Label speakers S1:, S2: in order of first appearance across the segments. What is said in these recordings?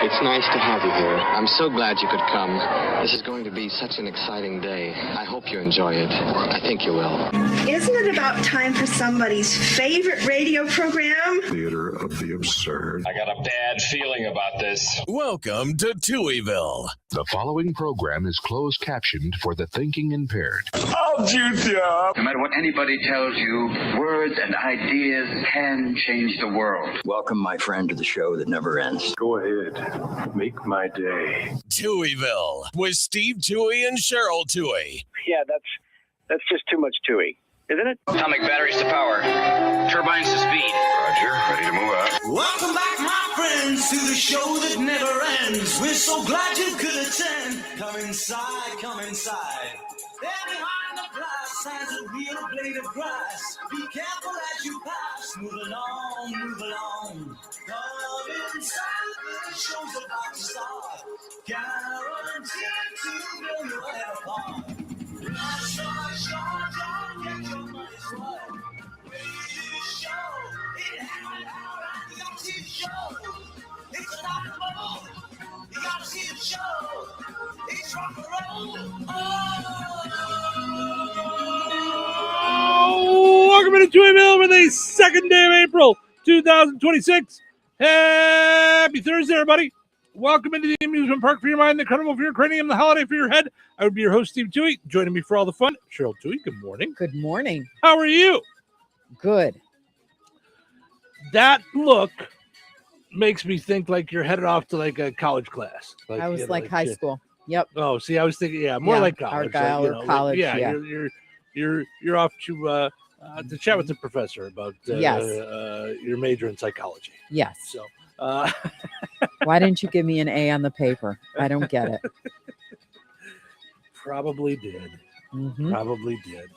S1: It's nice to have you here. I'm so glad you could come. This is going to be such an exciting day. I hope you enjoy it. I think you will.
S2: Isn't it about time for somebody's favorite radio program?
S3: Theater of the absurd.
S4: I got a bad feeling about this.
S5: Welcome to Touhyville.
S3: The following program is closed captioned for the thinking impaired.
S4: I'll juice you up.
S6: No matter what anybody tells you, words and ideas can change the world.
S7: Welcome, my friend, to the show that never ends.
S8: Go ahead. Make my day.
S5: Touhyville with Steve Touhy and Cheryl Touhy.
S9: Yeah, that's just too much Touhy, isn't it?
S6: Atomic batteries to power. Turbines to speed.
S4: Roger, ready to move out.
S10: Welcome back, my friends, to the show that never ends. We're so glad you could attend. Come inside, come inside. There behind the glass has a real blade of grass. Be careful as you pass. Move along, move along. Come inside, the show's about to start. Guaranteed to blow your head apart. Rush, rush, rush, get your money's worth. Radio show, it happened out at the TV show. It's an animal. You gotta see the show. It's rock and roll.
S11: Oh, welcome to Touhyville for the second day of April, 2026. Happy Thursday, everybody. Welcome into the amusement park for your mind, the carnival for your cranium, the holiday for your head. I would be your host, Steve Touhy. Joining me for all the fun, Cheryl Touhy. Good morning.
S12: Good morning.
S11: How are you?
S12: Good.
S11: That look makes me think like you're headed off to like a college class. Like,
S12: I was like high school. Yep.
S11: Oh, see, I was thinking, more like college.
S12: Argyle
S11: like,
S12: or college.
S11: Yeah. You're off to chat with the professor about your major in psychology.
S12: Yes.
S11: So.
S12: Why didn't you give me an A on the paper? I don't get it.
S11: Probably did.
S12: Mm-hmm.
S11: Probably did.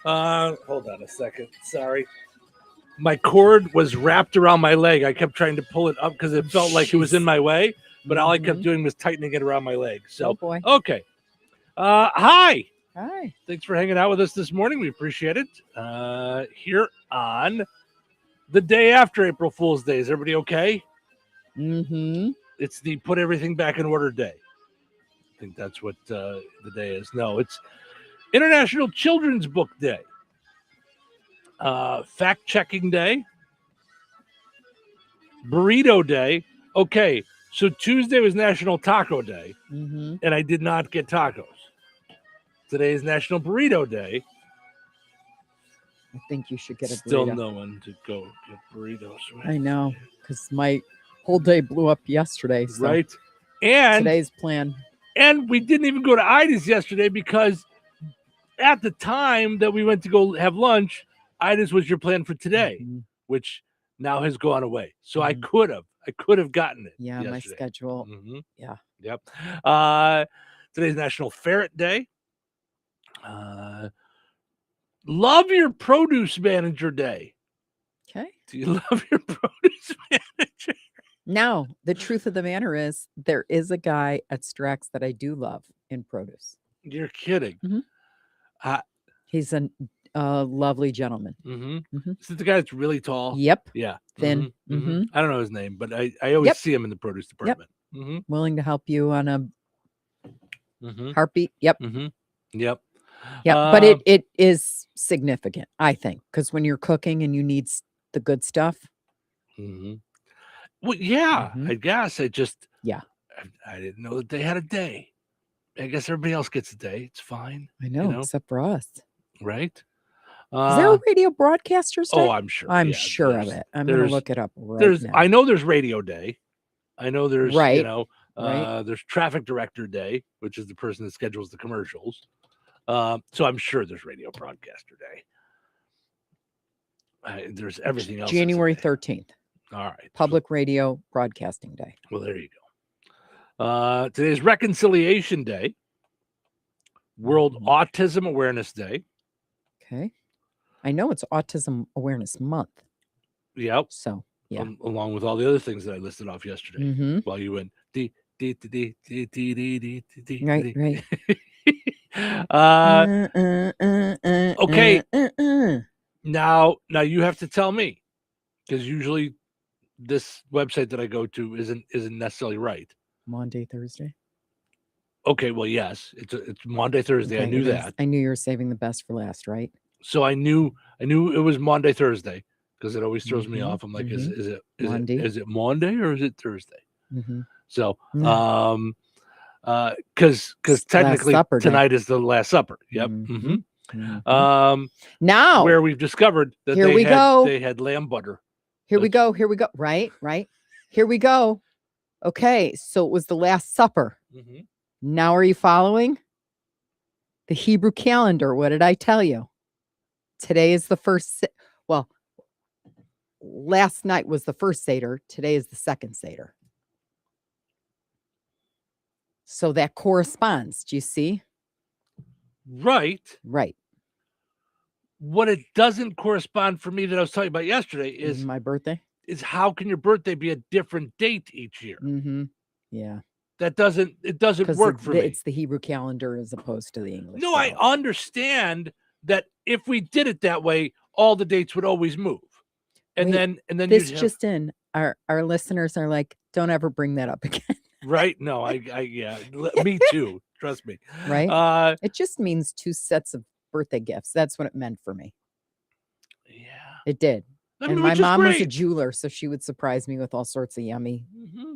S11: Hold on a second. Sorry. My cord was wrapped around my leg. I kept trying to pull it up because it felt like it was in my way, but all I kept doing was tightening it around my leg. So,
S12: boy.
S11: Okay. Hi.
S12: Hi.
S11: Thanks for hanging out with us this morning. We appreciate it. Here on the day after April Fool's Day. Is everybody okay?
S12: Mm-hmm.
S11: It's the put everything back in order day. I think that's what the day is. No, it's International Children's Book Day. Fact-checking day. Burrito day. Okay, so Tuesday was National Taco Day, and I did not get tacos. Today is National Burrito Day.
S12: I think you should get a burrito.
S11: Still no one to go get burritos. Right?
S12: I know, because my whole day blew up yesterday. So
S11: right. And
S12: today's plan.
S11: And we didn't even go to Ida's yesterday because at the time that we went to go have lunch, Ida's was your plan for today, which now has gone away. So I could have gotten it.
S12: Yeah,
S11: yesterday.
S12: My schedule.
S11: Yeah. Yep. Today's National Ferret Day. Love your produce manager day.
S12: Okay.
S11: Do you love your produce manager?
S12: Now, the truth of the matter is there is a guy at Strax that I do love in produce.
S11: You're kidding.
S12: He's a lovely gentleman.
S11: Is it the guy that's really tall?
S12: Yep.
S11: Yeah.
S12: Thin.
S11: I don't know his name, but I always see him in the produce department.
S12: Yep. Willing to help you on a heartbeat. Yep.
S11: Yep.
S12: Yeah, but it is significant, I think, because when you're cooking and you need the good stuff.
S11: Well, yeah, I guess I just I didn't know that they had a day. I guess everybody else gets a day. It's fine.
S12: I know, except for us,
S11: right?
S12: Is there a radio broadcasters day?
S11: Oh, I'm sure.
S12: I'm sure of it. I'm going to look it up right now.
S11: I know there's radio day. I know there's
S12: right.
S11: There's traffic director day, which is the person that schedules the commercials. So I'm sure there's radio broadcaster day. There's everything else.
S12: January 13th.
S11: All right.
S12: Public Radio Broadcasting Day.
S11: Well, there you go. Today's Reconciliation Day. World Autism Awareness Day.
S12: Okay. I know it's Autism Awareness Month.
S11: Yep.
S12: So, yeah.
S11: Along with all the other things that I listed off yesterday while you went
S12: Right.
S11: Okay. Now you have to tell me, because usually this website that I go to isn't necessarily right.
S12: Monday, Thursday.
S11: Okay, well, yes, it's Monday, Thursday. I
S12: Okay,
S11: knew
S12: it is.
S11: that.
S12: I knew you were saving the best for last, right?
S11: So I knew it was Monday, Thursday, because it always throws me
S12: Mhm,
S11: off. I'm like,
S12: mhm.
S11: is it
S12: Monday.
S11: is it Monday or is it Thursday?
S12: Mm-hmm.
S11: So
S12: Mm.
S11: because
S12: Last
S11: technically
S12: Supper day.
S11: tonight is the Last Supper. Yep.
S12: Mhm, mhm.
S11: Now
S12: Now,
S11: where we've discovered that
S12: here we go.
S11: they had lamb butter.
S12: Here we go. Here we go. Right. Here we go. Okay, so it was the Last Supper.
S11: Mhm.
S12: Now, are you following the Hebrew calendar? What did I tell you? Today is the first. Well, last night was the first Seder. Today is the second Seder. So that corresponds. Do you see?
S11: Right.
S12: Right.
S11: What it doesn't correspond for me that I was talking about yesterday is
S12: my birthday.
S11: Is how can your birthday be a different date each year?
S12: Mm-hmm. Yeah.
S11: It doesn't work for me.
S12: It's the Hebrew calendar as opposed to the English.
S11: No, I understand that if we did it that way, all the dates would always move. And then
S12: this just in, our listeners are like, don't ever bring that up again.
S11: Right? No, I yeah, me too. Trust me.
S12: Right? It just means 2 sets of birthday gifts. That's what it meant for me.
S11: Yeah.
S12: It did.
S11: I mean,
S12: and my
S11: which is
S12: mom was a
S11: great.
S12: jeweler, so she would surprise me with all sorts of yummy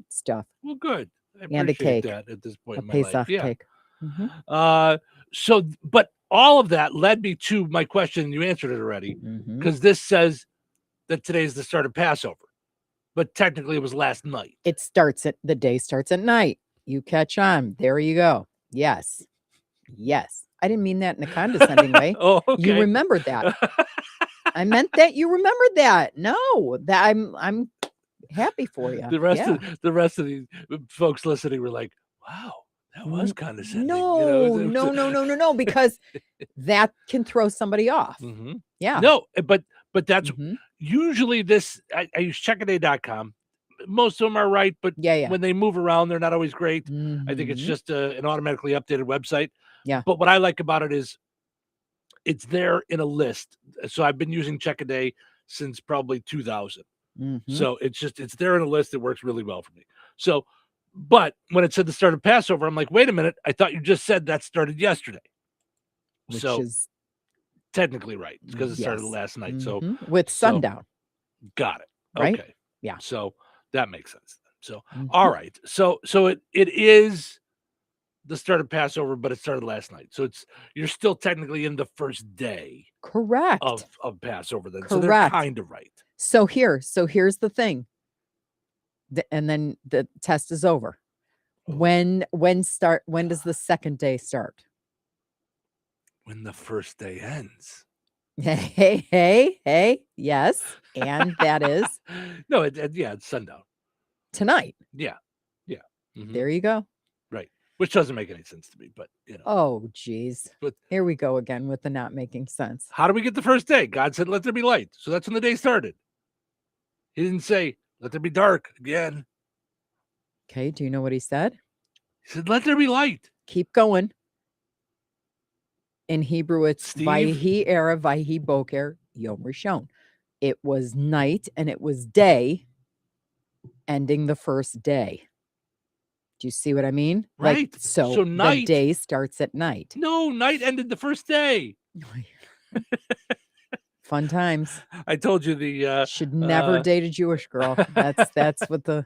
S12: stuff.
S11: Well, good. I
S12: And a
S11: appreciate
S12: cake.
S11: that at this point
S12: A
S11: in my life.
S12: Pesach
S11: Yeah.
S12: cake. Mhm.
S11: So, but all of that led me to my question. You answered it already, because this says that today is the start of Passover, but technically it was last night.
S12: The day starts at night. You catch on. There you go. Yes. I didn't mean that in a condescending way.
S11: Oh, okay.
S12: You remembered that. I meant that you remembered that. No, that I'm happy for you.
S11: The rest of the folks listening were like, "Wow, that was condescending."
S12: No, because that can throw somebody off. Yeah.
S11: No, but that's usually this. I use checkaday.com. Most of them are right, but when they move around, they're not always great. I think it's just an automatically updated website.
S12: Yeah.
S11: But what I like about it is it's there in a list. So I've been using Checkaday since probably 2000. So it's there in a list. It works really well for me. So, but when it said the start of Passover, I'm like, wait a minute. I thought you just said that started yesterday.
S12: Which
S11: so
S12: is
S11: technically right because it started last night. So
S12: with sundown.
S11: Got it.
S12: Right?
S11: Okay.
S12: Yeah.
S11: So that makes sense. So all right. So it is the start of Passover, but it started last night. So you're still technically in the first day.
S12: Correct.
S11: Of Passover then.
S12: Correct.
S11: So they're kind of right.
S12: So here's the thing. And then the test is over. When does the second day start?
S11: When the first day ends.
S12: Hey. Yes. And that is
S11: no, it's sundown.
S12: Tonight.
S11: Yeah.
S12: There you go.
S11: Right. Which doesn't make any sense to me, but
S12: Oh, geez.
S11: But
S12: here we go again with the not making sense.
S11: How do we get the first day? God said, let there be light. So that's when the day started. He didn't say, let there be dark again.
S12: Okay. Do you know what he said?
S11: He said, let there be light.
S12: Keep going. In Hebrew, it's Vayhi Erev, Vayhi Boker, Yom Rishon. It was night and it was day, ending the first day. Do you see what I mean?
S11: Right.
S12: Like, so
S11: So night-
S12: the day starts at night.
S11: No, night ended the first day.
S12: Fun times.
S11: I told you the
S12: Should never date a Jewish girl. That's what the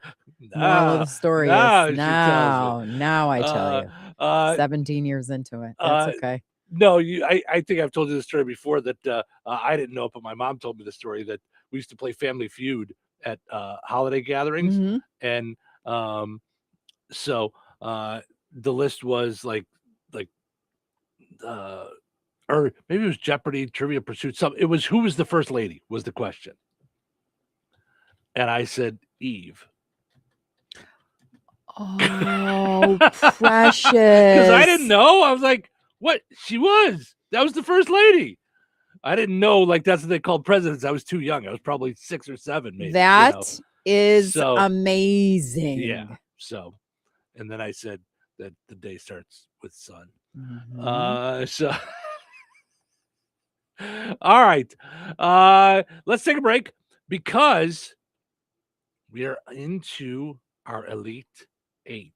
S12: moral of the story
S11: now
S12: is.
S11: she tells
S12: Now I tell you. 17 years into it. That's okay.
S11: No, I think I've told you the story before that I didn't know it, but my mom told me the story that we used to play Family Feud at holiday gatherings. And so the list was like or maybe it was Jeopardy, Trivia Pursuit. It was who was the first lady was the question. And I said, Eve.
S12: Oh, precious.
S11: Because I didn't know. I was like, what? She was. That was the first lady. I didn't know, like, that's what they called presidents. I was too young. I was probably 6 or 7, maybe.
S12: That is amazing.
S11: Yeah. So, and then I said that the day starts with sun. So, all right. Let's take a break because We are into our Elite 8.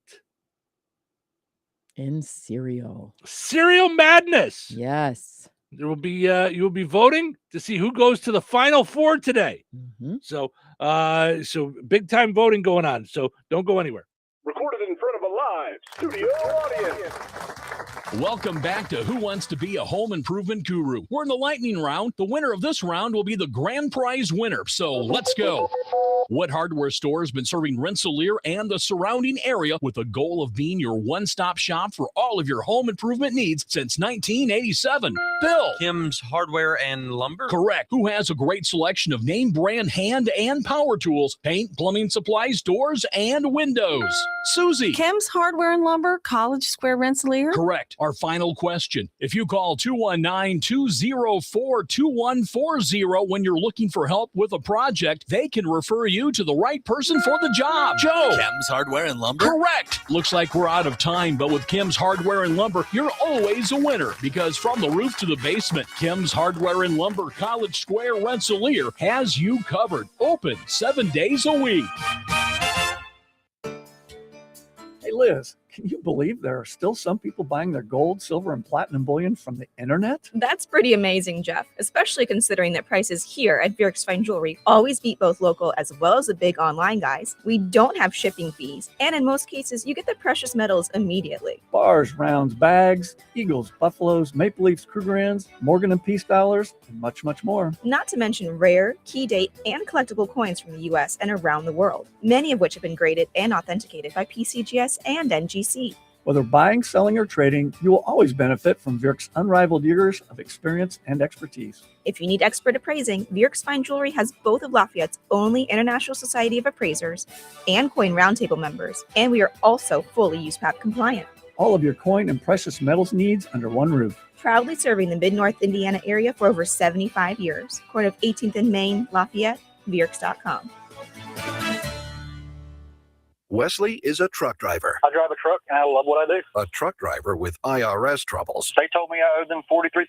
S12: In cereal.
S11: Cereal madness.
S12: Yes.
S11: There will be you will be voting to see who goes to the Final Four today. So big time voting going on. So don't go anywhere.
S8: Recorded in front of a live studio audience.
S13: Welcome back to Who Wants to Be a Home Improvement Guru. We're in the lightning round. The winner of this round will be the grand prize winner. So let's go. What hardware store has been serving Rensselaer and the surrounding area with the goal of being your one-stop shop for all of your home improvement needs since 1987? Bill.
S14: Kim's Hardware and Lumber?
S13: Correct. Who has a great selection of name brand hand and power tools, paint, plumbing supplies, doors, and windows? Susie.
S15: Kim's Hardware and Lumber, College Square, Rensselaer?
S13: Correct. Our final question. If you call 219-204-2140 when you're looking for help with a project, they can refer you to the right person for the job. Joe.
S14: Kim's Hardware and Lumber?
S13: Correct. Looks like we're out of time, but with Kim's Hardware and Lumber, you're always a winner because from the roof to the basement, Kim's Hardware and Lumber, College Square, Rensselaer has you covered. Open 7 days a week.
S16: Hey, Liz, can you believe there are still some people buying their gold, silver, and platinum bullion from the internet?
S17: That's pretty amazing, Jeff, especially considering that prices here at Vierk's Fine Jewelry always beat both local as well as the big online guys. We don't have shipping fees, and in most cases, you get the precious metals immediately.
S16: Bars, rounds, bags, eagles, buffaloes, maple leafs, Krugerrands, Morgan and Peace dollars, and much, much more.
S17: Not to mention rare, key date, and collectible coins from the U.S. and around the world, many of which have been graded and authenticated by PCGS and NGC.
S16: Whether buying, selling, or trading, you will always benefit from Vierk's unrivaled years of experience and expertise.
S17: If you need expert appraising, Vierk's Fine Jewelry has both of Lafayette's only International Society of Appraisers and Coin Roundtable members, and we are also fully USPAP compliant.
S16: All of your coin and precious metals needs under one roof.
S17: Proudly serving the Mid-North Indiana area for over 75 years. Corner of 18th and Main, Lafayette, Vierks.com.
S18: Wesley is a truck driver.
S9: I drive a truck and I love what I do.
S18: A truck driver with IRS troubles.
S9: They told me I owed them $43,000.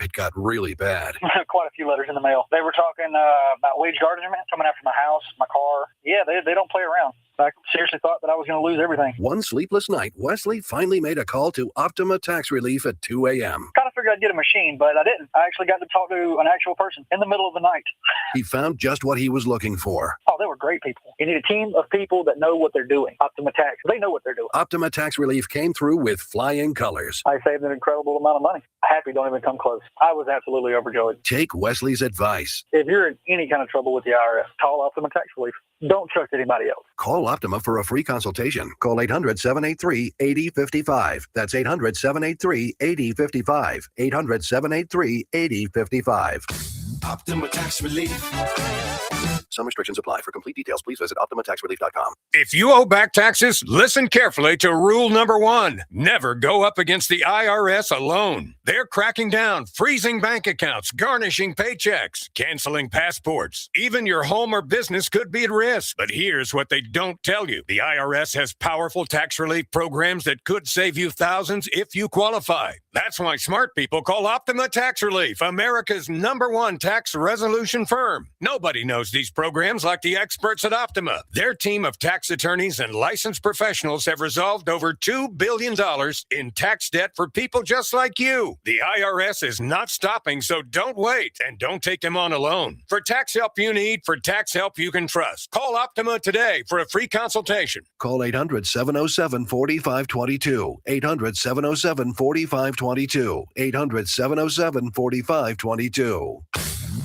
S18: It got really bad.
S9: Quite a few letters in the mail. They were talking about wage garnishment coming after my house, my car. Yeah, they don't play around. I seriously thought that I was going to lose everything.
S18: One sleepless night, Wesley finally made a call to Optima Tax Relief at 2 a.m.
S9: Kind of figured I'd get a machine, but I didn't. I actually got to talk to an actual person in the middle of the night.
S18: He found just what he was looking for.
S9: Oh, they were great people. You need a team of people that know what they're doing. Optima Tax, they know what they're doing.
S18: Optima Tax Relief came through with flying colors.
S9: I saved an incredible amount of money. Happy don't even come close. I was absolutely overjoyed.
S18: Take Wesley's advice.
S9: If you're in any kind of trouble with the IRS, call Optima Tax Relief. Don't trust anybody else.
S18: Call Optima for a free consultation. Call 800-783-8055. That's 800-783-8055. 800-783-8055.
S10: Optima Tax Relief.
S18: Some restrictions apply. For complete details, please visit OptimaTaxRelief.com.
S19: If you owe back taxes, listen carefully to rule number 1. Never go up against the IRS alone. They're cracking down, freezing bank accounts, garnishing paychecks, canceling passports. Even your home or business could be at risk. But here's what they don't tell you. The IRS has powerful tax relief programs that could save you thousands if you qualify. That's why smart people call Optima Tax Relief, America's #1 tax resolution firm. Nobody knows these programs like the experts at Optima. Their team of tax attorneys and licensed professionals have resolved over $2 billion in tax debt for people just like you. The IRS is not stopping, so don't wait and don't take them on alone. For tax help you need, for tax help you can trust, call Optima today for a free consultation.
S18: Call 800-707-4522. 800-707-4522. 800-707-4522.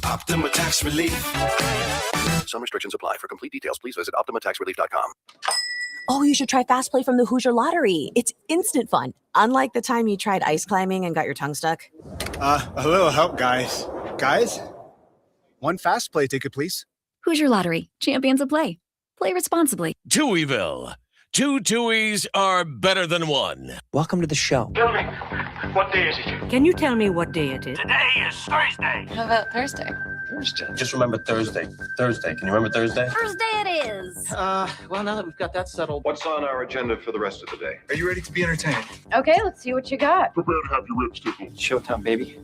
S10: Optima Tax Relief.
S18: Some restrictions apply. For complete details, please visit OptimaTaxRelief.com.
S15: Oh, you should try Fast Play from the Hoosier Lottery. It's instant fun. Unlike the time you tried ice climbing and got your tongue stuck.
S20: A little help, guys. Guys? One Fast Play ticket, please.
S21: Hoosier Lottery. Champions of play. Play responsibly.
S5: Touhyville. 2 Tuohys are better than one.
S22: Welcome to the show.
S4: Tell me, what day is it?
S23: Can you tell me what day it is?
S4: Today is Thursday.
S21: How about Thursday?
S14: Thursday. Just remember Thursday. Thursday. Can you remember Thursday?
S21: Thursday it is.
S22: Well, now that we've got that settled.
S4: What's on our agenda for the rest of the day?
S20: Are you ready to be entertained?
S21: Okay, let's see what you got.
S4: Prepare to have your ribs tickled.
S22: Showtime, baby.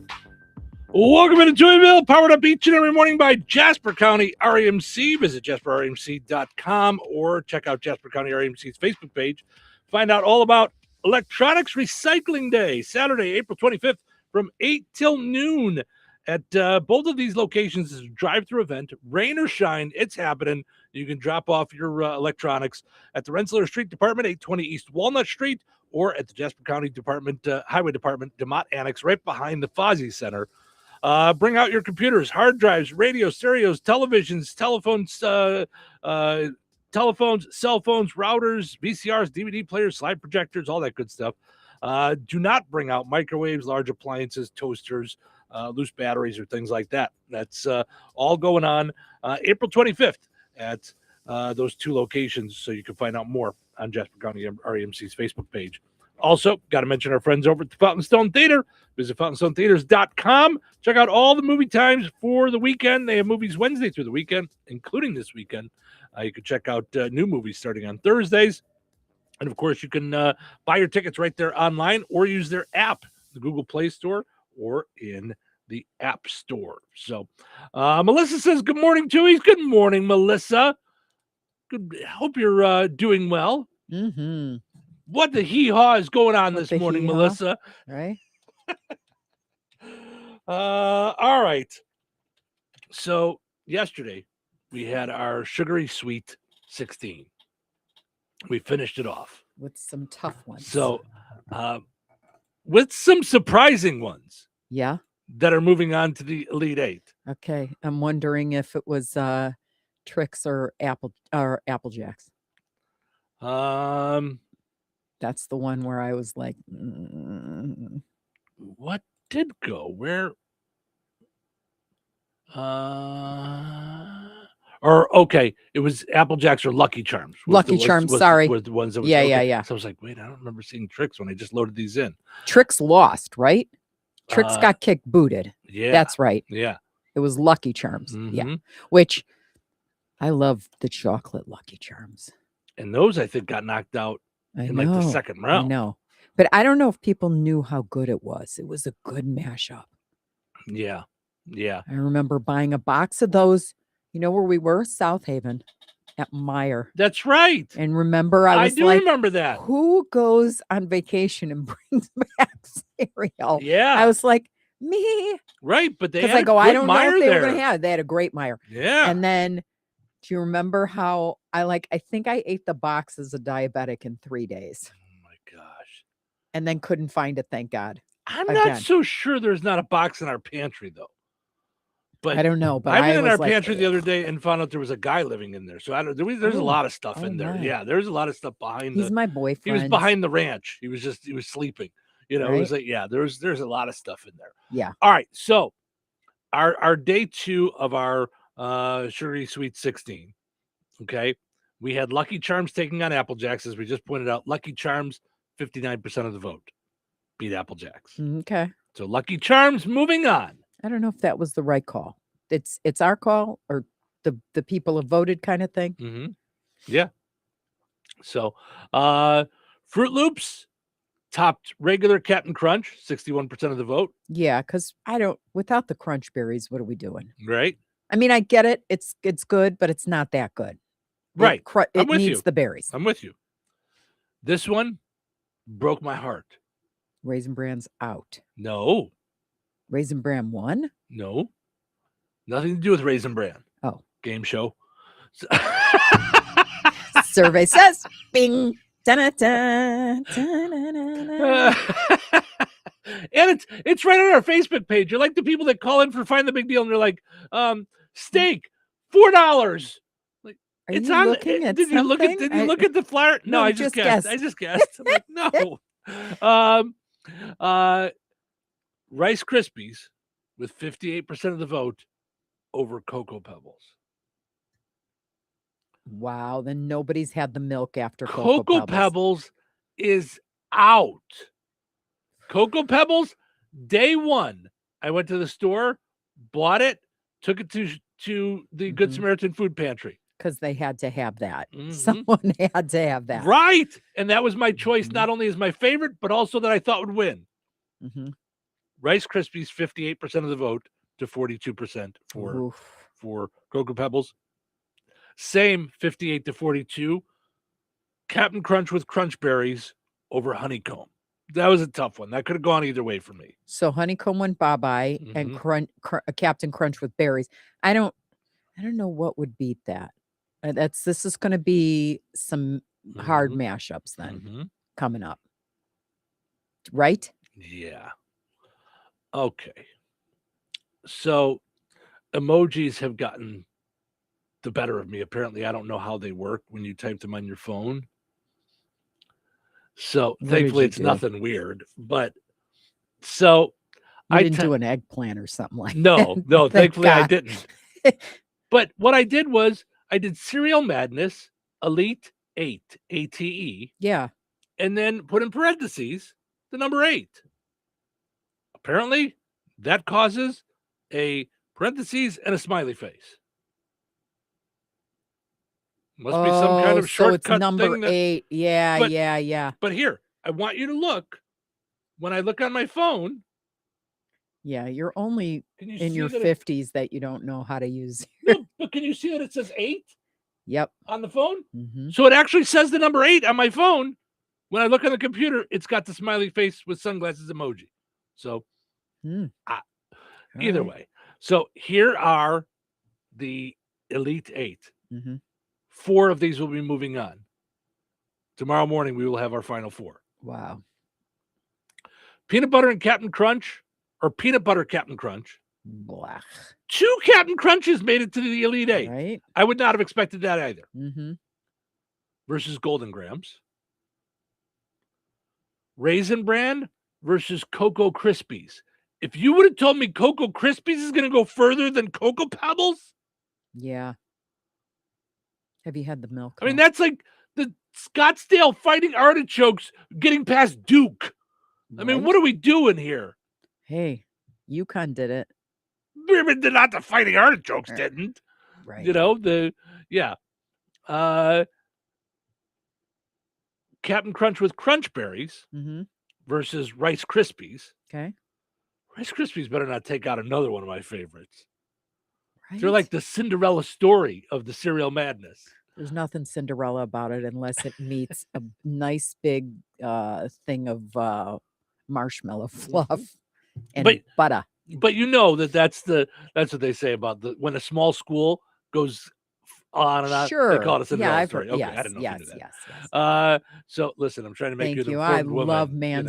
S11: Welcome into Touhyville, powered up each and every morning by Jasper County REMC. Visit jasperremc.com or check out Jasper County REMC's Facebook page. Find out all about Electronics Recycling Day, Saturday, April 25th from 8 till noon. At both of these locations is a drive-through event. Rain or shine, it's happening. You can drop off your electronics at the Rensselaer Street Department, 820 East Walnut Street, or at the Jasper County Department, Highway Department, DeMott Annex, right behind the Fozzie Center. Bring out your computers, hard drives, radios, stereos, televisions, telephones, cell phones, routers, VCRs, DVD players, slide projectors, all that good stuff. Do not bring out microwaves, large appliances, toasters, loose batteries, or things like that. That's all going on April 25th at those two locations, so you can find out more on Jasper County REMC's Facebook page. Also, got to mention our friends over at the Fountain Stone Theater. Visit fountainstonetheaters.com. Check out all the movie times for the weekend. They have movies Wednesday through the weekend, including this weekend. You can check out new movies starting on Thursdays. And, of course, you can buy your tickets right there online or use their app, the Google Play Store, or in the App Store. So, Melissa says, good morning, Toohies. Good morning, Melissa. Good. Hope you're doing well.
S12: Mm-hmm.
S11: What the hee-haw is going on this morning, Melissa?
S12: Right?
S11: All right. So yesterday we had our sugary sweet 16. We finished it off
S12: with some tough ones.
S11: So with some surprising ones.
S12: Yeah.
S11: That are moving on to the Elite Eight.
S12: Okay. I'm wondering if it was Trix or Apple Jacks. That's the one where I was like,
S11: what did go? Where? Okay, it was Apple Jacks or Lucky Charms.
S12: Lucky Charms, sorry.
S11: Was the ones that was,
S12: yeah.
S11: So I was like, wait, I don't remember seeing Trix when I just loaded these in.
S12: Trix lost, right? Trix got kicked booted.
S11: Yeah.
S12: That's right.
S11: Yeah.
S12: It was Lucky Charms.
S11: Mm-hmm.
S12: Yeah. Which I love the chocolate Lucky Charms.
S11: And those, I think, got knocked out in like the second round.
S12: I know. But I don't know if people knew how good it was. It was a good mashup.
S11: Yeah. Yeah.
S12: I remember buying a box of those. You know where we were? South Haven at Meyer.
S11: That's right.
S12: And remember, I do
S11: remember that.
S12: Who goes on vacation and brings back cereal?
S11: Yeah.
S12: I was like, me.
S11: Right. But they had
S12: I don't know
S11: Meyer
S12: what they
S11: there.
S12: were going to have. They had a great Meyer.
S11: Yeah.
S12: And then do you remember how I think I ate the box as a diabetic in 3 days.
S11: Oh my gosh.
S12: And then couldn't find it, thank God.
S11: I'm not so sure there's not a box in our pantry though. But
S12: I don't know. But
S11: I went in our pantry the other day and found out there was a guy living in there. So there's a lot of stuff in there.
S12: My.
S11: Yeah, there's a lot of stuff behind.
S12: He's my boyfriend.
S11: He was behind the ranch. He was sleeping. You know, It was like, yeah, there's a lot of stuff in there.
S12: Yeah.
S11: All right. So our day 2 of our sugary sweet 16. Okay. We had Lucky Charms taking on Apple Jacks, as we just pointed out. Lucky Charms, 59% of the vote. Beat Apple Jacks.
S12: Okay.
S11: So Lucky Charms moving on.
S12: I don't know if that was the right call. It's our call or the people have voted kind of thing.
S11: Mm-hmm. Yeah. So Fruit Loops topped regular Captain Crunch, 61% of the vote.
S12: Yeah, because without the crunch berries, what are we doing?
S11: Right.
S12: I mean, I get it. It's good, but it's not that good.
S11: Right.
S12: It needs the berries.
S11: I'm with you. This one broke my heart.
S12: Raisin Bran's out.
S11: No.
S12: Raisin Bran won?
S11: No. Nothing to do with Raisin Bran.
S12: Oh.
S11: Game show.
S12: Survey says, bing. Da-da-da, da-da-da-da.
S11: And it's right on our Facebook page. You're like the people that call in for Find the Big Deal and they're like, steak, $4. Like,
S12: Are
S11: it's
S12: you
S11: on.
S12: looking at
S11: Did you look at the flyer? No, I just guessed. I just guessed. I'm like, no. Rice Krispies with 58% of the vote over Cocoa Pebbles.
S12: Wow, then nobody's had the milk after
S11: Cocoa Pebbles is out. Cocoa Pebbles, day 1. I went to the store, bought it, took it to the Good Samaritan food pantry.
S12: Because they had to have that. Someone had to have that.
S11: Right. And that was my choice, not only as my favorite, but also that I thought would win.
S12: Mm-hmm.
S11: Rice Krispies 58% of the vote to 42% for Cocoa Pebbles. Same 58 to 42. Captain Crunch with Crunch Berries over Honeycomb. That was a tough one. That could have gone either way for me.
S12: So Honeycomb went bye-bye and Captain Crunch with berries. I don't know what would beat that. This is going to be some hard mashups then coming up. Right?
S11: Yeah. Okay. So emojis have gotten the better of me. Apparently, I don't know how they work when you type them on your phone. So thankfully it's nothing weird. But so
S12: I didn't do an eggplant or something like that.
S11: No, thankfully I didn't. But what I did was I did Cereal Madness, Elite 8, ATE.
S12: Yeah.
S11: And then put in parentheses the number 8. Apparently, that causes a parentheses and a smiley face. Must be some kind of shortcut
S12: so it's number
S11: thing
S12: 8. Yeah.
S11: But here, I want you to look. When I look on my phone.
S12: Yeah, you're only in your 50s that you don't know how to use.
S11: No, but can you see that it says 8?
S12: Yep.
S11: On the phone? So it actually says the number 8 on my phone. When I look on the computer, it's got the smiley face with sunglasses emoji. So either way. So here are the Elite 8. 4 of these will be moving on. Tomorrow morning, we will have our final 4.
S12: Wow.
S11: Peanut butter and Captain Crunch, or peanut butter Captain Crunch.
S12: Blah.
S11: 2 Captain Crunches made it to the Elite 8.
S12: Right.
S11: I would not have expected that either. Versus Golden Grams. Raisin Bran versus Cocoa Krispies. If you would have told me Cocoa Krispies is going to go further than Cocoa Pebbles.
S12: Yeah. Have you had the milk?
S11: I mean, that's like the Scottsdale Fighting Artichokes getting past Duke. I mean, what are we doing here?
S12: Hey, UConn did it.
S11: Not the Fighting Artichokes didn't.
S12: Right.
S11: You know, Captain Crunch with Crunch Berries versus Rice Krispies.
S12: Okay.
S11: Rice Krispies better not take out another one of my favorites. Right. They're like the Cinderella story of the cereal madness.
S12: There's nothing Cinderella about it unless it meets a nice big thing of marshmallow fluff and butter.
S11: But you know that's what they say about when a small school goes on and on.
S12: Sure.
S11: They call it a Cinderella story. Okay,
S12: yes,
S11: I didn't know if you knew that.
S12: Yes.
S11: So listen, I'm trying to make
S12: Thank
S11: you
S12: you.
S11: an
S12: I
S11: informed woman.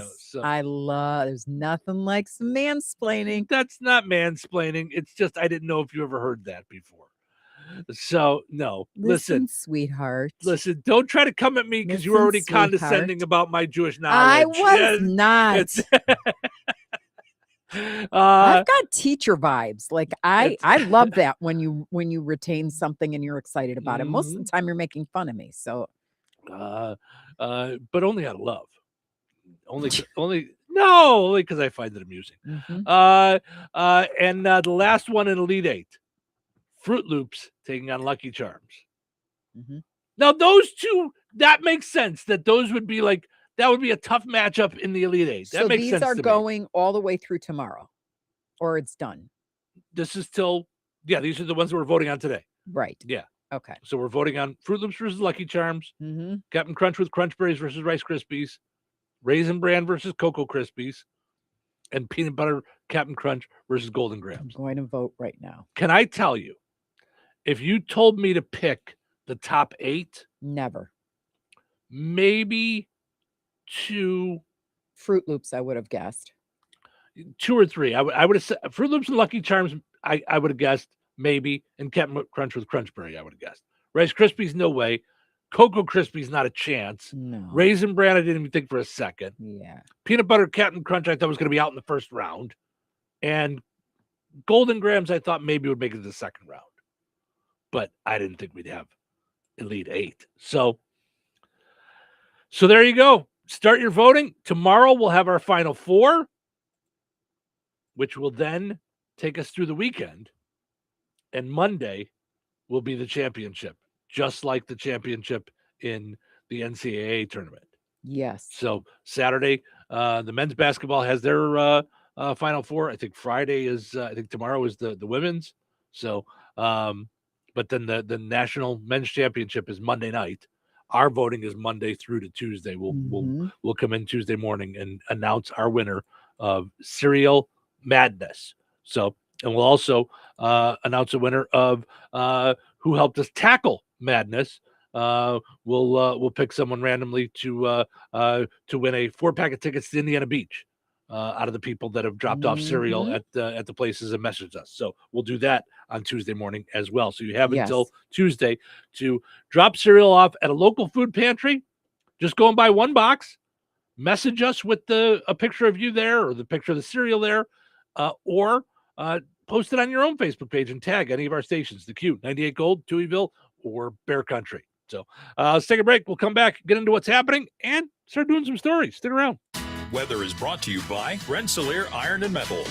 S12: love there's nothing like some mansplaining.
S11: That's not mansplaining. It's just I didn't know if you ever heard that before. So no, listen,
S12: sweetheart.
S11: Listen, don't try to come at me because you were already condescending about my Jewish knowledge.
S12: I was not. I've got teacher vibes. Like I love that when you retain something and you're excited about it. Most of the time you're making fun of me. So
S11: but only out of love. Only because I find it amusing. And the last one in Elite 8. Fruit Loops taking on Lucky Charms. Now those two, that makes sense that those would be like that would be a tough matchup in the Elite 8. That makes sense.
S12: So these are going all the way through tomorrow, or it's done.
S11: This is these are the ones that we're voting on today.
S12: Right.
S11: Yeah.
S12: Okay.
S11: So we're voting on Fruit Loops versus Lucky Charms, Captain Crunch with Crunch Berries versus Rice Krispies, Raisin Bran versus Cocoa Krispies, and Peanut Butter Captain Crunch versus Golden Grams.
S12: I'm going to vote right now.
S11: Can I tell you, if you told me to pick the top 8,
S12: never.
S11: Maybe 2
S12: Fruit Loops, I would have guessed.
S11: 2 or 3. I would have said Fruit Loops and Lucky Charms. I would have guessed maybe, and Captain Crunch with Crunch Berry. I would have guessed. Rice Krispies, no way. Cocoa Krispies, not a chance.
S12: No.
S11: Raisin Bran, I didn't even think for a second.
S12: Yeah.
S11: Peanut Butter Captain Crunch, I thought was going to be out in the first round, and Golden Grams, I thought maybe would make it to the second round, but I didn't think we'd have Elite 8. So there you go. Start your voting. Tomorrow we'll have our final 4, which will then take us through the weekend. And Monday will be the championship, just like the championship in the NCAA tournament.
S12: Yes.
S11: So Saturday, the men's basketball has their Final Four. I think Friday is. I think tomorrow is the women's. So, but then the national men's championship is Monday night. Our voting is Monday through to Tuesday. We'll come in Tuesday morning and announce our winner of Cereal Madness. So, and we'll also announce a winner of who helped us tackle Madness. We'll pick someone randomly to win a 4-pack of tickets to Indiana Beach out of the people that have dropped off cereal at the places and messaged us. So we'll do that on Tuesday morning as well. So you have until Tuesday to drop cereal off at a local food pantry. Just go and buy one box. Message us with a picture of you there or the picture of the cereal there, or post it on your own Facebook page and tag any of our stations, The Q, 98 Gold, Touhyville, or Bear Country. So let's take a break. We'll come back, get into what's happening, and start doing some stories. Stick around.
S1: Weather is brought to you by Rensselaer Iron and Metal.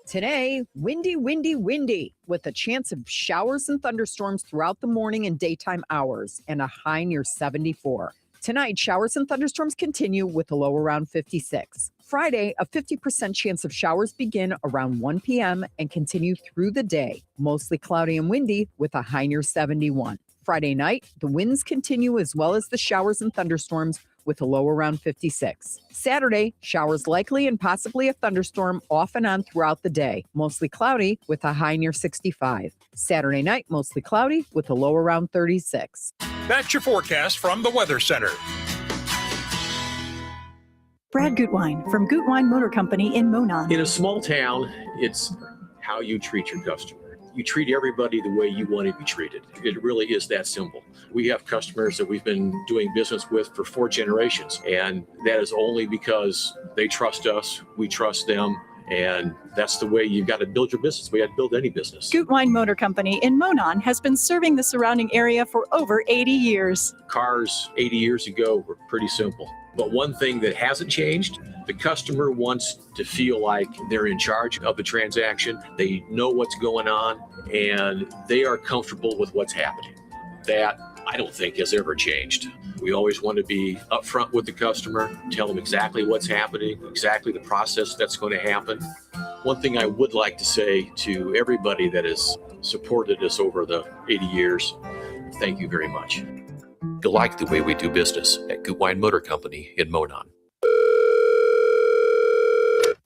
S12: Today, windy with a chance of showers and thunderstorms throughout the morning and daytime hours and a high near 74. Tonight, showers and thunderstorms continue with a low around 56. Friday, a 50% chance of showers begin around 1 p.m. and continue through the day. Mostly cloudy and windy with a high near 71. Friday night, the winds continue as well as the showers and thunderstorms with a low around 56. Saturday, showers likely and possibly a thunderstorm off and on throughout the day. Mostly cloudy with a high near 65. Saturday night, mostly cloudy with a low around 36.
S1: That's your forecast from the Weather Center.
S2: Brad Gutwein from Gutwein Motor Company in Monon.
S23: In a small town, it's how you treat your customer. You treat everybody the way you want to be treated. It really is that simple. We have customers that we've been doing business with for 4 generations, and that is only because they trust us, we trust them, and that's the way you've got to build your business. We got to build any business.
S2: Gutwein Motor Company in Monon has been serving the surrounding area for over 80 years.
S23: Cars 80 years ago were pretty simple. But one thing that hasn't changed, the customer wants to feel like they're in charge of the transaction. They know what's going on, and they are comfortable with what's happening. That, I don't think, has ever changed. We always want to be upfront with the customer, tell them exactly what's happening, exactly the process that's going to happen. One thing I would like to say to everybody that has supported us over the 80 years, thank you very much. You like the way we do business at Gutwein Motor Company in Monon.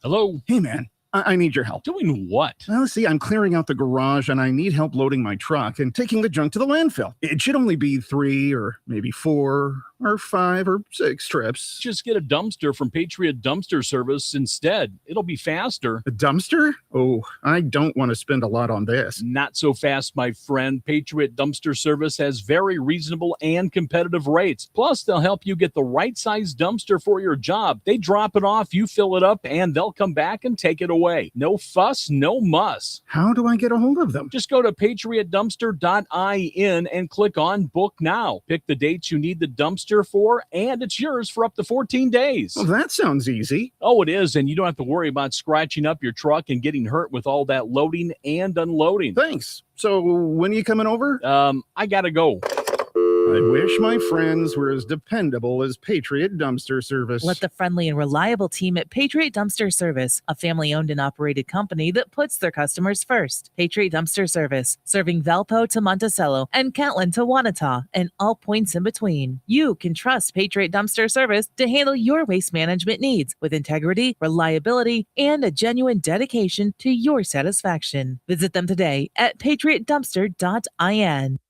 S24: Hello? Hey, man. I need your help.
S13: Doing what?
S24: Well, see, I'm clearing out the garage and I need help loading my truck and taking the junk to the landfill. It should only be 3 or maybe 4 or 5 or 6 trips.
S13: Just get a dumpster from Patriot Dumpster Service instead. It'll be faster.
S24: A dumpster? Oh, I don't want to spend a lot on this.
S13: Not so fast, my friend. Patriot Dumpster Service has very reasonable and competitive rates. Plus, they'll help you get the right size dumpster for your job. They drop it off, you fill it up, and they'll come back and take it away. No fuss, no muss.
S24: How do I get a hold of them?
S13: Just go to patriotdumpster.in and click on Book Now. Pick the dates you need the dumpster for, and it's yours for up to 14 days.
S24: Well, that sounds easy.
S13: Oh, it is, and you don't have to worry about scratching up your truck and getting hurt with all that loading and unloading.
S24: Thanks. So when are you coming over?
S13: I gotta go.
S24: I wish my friends were as dependable as Patriot Dumpster Service.
S25: Let the friendly and reliable team at Patriot Dumpster Service, a family-owned and operated company that puts their customers first. Patriot Dumpster Service, serving Valpo to Monticello and Catlin to Wanata and all points in between. You can trust Patriot Dumpster Service to handle your waste management needs with integrity, reliability, and a genuine dedication to your satisfaction. Visit them today at patriotdumpster.in.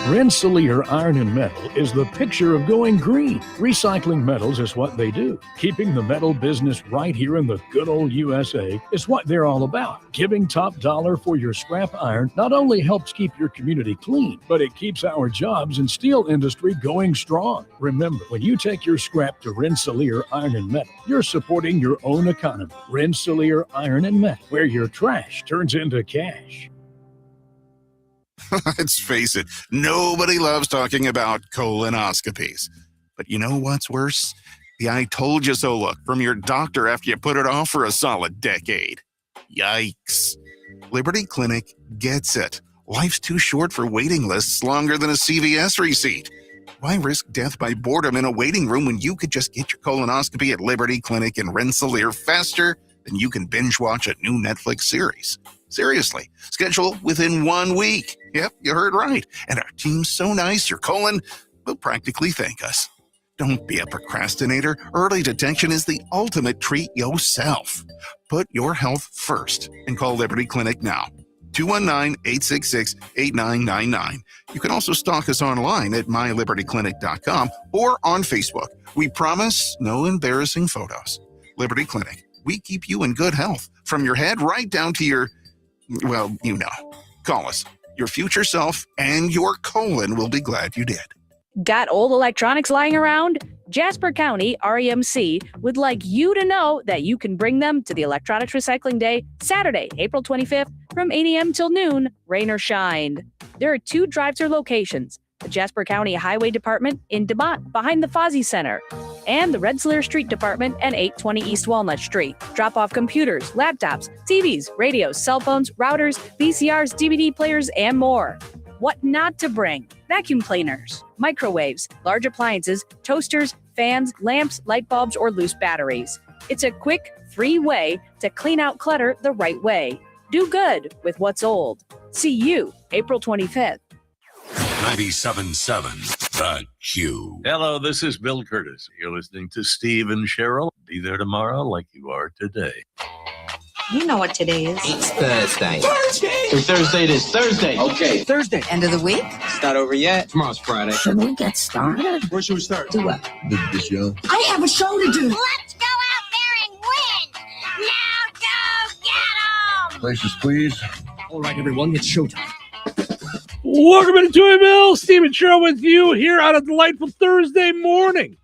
S26: Rensselaer Iron and Metal is the picture of going green. Recycling metals is what they do. Keeping the metal business right here in the good old USA is what they're all about. Giving top dollar for your scrap iron not only helps keep your community clean, but it keeps our jobs and steel industry going strong. Remember, when you take your scrap to Rensselaer Iron and Metal, you're supporting your own economy. Rensselaer Iron and Metal, where your trash turns into cash.
S27: Let's face it, nobody loves talking about colonoscopies. But you know what's worse? The I told you so look from your doctor after you put it off for a solid decade. Yikes. Liberty Clinic gets it. Life's too short for waiting lists longer than a CVS receipt. Why risk death by boredom in a waiting room when you could just get your colonoscopy at Liberty Clinic in Rensselaer faster than you can binge watch a new Netflix series? Seriously, schedule within 1 week. Yep, you heard right. And our team's so nice, your colon will practically thank us. Don't be a procrastinator. Early detection is the ultimate treat yourself. Put your health first and call Liberty Clinic now. 219-866-8999. You can also stalk us online at mylibertyclinic.com or on Facebook. We promise no embarrassing photos. Liberty Clinic. We keep you in good health from your head right down to your, well, you know. Call us. Your future self and your colon will be glad you did.
S3: Got old electronics lying around? Jasper County REMC would like you to know that you can bring them to the Electronics Recycling Day, Saturday, April 25th, from 8 a.m. till noon, rain or shine. There are 2 drive-thru locations, the Jasper County Highway Department in DeMont behind the Fozzie Center, and the Rensselaer Street Department at 820 East Walnut Street. Drop off computers, laptops, TVs, radios, cell phones, routers, VCRs, DVD players, and more. What not to bring? Vacuum cleaners, microwaves, large appliances, toasters, fans, lamps, light bulbs, or loose batteries. It's a quick, free way to clean out clutter the right way. Do good with what's old. See you April 25th.
S6: 97.7 The Q.
S7: Hello, this is Bill Curtis. You're listening to Steve and Cheryl. Be there tomorrow like you are today.
S8: You know what today is.
S22: It's Thursday.
S8: Thursday!
S22: Thursday it is. Thursday. Okay.
S8: Thursday. End of the week?
S22: It's not over yet. Tomorrow's Friday.
S8: Should we get started?
S22: Where should we start?
S8: Do what?
S6: The show.
S8: I have a show to do.
S9: Let's go out there and win! Now go get 'em!
S6: Places, please.
S22: All right, everyone, it's showtime.
S11: Welcome to Touhyville. Steve and Cheryl with you here on a delightful Thursday morning.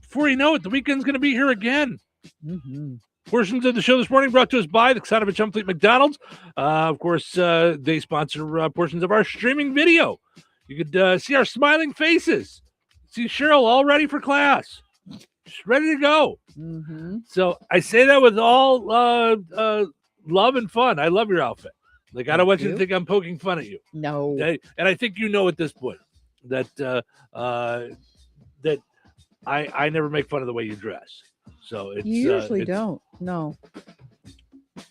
S11: Before you know it, the weekend's going to be here again.
S12: Mm-hmm.
S11: Portions of the show this morning brought to us by the Son of a Chumfleet McDonald's. Of course, they sponsor portions of our streaming video. You could see our smiling faces. See Cheryl all ready for class. Just ready to go.
S12: Mm-hmm.
S11: So I say that with all love and fun. I love your outfit. Like, I don't want you to think I'm poking fun at you.
S12: No.
S11: Okay? And I think you know at this point that that I never make fun of the way you dress. So it's
S12: You usually don't. No.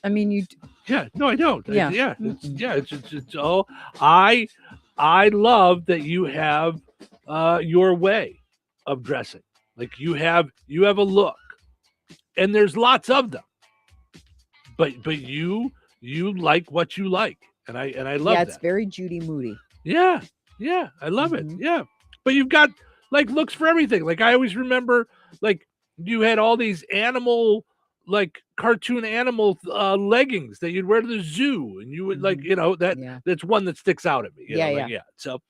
S12: I mean, you.
S11: Yeah. No, I don't.
S12: Yeah.
S11: It's all. I love that you have your way of dressing. Like you have a look, and there's lots of them. But you like what you like, and I love that.
S12: Yeah, it's very Judy Moody.
S11: Yeah, I love it. Yeah, but you've got like looks for everything. Like I always remember, like you had all these animal, like cartoon animal leggings that you'd wear to the zoo, and you would like, that's one that sticks out at me. You know, So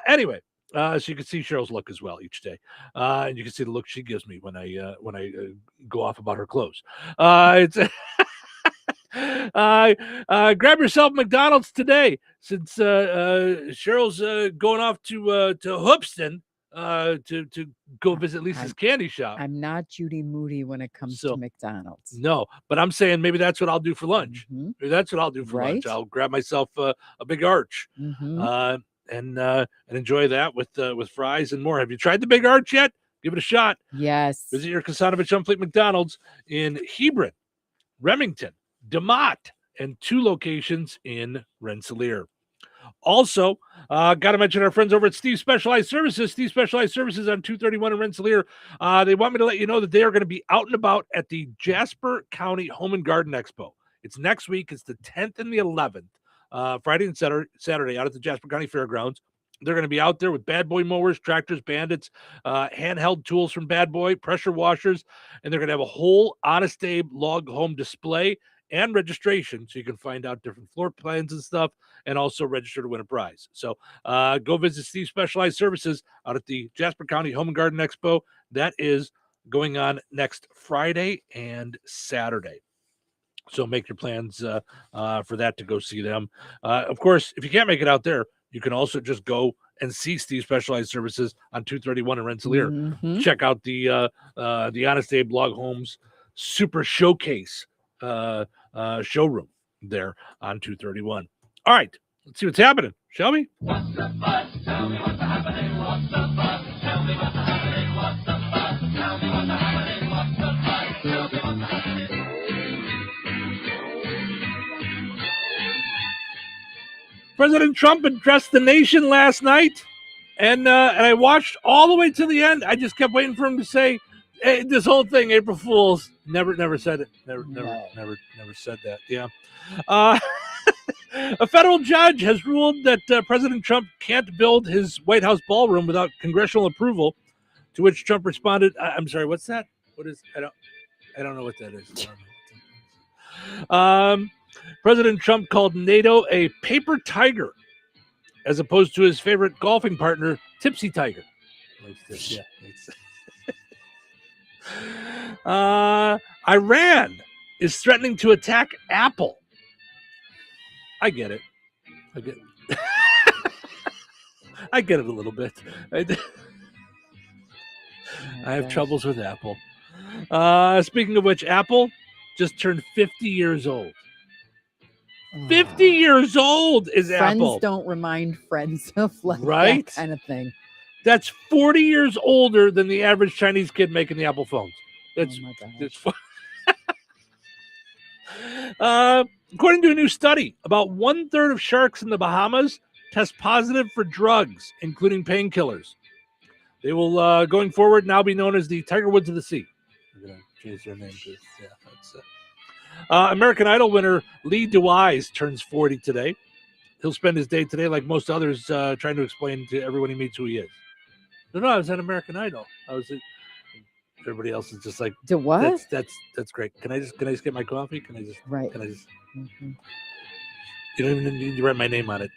S11: anyway, so you can see Cheryl's look as well each day, and you can see the look she gives me when I go off about her clothes. It's. Grab yourself McDonald's today, since Cheryl's going off to Hoopston to go visit Lisa's candy shop.
S12: I'm not Judy Moody when it comes to McDonald's.
S11: No, but I'm saying maybe that's what I'll do for lunch. Maybe that's what I'll do for lunch. I'll grab myself a big arch and enjoy that with fries and more. Have you tried the big arch yet? Give it a shot.
S12: Yes.
S11: Visit your Kasanovich Unfleet McDonald's in Hebron, Remington, DeMott, and 2 locations in Rensselaer. Also, got to mention our friends over at Steve Specialized Services. Steve Specialized Services on 231 in Rensselaer. They want me to let you know that they are going to be out and about at the Jasper County Home and Garden Expo. It's next week. It's the 10th and the 11th, Friday and Saturday out at the Jasper County Fairgrounds. They're going to be out there with Bad Boy mowers, tractors, bandits, handheld tools from Bad Boy, pressure washers, and they're going to have a whole Honest Abe log home display and registration, so you can find out different floor plans and stuff, and also register to win a prize. So go visit Steve Specialized Services out at the Jasper County Home and Garden Expo. That is going on next Friday and Saturday. So make your plans for that to go see them. Of course, if you can't make it out there, you can also just go and see Steve Specialized Services on 231 in Rensselaer. Check out the Honest Abe Log Homes Super Showcase showroom there on 231. All right, Let's see what's happening, shall we?
S5: What's the buzz? Tell me what's happening. What's the buzz? Tell me what's happening. What's the buzz? Tell me what's happening. What's the buzz? Tell me what's happening.
S11: President Trump addressed the nation last night, and I watched all the way to the end. I just kept waiting for him to say, hey, this whole thing, April Fools. Never said it. Never said that. Yeah. A federal judge has ruled that President Trump can't build his White House ballroom without congressional approval, to which Trump responded, I'm sorry, what's that? What is, I don't know what that is. President Trump called NATO a paper tiger, as opposed to his favorite golfing partner, Tipsy Tiger. Iran is threatening to attack Apple. I get it. I get it a little bit. I have troubles with Apple. Speaking of which, Apple just turned 50 years old. 50 years old is Apple.
S12: Friends don't remind friends of
S11: right?
S12: that kind of thing.
S11: That's 40 years older than the average Chinese kid making the Apple phones. That's according to a new study, about 1/3 of sharks in the Bahamas test positive for drugs, including painkillers. They will, going forward, now be known as the Tiger Woods of the Sea. I'm going to change their name to, that's it. American Idol winner Lee DeWise turns 40 today. He'll spend his day today, like most others, trying to explain to everyone he meets who he is. No, I was at American Idol. Everybody else is just like,
S12: DeWise?
S11: That's great. Can I just get my coffee? Can I just?
S12: Mm-hmm.
S11: You don't even need to write my name on it.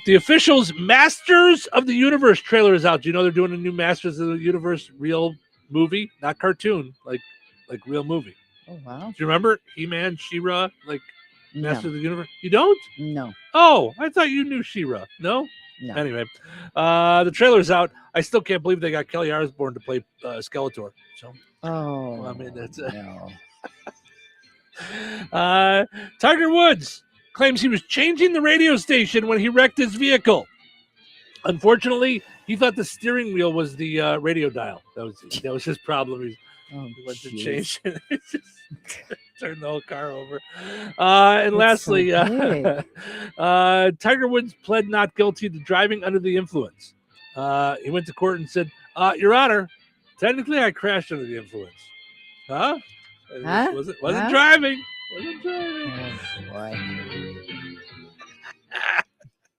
S11: The officials' Masters of the Universe trailer is out. Do you know they're doing a new Masters of the Universe real movie, not cartoon, like real movie?
S12: Oh wow!
S11: Do you remember He-Man, She-Ra, like Masters of the Universe? You don't?
S12: No.
S11: Oh, I thought you knew She-Ra. No.
S12: No.
S11: Anyway, the trailer's out. I still can't believe they got Kelly Osbourne to play Skeletor. So, I mean, that's
S12: no.
S11: Tiger Woods claims he was changing the radio station when he wrecked his vehicle. Unfortunately, he thought the steering wheel was the radio dial. That was his problem. He went to change it. Turned the whole car over. And lastly, Tiger Woods pled not guilty to driving under the influence. He went to court and said, Your Honor, technically I crashed under the influence. Wasn't driving. Wasn't driving.
S12: Oh, boy.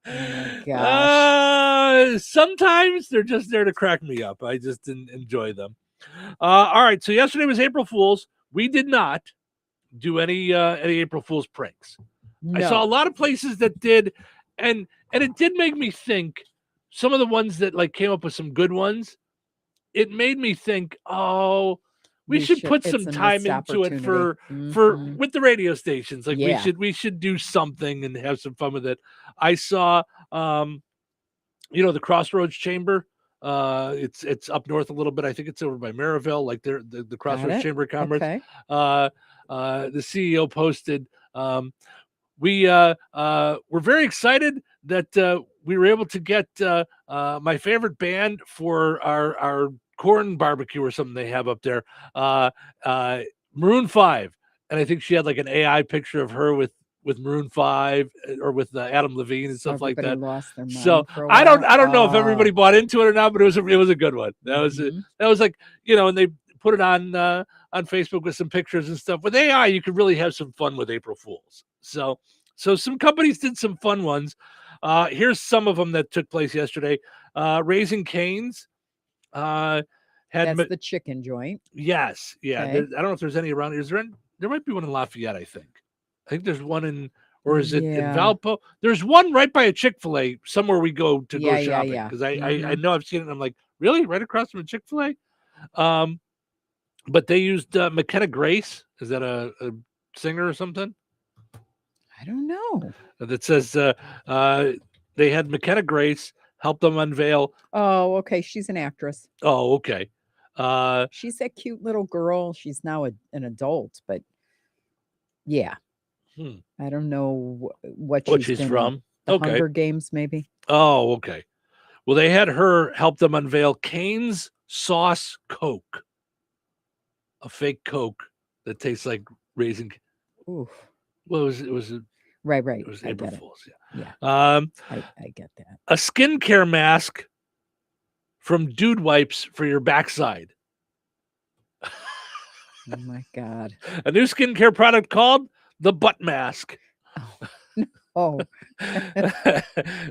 S12: Oh, gosh.
S11: Sometimes they're just there to crack me up. I just enjoy them. All right, so yesterday was April Fool's. We did not do any April Fool's pranks. No. I saw a lot of places that did, and it did make me think. Some of the ones that came up with some good ones, it made me think, we should put some time into it for with the radio stations. We should do something and have some fun with it. I saw the Crossroads Chamber. It's up north a little bit. I think it's over by Maryville, like the Crossroads Chamber of Commerce.
S12: Okay.
S11: The CEO posted, we're very excited that we were able to get my favorite band for our corn barbecue or something they have up there, Maroon 5. And I think she had an AI picture of her with Maroon 5 or with Adam Levine and stuff like that.
S12: Lost their mind
S11: so
S12: for a
S11: I
S12: while.
S11: don't know if everybody bought into it or not, but it was a good one. That was and they put it on Facebook with some pictures and stuff. With AI, you could really have some fun with April Fools. So some companies did some fun ones. Here's some of them that took place yesterday. Raising Cane's had
S12: the chicken joint.
S11: Yes, yeah.
S12: Okay.
S11: I don't know if there's any around. There might be one in Lafayette. I think there's one in, or is it in Valpo? There's one right by a Chick-fil-A somewhere we go to go shopping because I know I've seen it. And I'm like, really, right across from a Chick-fil-A? But they used McKenna Grace. Is that a singer or something?
S12: I don't know.
S11: That says they had McKenna Grace help them unveil.
S12: Oh, okay. She's an actress.
S11: Oh, okay.
S12: She's that cute little girl. She's now an adult, but yeah. I don't know what
S11: she's
S12: been in.
S11: from.
S12: The
S11: Okay.
S12: Hunger Games, maybe.
S11: Oh, okay. Well, they had her help them unveil Cane's Sauce Coke, a fake Coke that tastes like raisin.
S12: Ooh.
S11: Well, it was
S12: right.
S11: It was
S12: I
S11: April
S12: get it.
S11: Fool's.
S12: Yeah.
S11: I
S12: get that.
S11: A skincare mask from Dude Wipes for your backside.
S12: Oh my God.
S11: A new skincare product called the Butt Mask.
S12: Oh.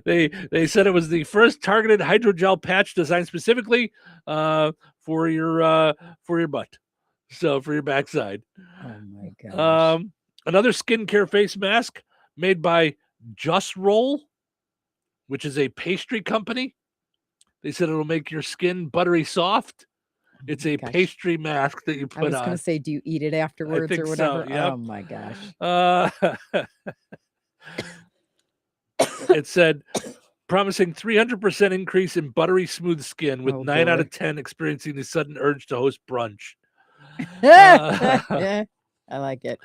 S11: They said it was the first targeted hydrogel patch designed specifically for your butt. So for your backside.
S12: Oh my gosh.
S11: Another skincare face mask made by Just Roll, which is a pastry company. They said it'll make your skin buttery soft. It's a pastry mask that you put on.
S12: I was going to say, do you eat it afterwards or whatever?
S11: So, yep.
S12: Oh my gosh.
S11: It said promising 300% increase in buttery smooth skin with 9 out of 10 experiencing the sudden urge to host brunch.
S12: I like it.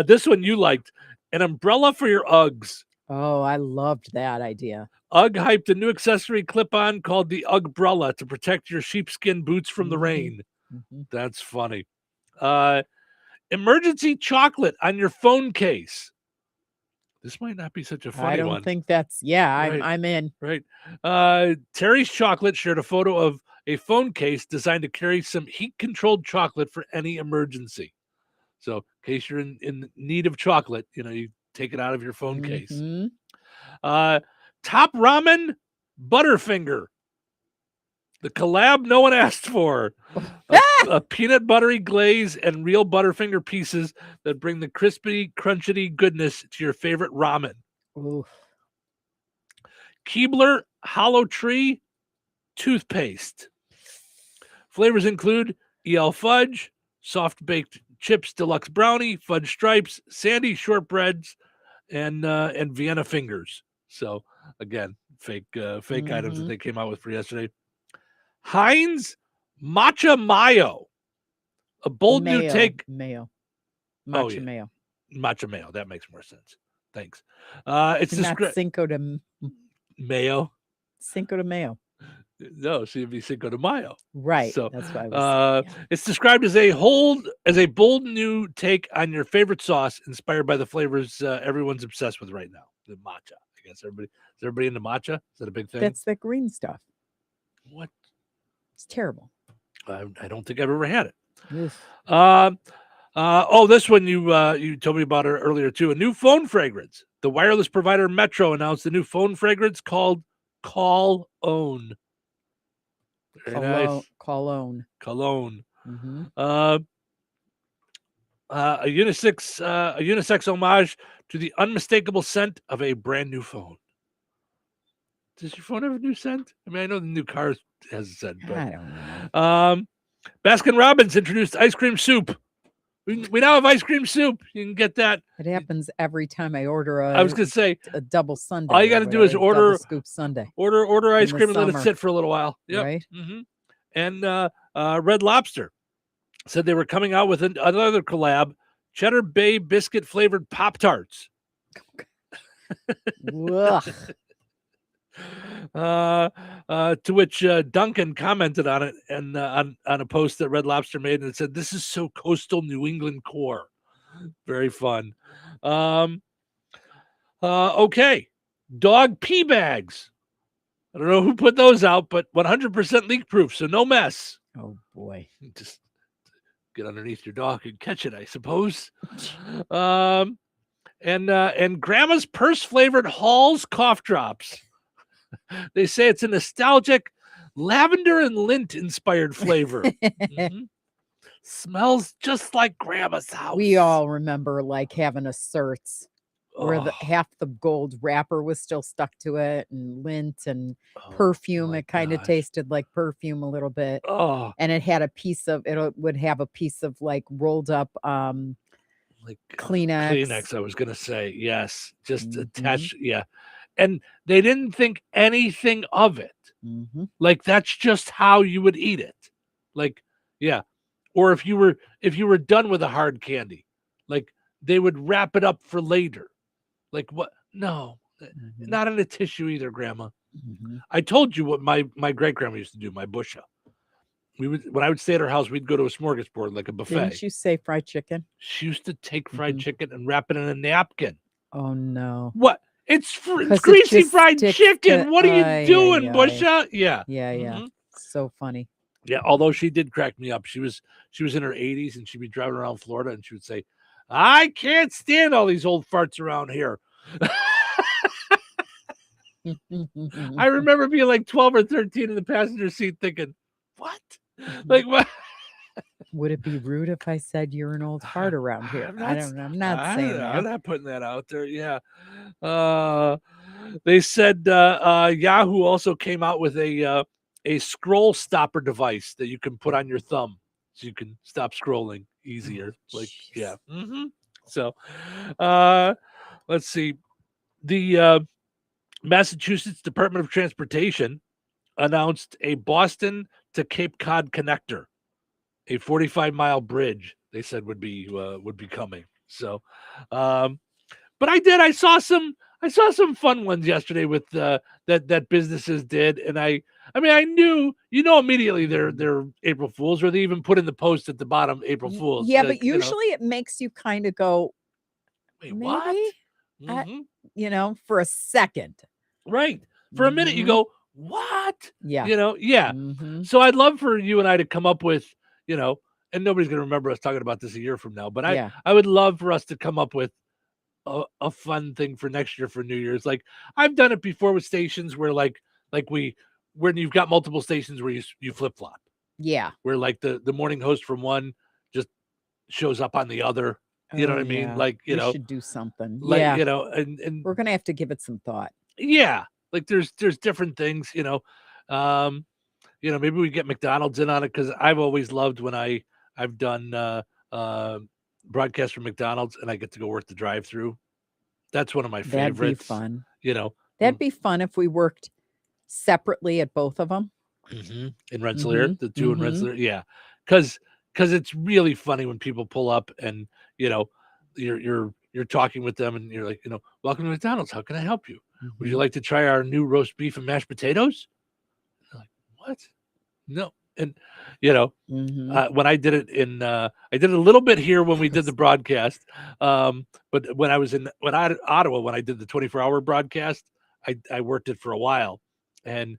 S11: This one you liked. An umbrella for your Uggs.
S12: Oh, I loved that idea.
S11: UGG hyped a new accessory clip-on called the Uggbrella to protect your sheepskin boots from the rain. That's funny. Emergency chocolate on your phone case. This might not be such a funny one.
S12: I don't think that's, I'm in.
S11: Right. Terry's Chocolate shared a photo of a phone case designed to carry some heat-controlled chocolate for any emergency. So in case you're in need of chocolate, you take it out of your phone case. Top Ramen Butterfinger. The collab no one asked for. A peanut buttery glaze and real Butterfinger pieces that bring the crispy, crunchy goodness to your favorite ramen.
S12: Ooh.
S11: Keebler Hollow Tree toothpaste. Flavors include EL Fudge, Soft Baked Chips Deluxe Brownie, Fudge Stripes, Sandy Shortbreads, and Vienna Fingers. So, again, fake items that they came out with for yesterday. Heinz Matcha Mayo. A bold new take.
S12: Mayo.
S11: Matcha
S12: Mayo.
S11: Matcha Mayo. That makes more sense. Thanks. It's
S12: not Cinco de
S11: Mayo.
S12: Cinco de Mayo.
S11: No, so it'd be Cinco de Mayo.
S12: Right.
S11: So
S12: that's why I was
S11: it's described as a bold new take on your favorite sauce, inspired by the flavors everyone's obsessed with right now. The matcha. I guess is everybody into matcha? Is that a big thing?
S12: That's the green stuff.
S11: What?
S12: It's terrible.
S11: I don't think I've ever had it.
S12: Oof.
S11: This one you told me about it earlier too. A new phone fragrance. The wireless provider Metro announced a new phone fragrance called Call Own. Very nice.
S12: Cologne.
S11: A unisex homage to the unmistakable scent of a brand new phone. Does your phone have a new scent? I mean, I know the new car has a scent, but
S12: I don't know.
S11: Baskin Robbins introduced ice cream soup. We now have ice cream soup. You can get that.
S12: It happens every time I order
S11: I was gonna say
S12: a double sundae.
S11: All you got to do is order
S12: scoop sundae.
S11: Order ice cream and let it sit for a little while. Yep.
S12: Right.
S11: And Red Lobster said they were coming out with another collab: Cheddar Bay biscuit flavored Pop-Tarts. To which Duncan commented on it and on a post that Red Lobster made, and it said, "This is so coastal New England core." Very fun. Okay, dog pee bags. I don't know who put those out, but 100% leak proof, so no mess.
S12: Oh boy,
S11: just get underneath your dog and catch it, I suppose. And Grandma's purse flavored Halls cough drops. They say it's a nostalgic lavender and lint inspired flavor. Smells just like Grandma's house.
S12: We all remember like having a Certs where half the gold wrapper was still stuck to it, and lint and perfume. It kind of tasted like perfume a little bit. And it had it would have a piece of like rolled up
S11: like
S12: Kleenex.
S11: Kleenex, I was gonna say, yes, just attached. Yeah. And they didn't think anything of it. Like that's just how you would eat it. Like, yeah. Or if you were done with a hard candy, like they would wrap it up for later. Like what? No, not in a tissue either, Grandma. I told you what my great grandma used to do. My busha. When I would stay at her house, we'd go to a smorgasbord, like a buffet.
S12: Didn't you say fried chicken?
S11: She used to take fried chicken and wrap it in a napkin.
S12: Oh no!
S11: What? It's greasy fried chicken. What are you doing,
S12: aye.
S11: Busha? Yeah.
S12: Yeah. So funny.
S11: Yeah, although she did crack me up. She was in her 80s and she'd be driving around Florida and she would say, "I can't stand all these old farts around here." I remember being like 12 or 13 in the passenger seat thinking, "What? Like what?"
S12: Would it be rude if I said you're an old fart around here? I don't know. I'm not saying that.
S11: I'm not putting that out there. Yeah. They said Yahoo also came out with a scroll stopper device that you can put on your thumb so you can stop scrolling easier. Yeah. So let's see. The Massachusetts Department of Transportation announced a Boston to Cape Cod connector, a 45-mile bridge. They said would be coming. So, but I saw some fun ones yesterday with that businesses did, and I knew immediately they're April Fools, or they even put in the post at the bottom April Fools.
S12: Yeah, but usually it makes you kind of go,
S11: wait, what?
S12: For a second.
S11: Right. For a minute you go, what?
S12: Yeah.
S11: Yeah. So I'd love for you and I to come up with, and nobody's going to remember us talking about this a year from now, but I would love for us to come up with a fun thing for next year for New Year's. Like I've done it before with stations where when you've got multiple stations where you flip-flop.
S12: Yeah.
S11: Where like the morning host from one just shows up on the other. You know what I mean?
S12: Yeah.
S11: Like,
S12: we should do something.
S11: Like,
S12: yeah.
S11: And
S12: we're going to have to give it some thought.
S11: Yeah. Like there's different things, maybe we get McDonald's in on it, because I've always loved when I've done broadcast from McDonald's and I get to go work the drive-through. That's one of my favorites.
S12: That'd be fun.
S11: That'd
S12: be fun if we worked separately at both of them.
S11: In Rensselaer, the two in Rensselaer. Yeah. Because it's really funny when people pull up and, you're talking with them and you're like, welcome to McDonald's. How can I help you? Would you like to try our new roast beef and mashed potatoes? They're like, what? No. And, when I did it I did it a little bit here when we did the broadcast. But when I was in Ottawa, when I did the 24-hour broadcast, I worked it for a while. And,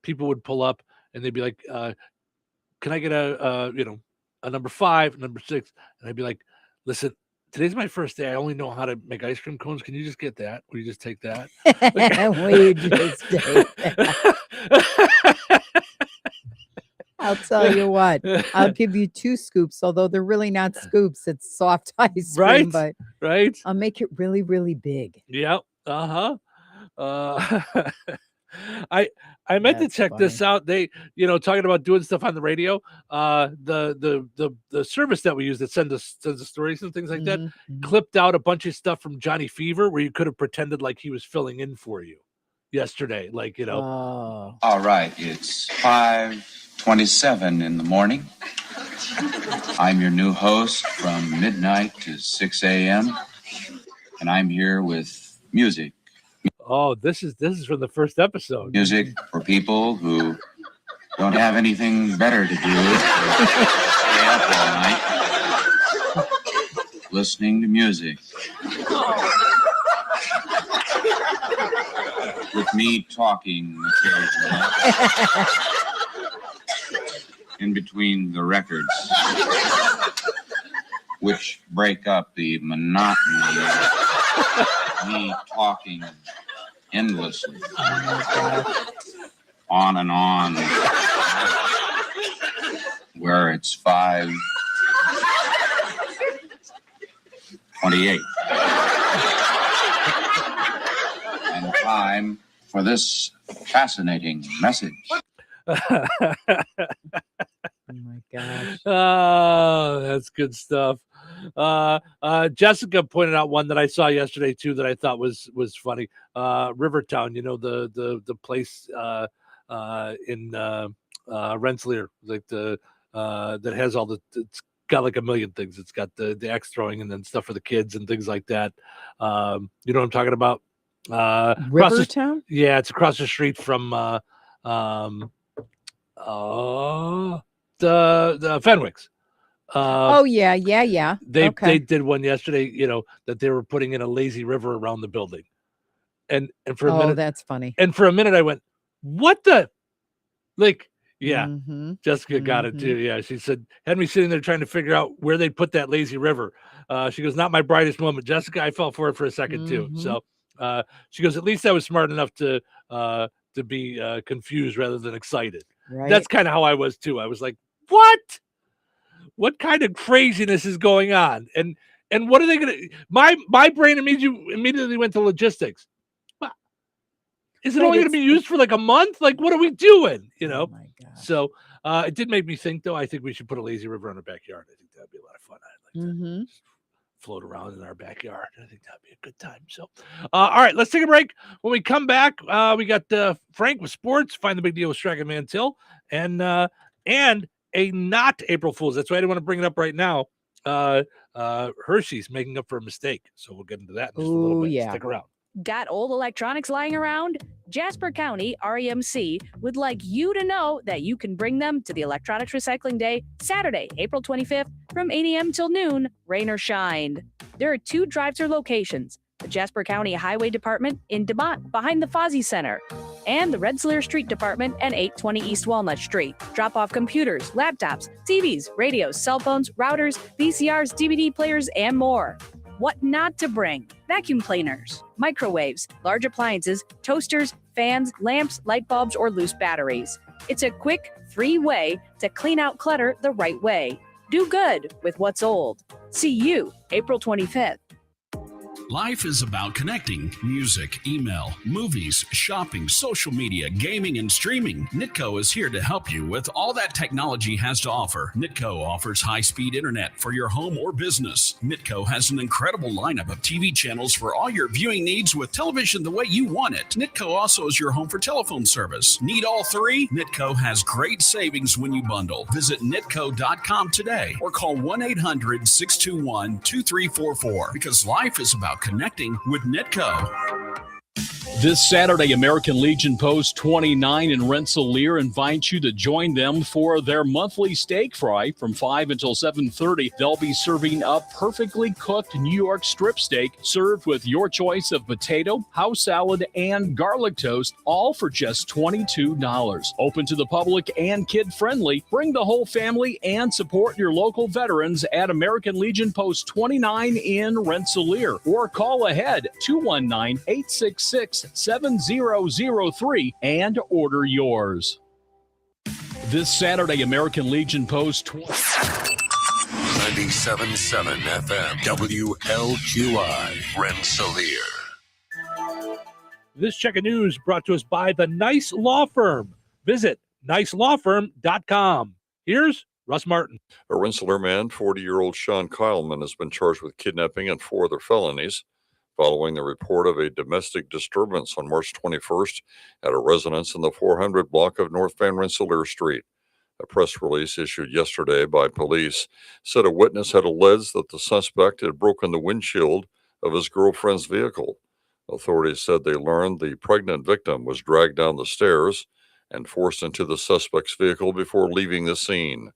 S11: people would pull up and they'd be like, can I get a number 5, number 6? And I'd be like, listen, today's my first day. I only know how to make ice cream cones. Can you just get that? Will you just take that?
S12: Will you just take that? I'll tell you what. I'll give you 2 scoops, although they're really not scoops. It's soft ice cream, but I'll make it really, really big.
S11: Yep. I meant to check this out. They, talking about doing stuff on the radio. The service that we use that sends us stories and things like that clipped out a bunch of stuff from Johnny Fever where you could have pretended like he was filling in for you yesterday. Like,
S10: All right, it's 5:27 in the morning. I'm your new host from midnight to 6 a.m. and I'm here with music.
S11: Oh, this is from the first episode.
S10: Music for people who don't have anything better to do. Stay up all night listening to music. With me talking occasionally. In between the records. Which break up the monotony of me talking endlessly, on and on, where it's 5:28, and time for this fascinating message.
S12: Oh my gosh!
S11: Oh, that's good stuff. Jessica pointed out one that I saw yesterday too that I thought was funny. Rivertown, the place in Rensselaer, like that has all it's got like a million things. It's got the axe throwing and then stuff for the kids and things like that. You know what I'm talking about?
S12: Rivertown?
S11: Yeah, it's across the street from the Fenwicks.
S12: Yeah.
S11: They did one yesterday, that they were putting in a lazy river around the building. And for a minute,
S12: that's funny.
S11: And for a minute I went, what the, like, yeah,
S12: Mhm.
S11: Jessica got it too. Yeah. She said, had me sitting there trying to figure out where they'd put that lazy river. She goes, not my brightest moment. Jessica, I fell for it for a second too. So she goes, at least I was smart enough to be confused rather than excited.
S12: Right.
S11: That's kind of how I was too. I was like, what kind of craziness is going on? And what are they going to, my brain immediately went to logistics. Is it only going to be used for like a month? Like, what are we doing?
S12: Oh my God.
S11: So it did make me think, though. I think we should put a lazy river in our backyard. I think that'd be a lot of fun. I'd like to just float around in our backyard. I think that'd be a good time. So, all right, let's take a break. When we come back, we got Frank with sports, Find the Big Deal with Strachan Mantil, and a not April Fool's. That's why I didn't want to bring it up right now. Hershey's making up for a mistake. So we'll get into that in just a little bit.
S12: Yeah.
S11: Stick around.
S3: Got old electronics lying around? Jasper County REMC would like you to know that you can bring them to the Electronics Recycling Day, Saturday, April 25th, from 8 a.m. till noon, rain or shine. There are 2 drive-thru locations, the Jasper County Highway Department in DeMont behind the Fozzie Center, and the Rensselaer Street Department at 820 East Walnut Street. Drop off computers, laptops, TVs, radios, cell phones, routers, VCRs, DVD players, and more. What not to bring: vacuum cleaners, microwaves, large appliances, toasters, fans, lamps, light bulbs, or loose batteries. It's a quick, free way to clean out clutter the right way. Do good with what's old. See you April 25th.
S14: Life is about connecting. Music, email, movies, shopping, social media, gaming, and streaming. Nitco is here to help you with all that technology has to offer. Nitco offers high-speed internet for your home or business. Nitco has an incredible lineup of TV channels for all your viewing needs with television the way you want it. Nitco also is your home for telephone service. Need all 3? Nitco has great savings when you bundle. Visit nitco.com today or call 1-800-621-2344 because life is about connecting with Nitco.
S13: This Saturday, American Legion Post 29 in Rensselaer invites you to join them for their monthly steak fry from 5 until 7:30. They'll be serving up perfectly cooked New York strip steak served with your choice of potato, house salad, and garlic toast, all for just $22. Open to the public and kid-friendly. Bring the whole family and support your local veterans at American Legion Post 29 in Rensselaer. Or call ahead 219-866-7003 and order yours. This Saturday, American Legion Post
S6: 97.7 FM WLQI Rensselaer.
S11: This check of news brought to us by the Nice Law Firm. Visit nicelawfirm.com. Here's Russ Martin.
S15: A Rensselaer man, 40-year-old Sean Kyleman, has been charged with kidnapping and 4 other felonies following the report of a domestic disturbance on March 21st at a residence in the 400 block of North Van Rensselaer Street. A press release issued yesterday by police said a witness had alleged that the suspect had broken the windshield of his girlfriend's vehicle. Authorities said they learned the pregnant victim was dragged down the stairs and forced into the suspect's vehicle before leaving the scene.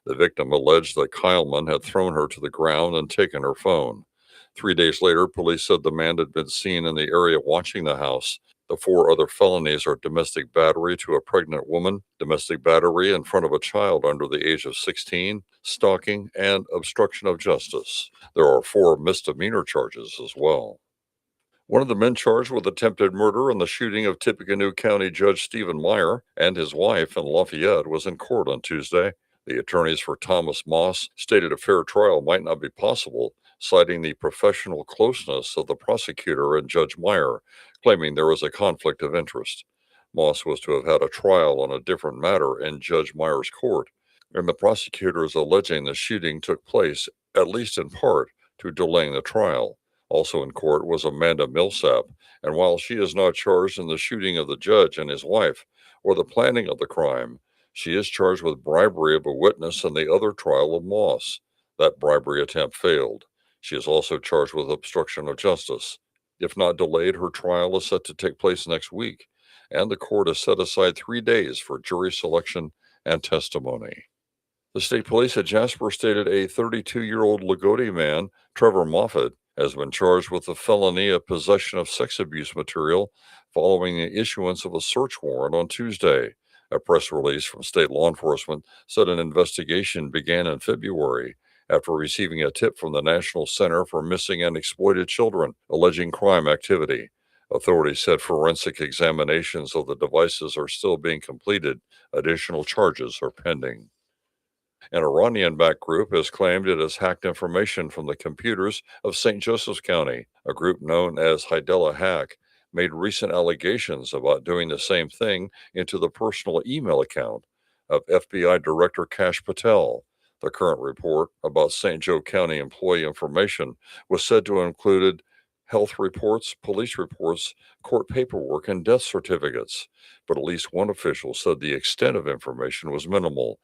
S15: The victim alleged that Kyleman had thrown her to the ground and taken her phone. 3 days later, police said the man had been seen in the area watching the house. The 4 other felonies are domestic battery to a pregnant woman, domestic battery in front of a child under the age of 16, stalking, and obstruction of justice. There are 4 misdemeanor charges as well. One of the men charged with attempted murder in the shooting of Tippecanoe County Judge Stephen Meyer and his wife in Lafayette was in court on Tuesday. The attorneys for Thomas Moss stated a fair trial might not be possible, citing the professional closeness of the prosecutor and Judge Meyer, claiming there was a conflict of interest. Moss was to have had a trial on a different matter in Judge Meyer's court, and the prosecutor is alleging the shooting took place, at least in part, to delaying the trial. Also in court was Amanda Millsap, and while she is not charged in the shooting of the judge and his wife or the planning of the crime, she is charged with bribery of a witness in the other trial of Moss. That bribery attempt failed. She is also charged with obstruction of justice. If not delayed, her trial is set to take place next week, and the court has set aside 3 days for jury selection and testimony. The state police at Jasper stated a 32-year-old Lagodi man, Trevor Moffat, has been charged with the felony of possession of sex abuse material following the issuance of a search warrant on Tuesday. A press release from state law enforcement said an investigation began in February after receiving a tip from the National Center for Missing and Exploited Children alleging crime activity. Authorities said forensic examinations of the devices are still being completed. Additional charges are pending. An Iranian-backed group has claimed it has hacked information from the computers of St. Joseph's County. A group known as Hidela Hack made recent allegations about doing the same thing into the personal email account of FBI Director Kash Patel. The current report about St. Joe County employee information was said to have included health reports, police reports, court paperwork, and death certificates. But at least one official said the extent of information was minimal,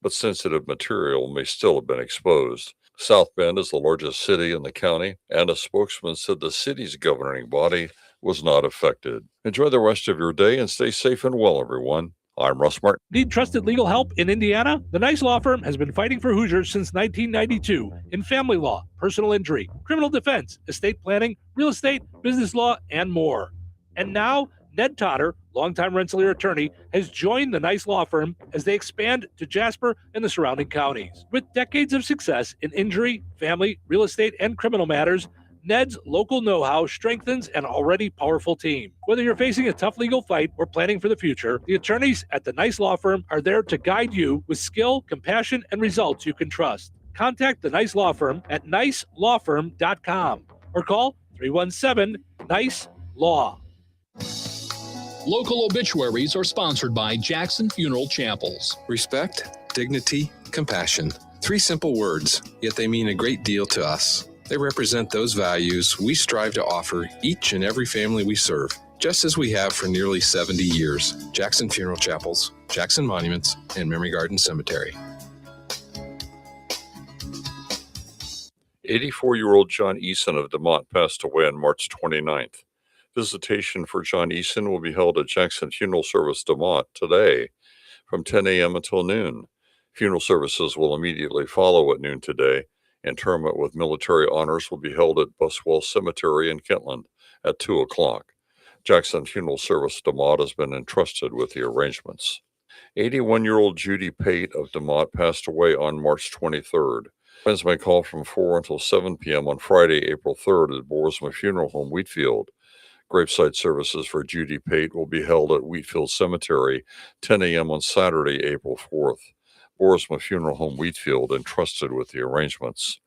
S15: but sensitive material may still have been exposed. South Bend is the largest city in the county, and a spokesman said the city's governing body was not affected. Enjoy the rest of your day and stay safe and well, everyone. I'm Russ Martin.
S11: Need trusted legal help in Indiana? The Nice Law Firm has been fighting for Hoosiers since 1992 in family law, personal injury, criminal defense, estate planning, real estate, business law, and more. And now, Ned Totter, longtime Rensselaer attorney, has joined the Nice Law Firm as they expand to Jasper and the surrounding counties. With decades of success in injury, family, real estate, and criminal matters, Ned's local know-how strengthens an already powerful team. Whether you're facing a tough legal fight or planning for the future, the attorneys at the Nice Law Firm are there to guide you with skill, compassion, and results you can trust. Contact the Nice Law Firm at nicelawfirm.com or call 317-NICE-LAW.
S13: Local obituaries are sponsored by Jackson Funeral Chapels.
S4: Respect, dignity, compassion. 3 simple words, yet they mean a great deal to us. They represent those values we strive to offer each and every family we serve, just as we have for nearly 70 years. Jackson Funeral Chapels, Jackson Monuments, and Memory Garden Cemetery.
S15: 84-year-old John Eason of DeMont passed away on March 29th. Visitation for John Eason will be held at Jackson Funeral Service DeMont today from 10 a.m. until noon. Funeral services will immediately follow at noon today. Interment with military honors will be held at Buswell Cemetery in Kentland at 2 o'clock. Jackson Funeral Service DeMont has been entrusted with the arrangements. 81-year-old Judy Pate of DeMont passed away on March 23rd. Friends may call from 4 until 7 p.m. on Friday, April 3rd at Boersma Funeral Home, Wheatfield. Graveside services for Judy Pate will be held at Wheatfield Cemetery, 10 a.m. on Saturday, April 4th. Boersma Funeral Home, Wheatfield, entrusted with the arrangements.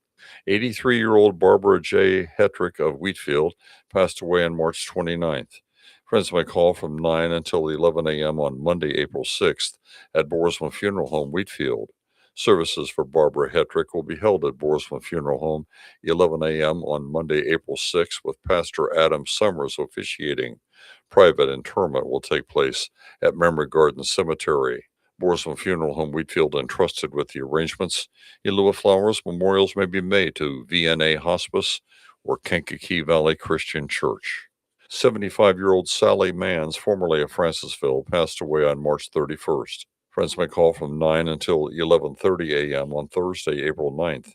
S15: 83-year-old Barbara J. Hetrick of Wheatfield passed away on March 29th. Friends may call from 9 until 11 a.m. on Monday, April 6th at Boersma Funeral Home, Wheatfield. Services for Barbara Hetrick will be held at Boersma Funeral Home, 11 a.m. on Monday, April 6th, with Pastor Adam Summers officiating. Private interment will take place at Memory Garden Cemetery. Boersma Funeral Home, Wheatfield, entrusted with the arrangements. In lieu of flowers, memorials may be made to VNA Hospice or Kankakee Valley Christian Church. 75-year-old Sally Mans, formerly of Francisville, passed away on March 31st. Friends may call from 9 until 11:30 a.m. on Thursday, April 9th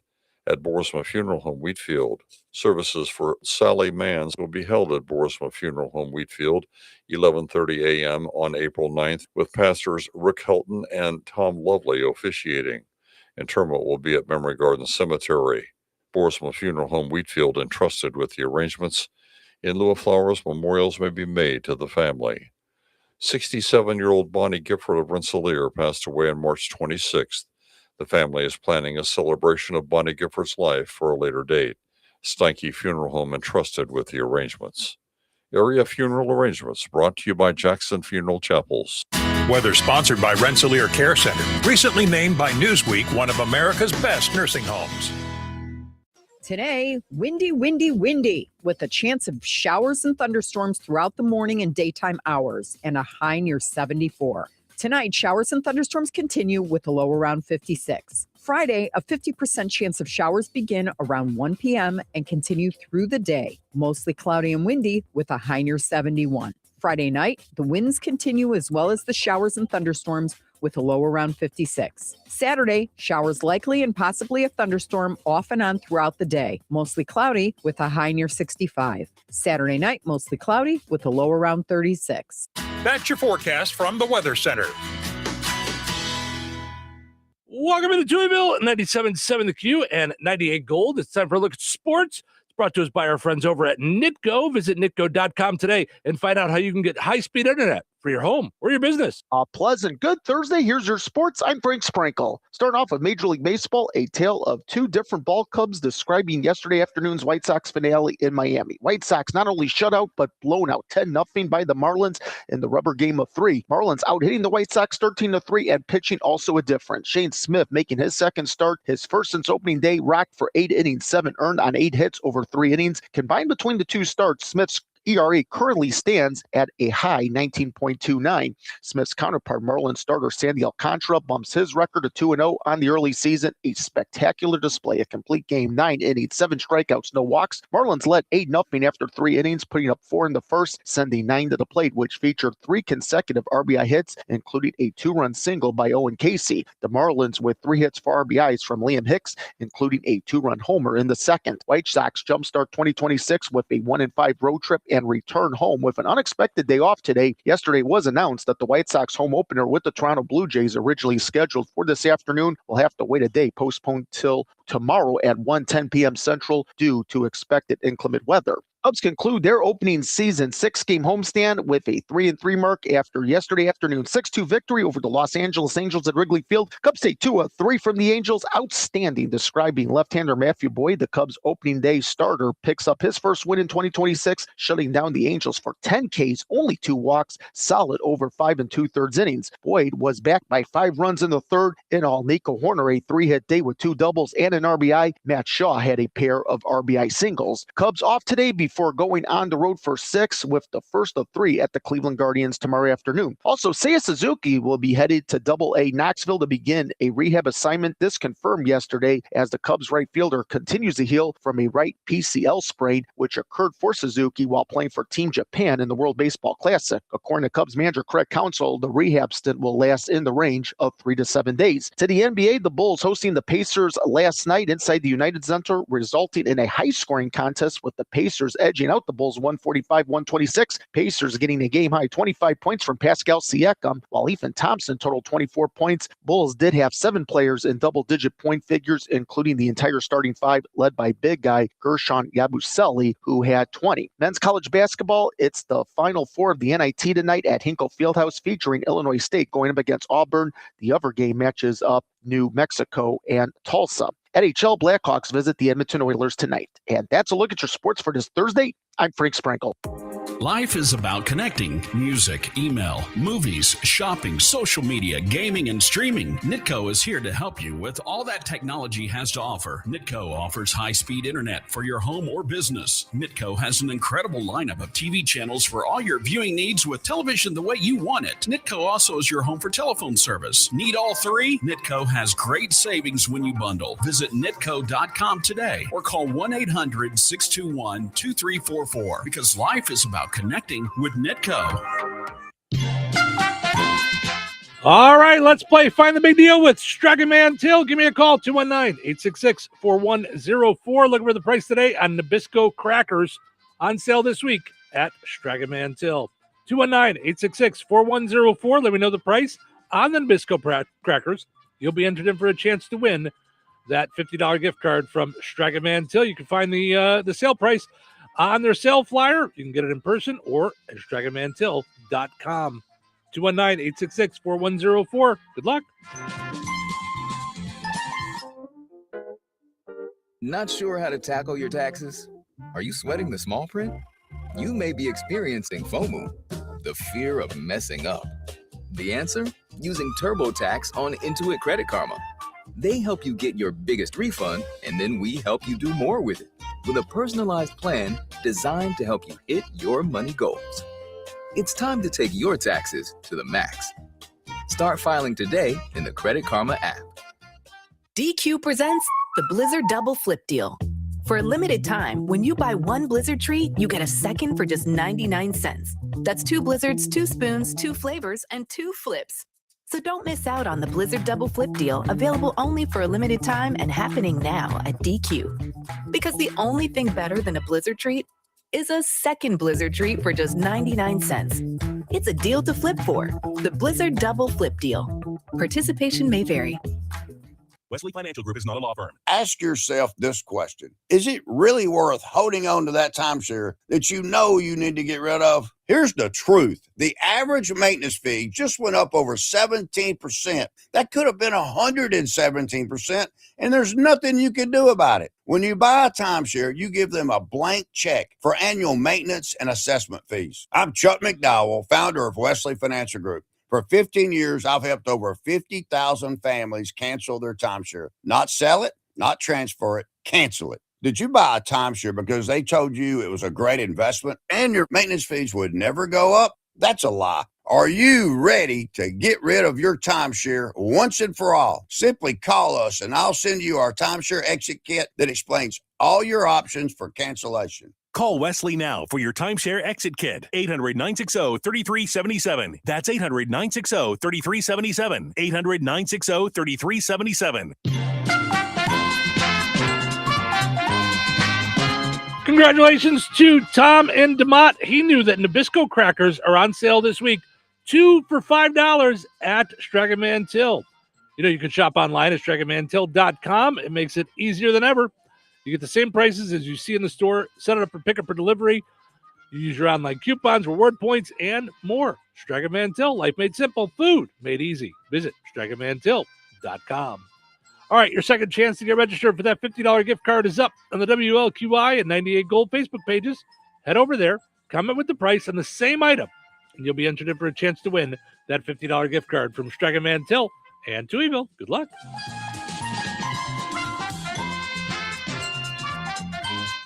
S15: at Boersma Funeral Home, Wheatfield. Services for Sally Mans will be held at Boersma Funeral Home, Wheatfield, 11:30 a.m. on April 9th, with pastors Rick Helton and Tom Lovely officiating. Interment will be at Memory Garden Cemetery. Boersma Funeral Home, Wheatfield, entrusted with the arrangements. In lieu of flowers, memorials may be made to the family. 67-year-old Bonnie Gifford of Rensselaer passed away on March 26th. The family is planning a celebration of Bonnie Gifford's life for a later date. Steinke Funeral Home entrusted with the arrangements. Area funeral arrangements brought to you by Jackson Funeral Chapels.
S1: Weather sponsored by Rensselaer Care Center, recently named by Newsweek one of America's best nursing homes.
S12: Today, windy, with a chance of showers and thunderstorms throughout the morning and daytime hours and a high near 74. Tonight, showers and thunderstorms continue with a low around 56. Friday, a 50% chance of showers begin around 1 p.m. and continue through the day. Mostly cloudy and windy with a high near 71. Friday night, the winds continue as well as the showers and thunderstorms with a low around 56. Saturday, showers likely and possibly a thunderstorm off and on throughout the day. Mostly cloudy with a high near 65. Saturday night, mostly cloudy with a low around 36.
S1: That's your forecast from the Weather Center.
S11: Welcome to Touhyville, 97.7 The Q and 98 Gold. It's time for a look at sports. It's brought to us by our friends over at Nitco. Visit nitco.com today and find out how you can get high-speed internet for your home or your business.
S2: A pleasant good Thursday. Here's your sports. I'm Frank Sprinkle. Starting off with Major League Baseball, a tale of two different ball clubs describing yesterday afternoon's White Sox finale in Miami. White Sox not only shut out, but blown out 10-0 by the Marlins in the rubber game of 3. Marlins out hitting the White Sox 13-3 and pitching also a difference. Shane Smith making his second start, his first since opening day, rocked for 8 innings, 7 earned on 8 hits over 3 innings. Combined between the two starts, Smith's ERA currently stands at a high 19.29. Smith's counterpart, Marlins starter Sandy Alcantara, bumps his record to 2-0 on the early season. A spectacular display, a complete game, 9 innings, 7 strikeouts, no walks. Marlins led 8-0 after 3 innings, putting up 4 in the first, sending 9 to the plate, which featured 3 consecutive RBI hits, including a 2-run single by Owen Casey. The Marlins with 3 hits for RBIs from Liam Hicks, including a 2-run homer in the second. White Sox jumpstart 2026 with a 1-5 road trip and return home with an unexpected day off today. Yesterday was announced that the White Sox home opener with the Toronto Blue Jays, originally scheduled for this afternoon, will have to wait a day, postponed till tomorrow at 1:10 p.m. Central due to expected inclement weather. Cubs conclude their opening season 6-game homestand with a 3-3 mark after yesterday afternoon's 6-2 victory over the Los Angeles Angels at Wrigley Field. Cubs take 2 of 3 from the Angels. Outstanding, describing left-hander Matthew Boyd, the Cubs opening day starter, picks up his first win in 2026, shutting down the Angels for 10 Ks, only 2 walks, solid over 5 2/3 innings. Boyd was backed by 5 runs in the third. In all, Nico Horner a 3-hit day with 2 doubles and an RBI. Matt Shaw had a pair of RBI singles. Cubs off today before going on the road for 6 with the first of 3 at the Cleveland Guardians tomorrow afternoon. Also, Seiya Suzuki will be headed to Double-A Knoxville to begin a rehab assignment. This confirmed yesterday as the Cubs right fielder continues to heal from a right PCL sprain, which occurred for Suzuki while playing for Team Japan in the World Baseball Classic. According to Cubs manager Craig Counsell, the rehab stint will last in the range of 3 to 7 days. To the NBA, the Bulls hosting the Pacers last night inside the United Center, resulting in a high-scoring contest with the Pacers edging out the Bulls 145-126. Pacers getting a game-high 25 points from Pascal Siakam, while Ethan Thompson totaled 24 points. Bulls did have 7 players in double-digit point figures, including the entire starting 5, led by big guy Gershon Yabusele, who had 20. Men's college basketball, it's the Final Four of the NIT tonight at Hinkle Fieldhouse, featuring Illinois State going up against Auburn. The other game matches up New Mexico and Tulsa. NHL Blackhawks visit the Edmonton Oilers tonight. And that's a look at your sports for this Thursday. I'm Frank Sprinkle.
S14: Life is about connecting. Music, email, movies, shopping, social media, gaming, and streaming. Nitco is here to help you with all that technology has to offer. Nitco offers high-speed internet for your home or business. Nitco has an incredible lineup of TV channels for all your viewing needs with television the way you want it. Nitco also is your home for telephone service. Need all 3? Nitco has great savings when you bundle. Visit nitco.com today or call 1-800-621-2344 because life is about connecting with Nitco.
S11: All right, let's play Find the Big Deal with Struggle Man Till. Give me a call, 219-866-4104. Looking for the price today on Nabisco crackers on sale this week at Struggle Man Till. 219-866-4104. Let me know the price on the Nabisco crackers. You'll be entered in for a chance to win that $50 gift card from Struggle Man Till. You can find the sale price on their sale flyer. You can get it in person or at StragamanTill.com. 219-866-4104. Good luck.
S16: Not sure how to tackle your taxes? Are you sweating the small print? You may be experiencing FOMO, the fear of messing up. The answer? Using TurboTax on Intuit Credit Karma. They help you get your biggest refund, and then we help you do more with it with a personalized plan designed to help you hit your money goals. It's time to take your taxes to the max. Start filing today in the Credit Karma app.
S17: DQ presents the Blizzard Double Flip Deal. For a limited time, when you buy one Blizzard treat, you get a second for just 99 cents. That's 2 Blizzards, 2 spoons, 2 flavors, and 2 flips. So don't miss out on the Blizzard Double Flip Deal, available only for a limited time and happening now at DQ. Because the only thing better than a Blizzard treat is a second Blizzard treat for just 99 cents. It's a deal to flip for. The Blizzard Double Flip Deal. Participation may vary.
S18: Wesley Financial Group is not a law firm.
S19: Ask yourself this question. Is it really worth holding on to that timeshare that you know you need to get rid of? Here's the truth. The average maintenance fee just went up over 17%. That could have been 117%, and there's nothing you can do about it. When you buy a timeshare, you give them a blank check for annual maintenance and assessment fees. I'm Chuck McDowell, founder of Wesley Financial Group. For 15 years, I've helped over 50,000 families cancel their timeshare. Not sell it, not transfer it, cancel it. Did you buy a timeshare because they told you it was a great investment and your maintenance fees would never go up? That's a lie. Are you ready to get rid of your timeshare once and for all? Simply call us and I'll send you our timeshare exit kit that explains all your options for cancellation.
S18: Call Wesley now for your timeshare exit kit. 800-960-3377. That's 800-960-3377. 800-960-3377.
S11: Congratulations to Tom in DeMott. He knew that Nabisco crackers are on sale this week. 2 for $5 at Stragaman Till. You know, you can shop online at StragamanTill.com. It makes it easier than ever. You get the same prices as you see in the store. Set it up for pickup or delivery. You use your online coupons, reward points, and more. Stragaman Till, life made simple, food made easy. Visit StragamanTill.com. All right, your second chance to get registered for that $50 gift card is up on the WLQI and 98 Gold Facebook pages. Head over there, comment with the price on the same item, and you'll be entered in for a chance to win that $50 gift card from Stragaman Till and Touhyville. Good luck.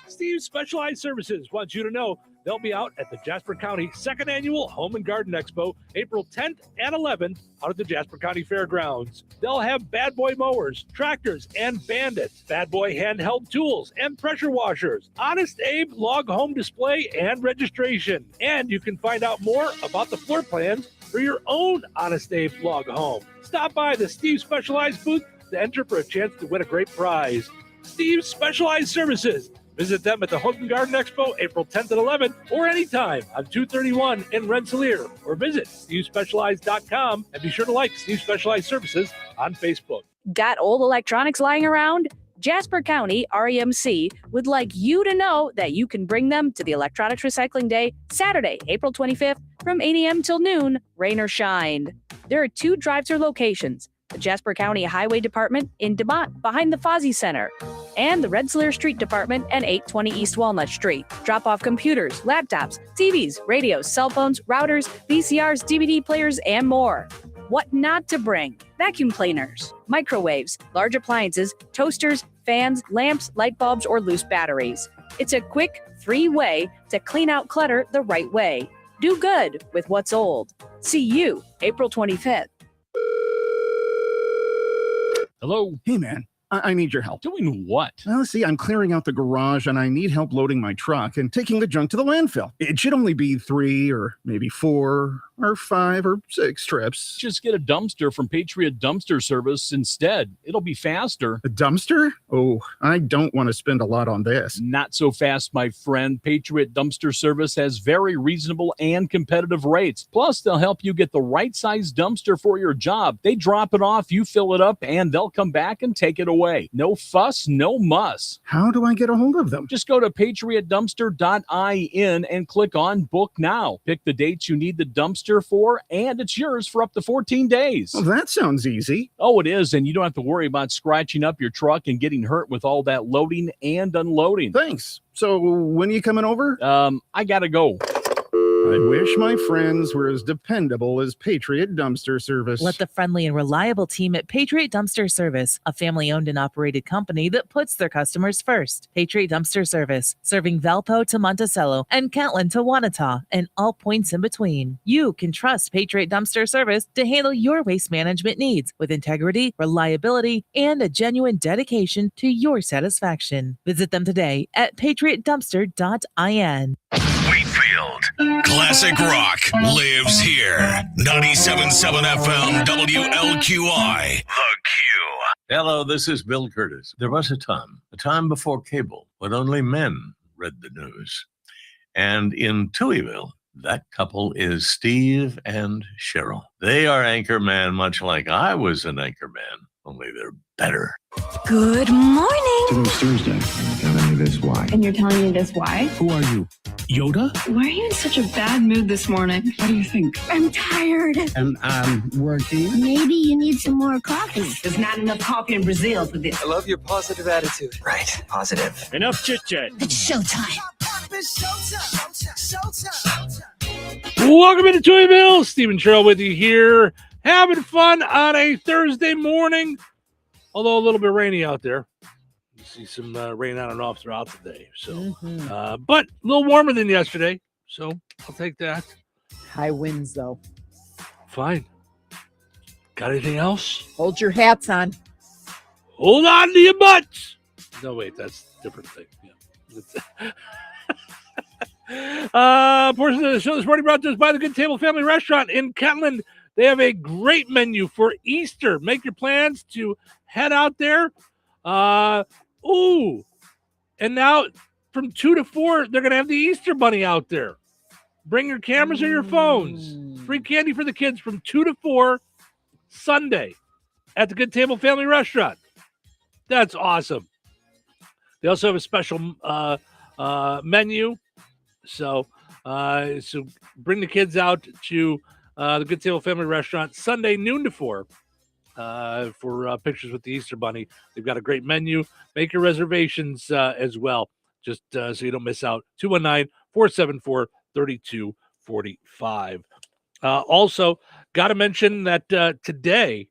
S11: Steve's Specialized Services wants you to know they'll be out at the Jasper County 2nd Annual Home and Garden Expo, April 10th and 11th, out at the Jasper County Fairgrounds. They'll have Bad Boy mowers, tractors, and Bandits, Bad Boy handheld tools, and pressure washers, Honest Abe log home display and registration. And you can find out more about the floor plans for your own Honest Abe log home. Stop by the Steve's Specialized booth to enter for a chance to win a great prize. Steve's Specialized Services. Visit them at the Home and Garden Expo, April 10th and 11th, or anytime on 231 in Rensselaer, or visit SteveSpecialized.com and be sure to like Steve Specialized Services on Facebook.
S3: Got old electronics lying around? Jasper County REMC would like you to know that you can bring them to the Electronics Recycling Day, Saturday, April 25th, from 8 a.m. till noon, rain or shine. There are 2 drive-thru locations. The Jasper County Highway Department in DeMott behind the Fozzie Center, and the Rensselaer Street Department at 820 East Walnut Street. Drop off computers, laptops, TVs, radios, cell phones, routers, VCRs, DVD players, and more. What not to bring? Vacuum cleaners, microwaves, large appliances, toasters, fans, lamps, light bulbs, or loose batteries. It's a quick, free way to clean out clutter the right way. Do good with what's old. See you April 25th.
S20: Hello? Hey, man. I need your help.
S13: Doing what?
S20: Well, see, I'm clearing out the garage and I need help loading my truck and taking the junk to the landfill. It should only be 3 or maybe 4 or 5 or 6 trips.
S13: Just get a dumpster from Patriot Dumpster Service instead. It'll be faster.
S20: A dumpster? Oh, I don't want to spend a lot on this.
S13: Not so fast, my friend. Patriot Dumpster Service has very reasonable and competitive rates. Plus, they'll help you get the right size dumpster for your job. They drop it off, you fill it up, and they'll come back and take it away. No fuss, no muss.
S20: How do I get a hold of them?
S13: Just go to patriotdumpster.in and click on Book Now. Pick the dates you need the dumpster for, and it's yours for up to 14 days.
S20: Well, that sounds easy.
S13: Oh, it is, and you don't have to worry about scratching up your truck and getting hurt with all that loading and unloading.
S20: Thanks. So when are you coming over?
S13: I gotta go.
S20: I wish my friends were as dependable as Patriot Dumpster Service.
S7: Let the friendly and reliable team at Patriot Dumpster Service, a family-owned and operated company that puts their customers first. Patriot Dumpster Service, serving Valpo to Monticello and Catlin to Wanata and all points in between. You can trust Patriot Dumpster Service to handle your waste management needs with integrity, reliability, and a genuine dedication to your satisfaction. Visit them today at patriotdumpster.in.
S6: Wheatfield. Classic rock lives here. 97.7 FM WLQI. The Q.
S21: Hello, this is Bill Curtis. There was a time before cable, when only men read the news. And in Touhyville, that couple is Steve and Cheryl. They are anchorman, much like I was an anchorman, only they're better.
S23: Good morning.
S21: Today's Thursday. I'm telling you this why.
S23: And you're telling me this why?
S21: Who are you? Yoda?
S23: Why are you in such a bad mood this morning?
S21: What do you think?
S23: I'm tired.
S21: And I'm working.
S23: Maybe you need some more coffee.
S24: There's not enough coffee in Brazil for this.
S25: I love your positive attitude.
S24: Right, positive.
S21: Enough chit-chat.
S23: It's showtime.
S11: Welcome into Touhyville. Steve and Cheryl with you here, having fun on a Thursday morning, although a little bit rainy out there. You see some rain on and off throughout the day. So, but a little warmer than yesterday, so I'll take that.
S12: High winds, though.
S11: Fine. Got anything else?
S12: Hold your hats on.
S11: Hold on to your butts. No, wait, that's a different thing. Yeah. Portion of the show this morning brought to us by the Good Table Family Restaurant in Catlin. They have a great menu for Easter. Make your plans to head out there. And now from 2 to 4, they're going to have the Easter Bunny out there. Bring your cameras or your phones. Free candy for the kids from 2 to 4 Sunday at the Good Table Family Restaurant. That's awesome. They also have a special menu. So bring the kids out to the Good Table Family Restaurant Sunday noon to 4 for pictures with the Easter Bunny. They've got a great menu. Make your reservations as well, just so you don't miss out. 219-474-3245. Also, got to mention that today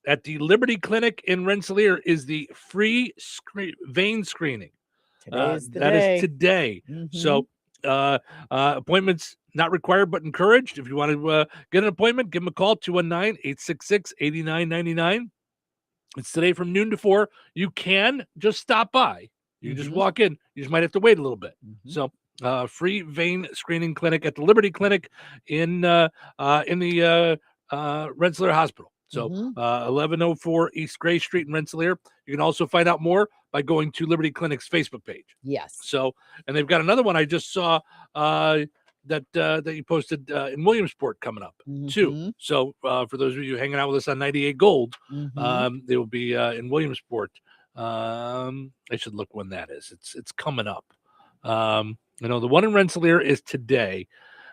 S11: at the Liberty Clinic in Rensselaer is the free vein screening. That is today. So appointments not required but encouraged. If you want to get an appointment, give them a call, 219-866-8999. It's today from noon to 4. You can just stop by. You can just walk in. You just might have to wait a little bit. So free vein screening clinic at the Liberty Clinic in the Rensselaer Hospital. So 1104 East Gray Street in Rensselaer. You can also find out more by going to Liberty Clinic's Facebook page.
S12: Yes.
S11: So, and they've got another one I just saw that you posted in Williamsport coming up too. So for those of you hanging out with us on 98 Gold, they will be in Williamsport. I should look when that is. It's coming up. The one in Rensselaer is today,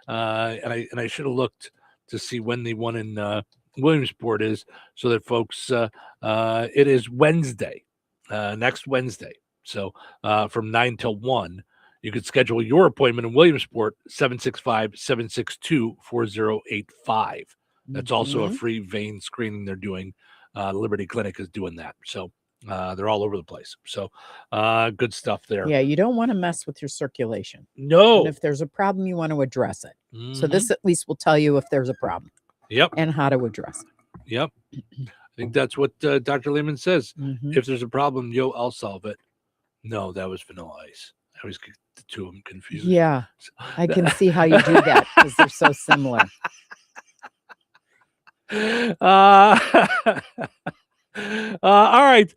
S11: and I should have looked to see when the one in Williamsport is, so that folks, it is Wednesday, next Wednesday. So from 9 till 1, you could schedule your appointment in Williamsport, 765-762-4085. That's also a free vein screening they're doing. Liberty Clinic is doing that. So they're all over the place. So good stuff there.
S12: Yeah, you don't want to mess with your circulation.
S11: No.
S12: And if there's a problem, you want to address it. So this at least will tell you if there's a problem.
S11: Yep.
S12: And how to address it.
S11: Yep. I think that's what Dr. Lehman says. If there's a problem, I'll solve it. No, that was Vanilla Ice. I always get the two of them confused.
S12: Yeah. I can see how you do that because they're so similar.
S11: All right.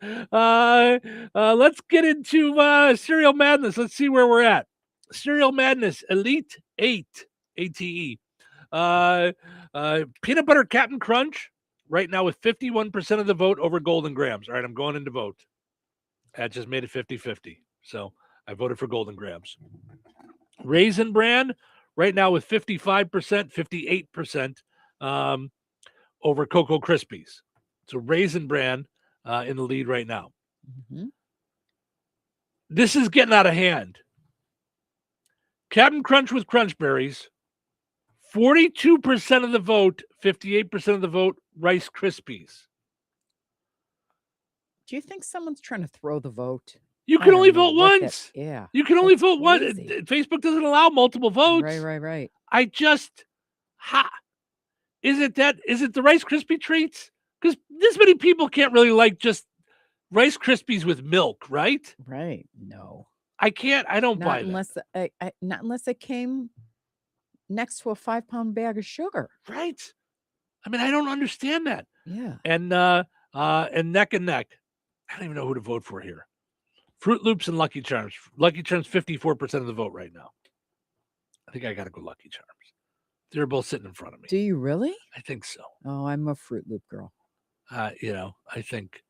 S11: Let's get into Cereal Madness. Let's see where we're at. Cereal Madness Elite 8 ATE. Peanut Butter Captain Crunch right now with 51% of the vote over Golden Grams. All right, I'm going into vote. That just made it 50-50. So I voted for Golden Grams. Raisin Bran right now with 55%, 58% over Cocoa Krispies. So Raisin Bran in the lead right now. This is getting out of hand. Captain Crunch with Crunch Berries 42% of the vote, 58% of the vote, Rice Krispies.
S12: Do you think someone's trying to throw the vote?
S11: You
S12: I
S11: can
S12: don't
S11: only
S12: know
S11: vote
S12: what
S11: once.
S12: Yeah.
S11: You can only
S12: That's
S11: vote one.
S12: crazy.
S11: Facebook doesn't allow multiple votes.
S12: Right.
S11: I just, is it the Rice Krispie treats? Because this many people can't really like just Rice Krispies with milk, right?
S12: Right. No.
S11: I don't buy that.
S12: Not unless it came next to a 5-pound bag of sugar.
S11: Right. I mean, I don't understand that.
S12: Yeah.
S11: And neck and neck. I don't even know who to vote for here. Fruit Loops and Lucky Charms. Lucky Charms, 54% of the vote right now. I think I got to go Lucky Charms. They're both sitting in front of me.
S12: Do you really?
S11: I think so.
S12: Oh, I'm a Fruit Loop girl.
S11: I think.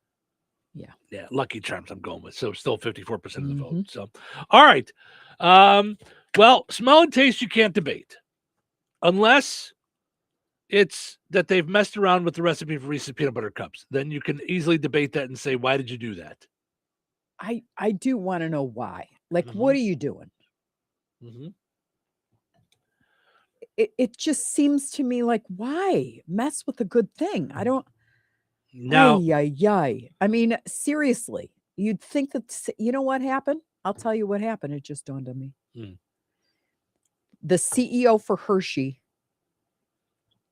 S12: Yeah.
S11: Lucky Charms I'm going with. So still 54% of the vote.
S12: Mm-hmm.
S11: So, all right. Well, smell and taste you can't debate. Unless it's that they've messed around with the recipe for Reese's Peanut Butter Cups. Then you can easily debate that and say, why did you do that?
S12: I do want to know why. Like, what are you doing?
S11: Mm-hmm.
S12: It just seems to me like, why mess with a good thing? I don't.
S11: No.
S12: I mean, seriously, you'd think that, you know what happened? I'll tell you what happened. It just dawned on me. The CEO for Hershey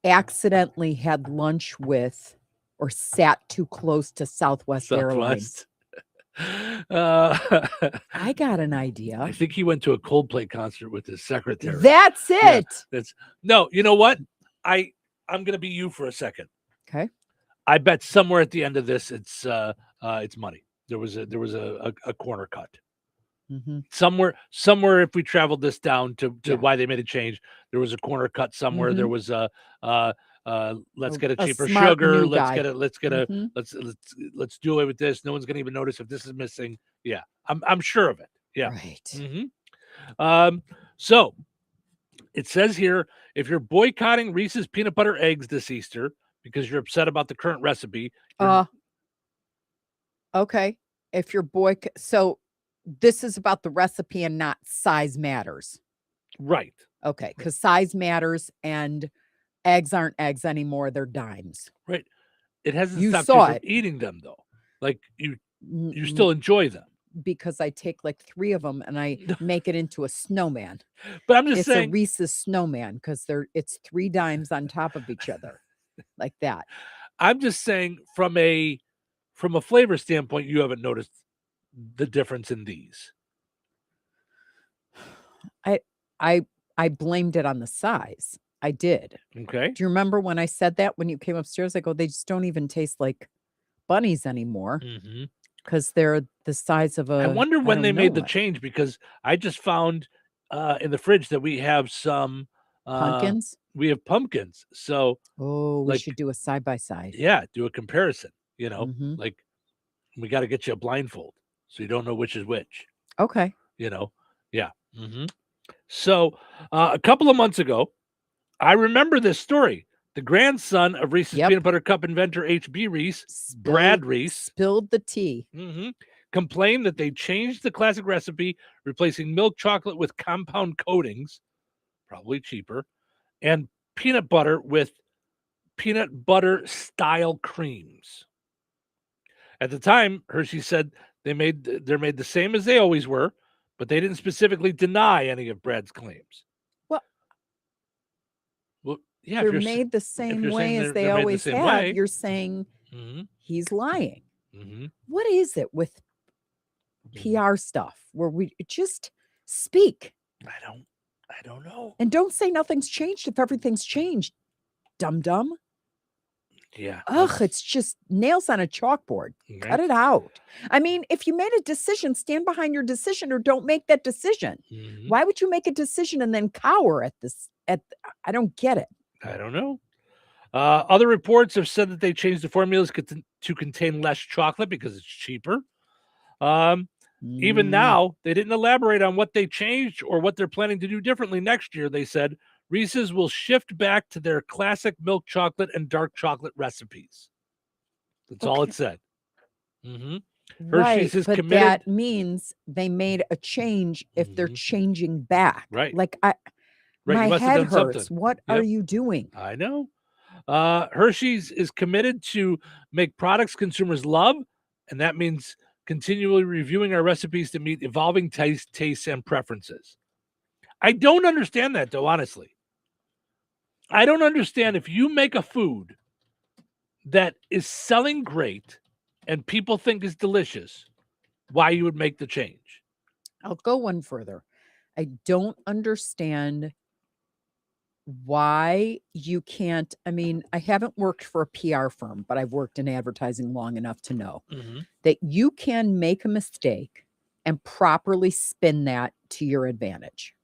S12: accidentally had lunch with or sat too close to Southwest Airlines. I got an idea.
S11: I think he went to a Coldplay concert with his secretary.
S12: That's it.
S11: Yeah, no, you know what? I'm gonna be you for a second.
S12: Okay.
S11: I bet somewhere at the end of this it's money. There was a corner cut.
S12: Mm-hmm.
S11: Somewhere if we traveled this down to why they made a change, there was a corner cut somewhere.
S12: Mm-hmm.
S11: There was let's get a cheaper
S12: smart
S11: sugar.
S12: new
S11: Let's
S12: guy.
S11: get
S12: Mhm.
S11: let's do away with this. No one's gonna even notice if this is missing. Yeah, I'm sure of it. Yeah.
S12: Right.
S11: Mm-hmm. So it says here, if you're boycotting Reese's peanut butter eggs this Easter because you're upset about the current recipe,
S12: Okay. If your so this is about the recipe and not size matters.
S11: Right.
S12: Okay, because size matters and eggs aren't eggs anymore. They're dimes.
S11: Right. It hasn't
S12: You
S11: stopped
S12: saw
S11: you from
S12: it.
S11: eating them though. Like you still enjoy them.
S12: Because I take like 3 of them and I make it into a snowman.
S11: But I'm just
S12: it's
S11: saying
S12: a Reese's snowman because it's 3 dimes on top of each other, like that.
S11: I'm just saying from a flavor standpoint, you haven't noticed the difference in these.
S12: I blamed it on the size. I did.
S11: Okay.
S12: Do you remember when I said that when you came upstairs? I go, they just don't even taste like bunnies anymore because they're the size of a.
S11: I wonder when they made the
S12: what.
S11: change because I just found in the fridge that we have some
S12: Pumpkins?
S11: We have pumpkins. So
S12: we should do a side by side.
S11: Yeah, do a comparison. You know,
S12: Mhm.
S11: like we got to get you a blindfold so you don't know which is which.
S12: Okay.
S11: You know, yeah. So a couple of months ago, I remember this story. The grandson of Reese's Peanut Butter Cup inventor H.B. Reese, Brad Reese,
S12: spilled the tea.
S11: Complained that they changed the classic recipe, replacing milk chocolate with compound coatings, probably cheaper, and peanut butter with peanut butter style creams. At the time, Hershey said they're made the same as they always were, but they didn't specifically deny any of Brad's claims. Well, yeah,
S12: they're made the same way as they always have. You're saying he's lying. What is it with PR stuff where we just speak?
S11: I don't know.
S12: And don't say nothing's changed if everything's changed. Dum.
S11: Yeah.
S12: Ugh, it's just nails on a chalkboard. Cut it out. I mean, if you made a decision, stand behind your decision or don't make that decision. Why would you make a decision and then cower at this? I don't get it.
S11: I don't know. Other reports have said that they changed the formulas to contain less chocolate because it's cheaper. Even now, they didn't elaborate on what they changed or what they're planning to do differently next year. They said Reese's will shift back to their classic milk chocolate and dark chocolate recipes. That's all it said. Hershey's is
S12: but
S11: committed.
S12: That means they made a change if they're changing back.
S11: Right.
S12: Like
S11: Right,
S12: My
S11: you must have
S12: head
S11: done
S12: hurts.
S11: something.
S12: What are you doing?
S11: I know. Hershey's is committed to make products consumers love, and that means continually reviewing our recipes to meet evolving tastes and preferences. I don't understand that, though, honestly. I don't understand if you make a food that is selling great and people think is delicious, why you would make the change.
S12: I'll go one further. I don't understand why you can't. I mean, I haven't worked for a PR firm, but I've worked in advertising long enough to know that you can make a mistake and properly spin that to your advantage.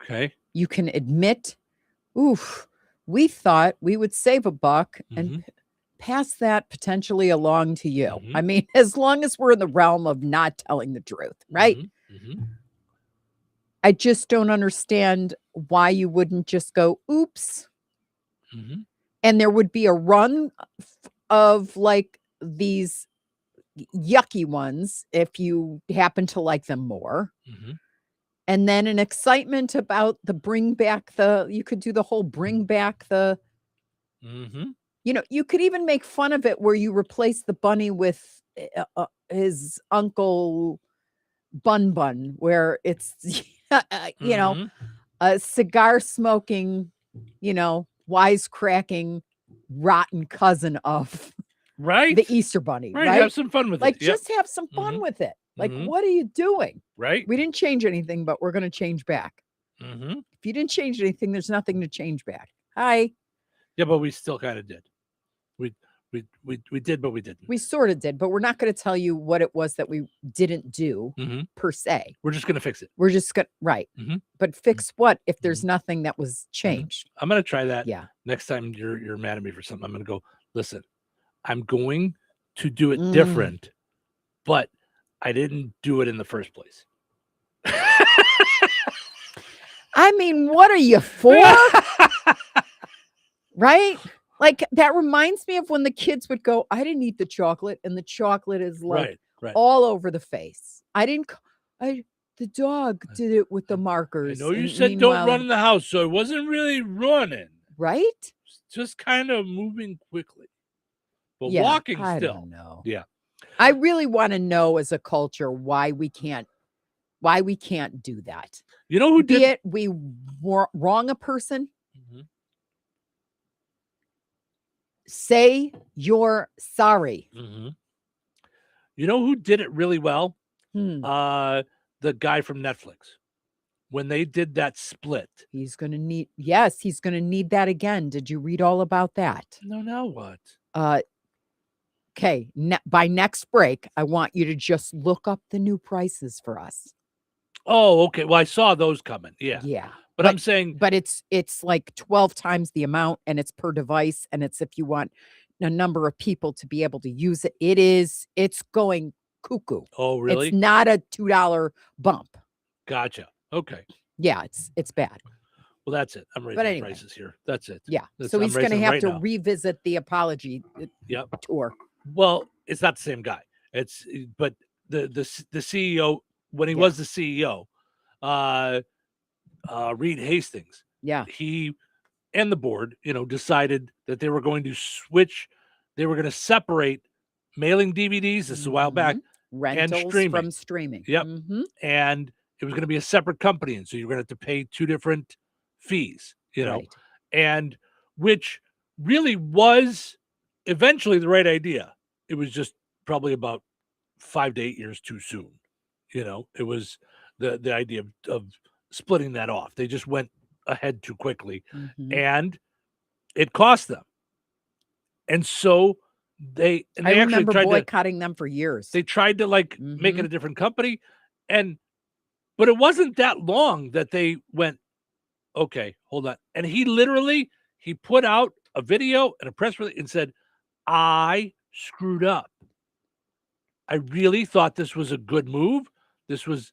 S11: Okay.
S12: You can admit, oof, we thought we would save a buck and pass that potentially along to you. I mean, as long as we're in the realm of not telling the truth, right? I just don't understand why you wouldn't just go, oops. And there would be a run of like these yucky ones if you happen to like them more. And then an excitement about the you could do the whole bring back the, you know, you could even make fun of it where you replace the bunny with his uncle Bun, where it's, you know, a cigar smoking, you know, wisecracking, rotten cousin of the Easter Bunny.
S11: Right.
S12: Right.
S11: Have some fun with
S12: like,
S11: it. Yep.
S12: just have some fun with it. Like, what are you doing?
S11: Right.
S12: We didn't change anything, but we're going to change back. If you didn't change anything, there's nothing to change back. Hi.
S11: Yeah, but we still kind of did. We did, but we didn't.
S12: We sort of did, but we're not going to tell you what it was that we didn't do per se.
S11: We're just going to fix it.
S12: We're just going to, right. But fix what if there's nothing that was changed?
S11: I'm going to try that.
S12: Yeah.
S11: Next time you're mad at me for something, I'm going to go, listen, I'm going to do it different, but I didn't do it in the first place.
S12: I mean, what are you for? Right? Like, that reminds me of when the kids would go, I didn't eat the chocolate, and the chocolate is like all over the face. The dog did it with the markers.
S11: I know you said don't run in the house, so it wasn't really running.
S12: Right?
S11: Just kind of moving quickly. But
S12: Yeah,
S11: walking
S12: I
S11: still.
S12: don't know.
S11: Yeah.
S12: I really want to know as a culture why we can't do that.
S11: You know who
S12: Be
S11: did
S12: it we wrong a person. Say you're sorry.
S11: You know who did it really well? The guy from Netflix. When they did that split.
S12: He's going to need that again. Did you read all about that?
S11: No, now what?
S12: Okay, by next break, I want you to just look up the new prices for us.
S11: Oh, okay. Well, I saw those coming. Yeah.
S12: Yeah.
S11: But I'm saying,
S12: but it's like 12 times the amount, and it's per device, and it's if you want a number of people to be able to use it. It's going cuckoo.
S11: Oh, really?
S12: It's not a $2 bump.
S11: Gotcha. Okay.
S12: Yeah, it's bad.
S11: Well, that's it. I'm raising prices here. That's it.
S12: Yeah.
S11: That's,
S12: So he's going to have to
S11: now.
S12: revisit the apology tour.
S11: Well, it's not the same guy. But the CEO, when he was the CEO, Reed Hastings.
S12: Yeah.
S11: He and the board, decided that they were going to switch. They were going to separate mailing DVDs. This is a while back.
S12: Rentals
S11: and streaming.
S12: from streaming.
S11: Yep. And it was going to be a separate company. And so you're going to have to pay two different fees, and which really was eventually the right idea. It was just probably about 5 to 8 years too soon. It was the idea of splitting that off. They just went ahead too quickly and it cost them. And so I
S12: remember boycotting them for years.
S11: They tried to make it a different company, but it wasn't that long that they went, okay, hold on. And he put out a video and a press release and said, I screwed up. I really thought this was a good move. This was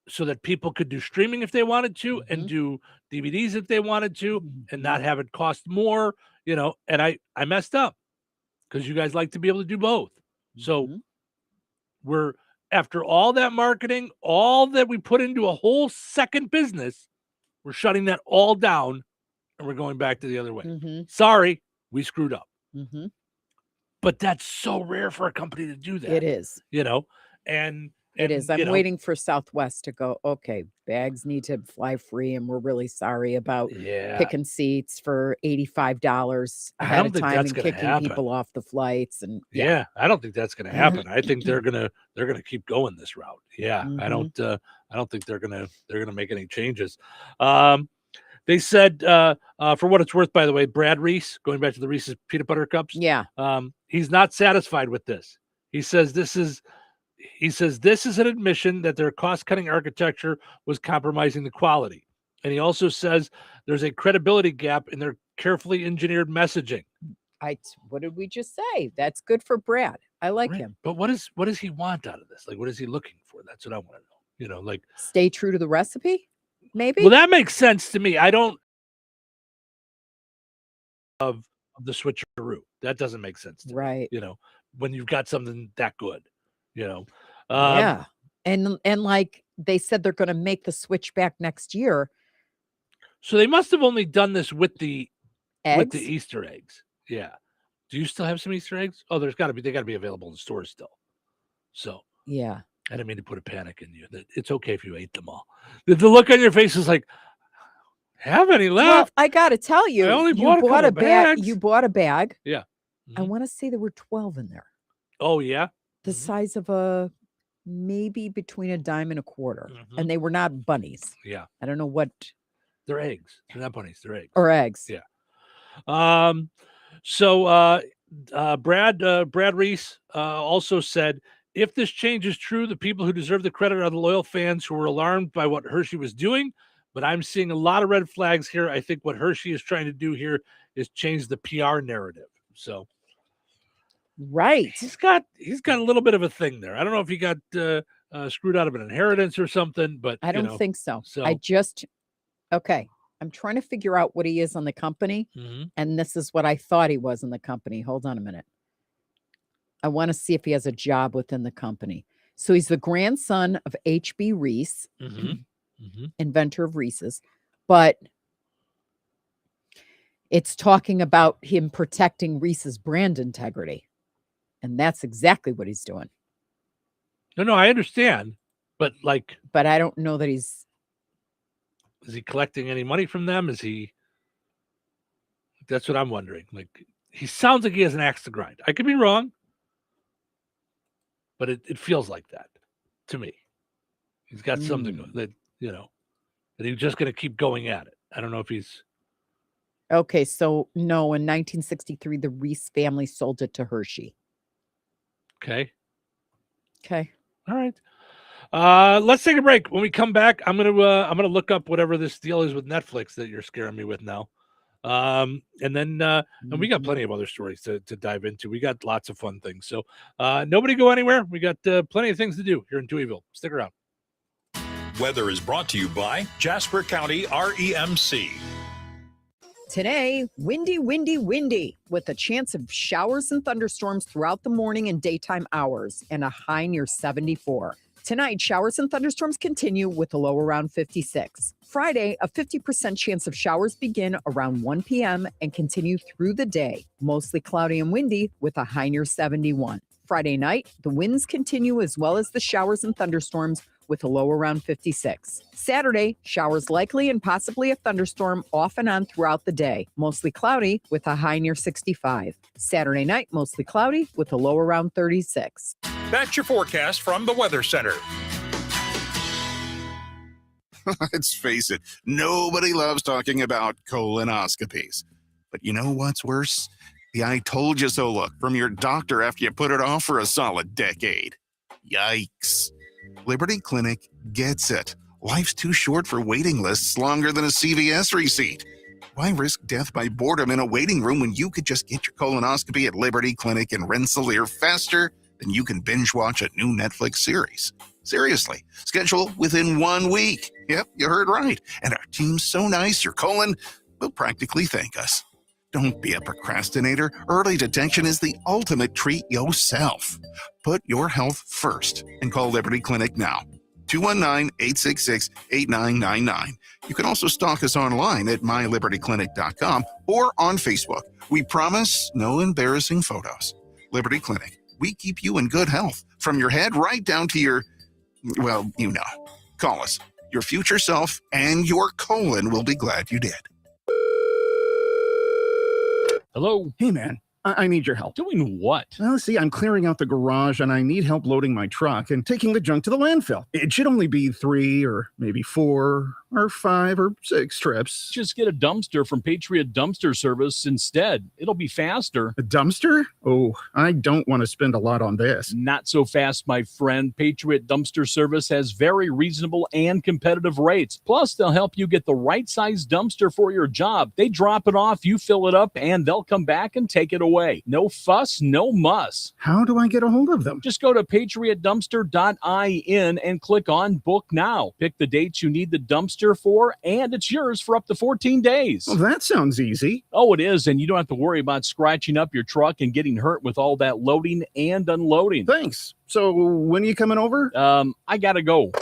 S11: so that people could do streaming if they wanted to and do DVDs if they wanted to and not have it cost more, and I messed up because you guys like to be able to do both. So we're, after all that marketing, all that we put into a whole second business, We're shutting that all down, and we're going back to the other way.
S12: Mm-hmm.
S11: Sorry, we screwed up.
S12: Mm-hmm.
S11: But that's so rare for a company to do that.
S12: It is.
S11: And
S12: It is. I'm waiting for Southwest to go, okay, bags need to fly free, and we're really sorry about picking seats for $85 ahead of time and kicking people off the flights. And
S11: yeah, I don't think that's going to happen. I think they're gonna keep going this route. Yeah, I don't think they're gonna make any changes. They said, for what it's worth, by the way, Brad Reese, going back to the Reese's peanut butter cups.
S12: Yeah.
S11: He's not satisfied with this. He says this is an admission that their cost-cutting architecture was compromising the quality. And he also says there's a credibility gap in their carefully engineered messaging.
S12: What did we just say? That's good for Brad. I like him.
S11: But what does he want out of this? Like, what is he looking for? That's what I want to know. Like,
S12: stay true to the recipe, maybe?
S11: Well, that makes sense to me. I don't of the switcheroo. That doesn't make sense to
S12: me.
S11: When you've got something that good.
S12: Yeah. And like they said they're going to make the switch back next year.
S11: So they must have only done this with the Easter eggs. Yeah. Do you still have some Easter eggs? Oh, they got to be available in stores still. So
S12: yeah.
S11: I didn't mean to put a panic in you. It's okay if you ate them all. The look on your face is like, have any left?
S12: Well, I got to tell you,
S11: I only
S12: you
S11: bought a
S12: bag. You bought a bag.
S11: Yeah.
S12: I want to say there were 12 in there.
S11: Oh, yeah?
S12: The size of maybe between a dime and a quarter. And they were not bunnies.
S11: Yeah.
S12: I don't know what.
S11: They're eggs. They're not bunnies. They're eggs.
S12: Or eggs.
S11: Yeah. So Brad Reese also said, if this change is true, the people who deserve the credit are the loyal fans who were alarmed by what Hershey was doing. But I'm seeing a lot of red flags here. I think what Hershey is trying to do here is change the PR narrative. So.
S12: Right.
S11: He's got a little bit of a thing there. I don't know if he got screwed out of an inheritance or something, but
S12: I don't think so.
S11: So
S12: okay. I'm trying to figure out what he is on the company. And this is what I thought he was in the company. Hold on a minute. I want to see if he has a job within the company. So he's the grandson of H.B. Reese, inventor of Reese's, but it's talking about him protecting Reese's brand integrity. And that's exactly what he's doing.
S11: No, I understand. But
S12: I don't know that is
S11: he collecting any money from them? That's what I'm wondering. Like, he sounds like he has an axe to grind. I could be wrong, but it feels like that to me. He's got something that he's just going to keep going at it. I don't know if he's.
S12: Okay. So no, in 1963, the Reese family sold it to Hershey.
S11: Okay.
S12: All
S11: right. Let's take a break. When we come back, I'm gonna look up whatever this deal is with Netflix that you're scaring me with now. And then and we got plenty of other stories to dive into. We got lots of fun things. So nobody go anywhere. We got plenty of things to do here in Touhyville. Stick around.
S1: Weather is brought to you by Jasper County REMC.
S12: Today, windy with a chance of showers and thunderstorms throughout the morning and daytime hours and a high near 74. Tonight, showers and thunderstorms continue with a low around 56. Friday, a 50% chance of showers begin around 1 p.m. and continue through the day. Mostly cloudy and windy with a high near 71. Friday night, the winds continue as well as the showers and thunderstorms with a low around 56. Saturday, showers likely and possibly a thunderstorm off and on throughout the day. Mostly cloudy with a high near 65. Saturday night, mostly cloudy with a low around 36.
S1: That's your forecast from the Weather Center.
S5: Let's face it, nobody loves talking about colonoscopies. But you know what's worse? The I told you so look from your doctor after you put it off for a solid decade. Yikes. Liberty Clinic gets it. Life's too short for waiting lists longer than a CVS receipt. Why risk death by boredom in a waiting room when you could just get your colonoscopy at Liberty Clinic in Rensselaer faster than you can binge watch a new Netflix series? Seriously, schedule within 1 week. Yep, you heard right. And our team's so nice, your colon will practically thank us. Don't be a procrastinator. Early detection is the ultimate treat yourself. Put your health first and call Liberty Clinic now. 219-866-8999. You can also stalk us online at mylibertyclinic.com or on Facebook. We promise no embarrassing photos. Liberty Clinic. We keep you in good health from your head right down to your, well, you know. Call us. Your future self and your colon will be glad you did.
S13: Hello.
S20: Hey, man. I need your help.
S13: Doing what?
S20: Well, see, I'm clearing out the garage and I need help loading my truck and taking the junk to the landfill. It should only be 3 or maybe 4 or 5 or 6 trips.
S13: Just get a dumpster from Patriot Dumpster Service instead. It'll be faster.
S20: A dumpster? Oh, I don't want to spend a lot on this.
S13: Not so fast, my friend. Patriot Dumpster Service has very reasonable and competitive rates. Plus, they'll help you get the right size dumpster for your job. They drop it off, you fill it up, and they'll come back and take it away. No fuss, no muss.
S20: How do I get a hold of them?
S13: Just go to patriotdumpster.in and click on Book Now. Pick the dates you need the dumpster for, and it's yours for up to 14 days.
S20: Well, that sounds easy.
S13: Oh, it is, and you don't have to worry about scratching up your truck and getting hurt with all that loading and unloading.
S20: Thanks. So when are you coming over?
S13: I gotta go.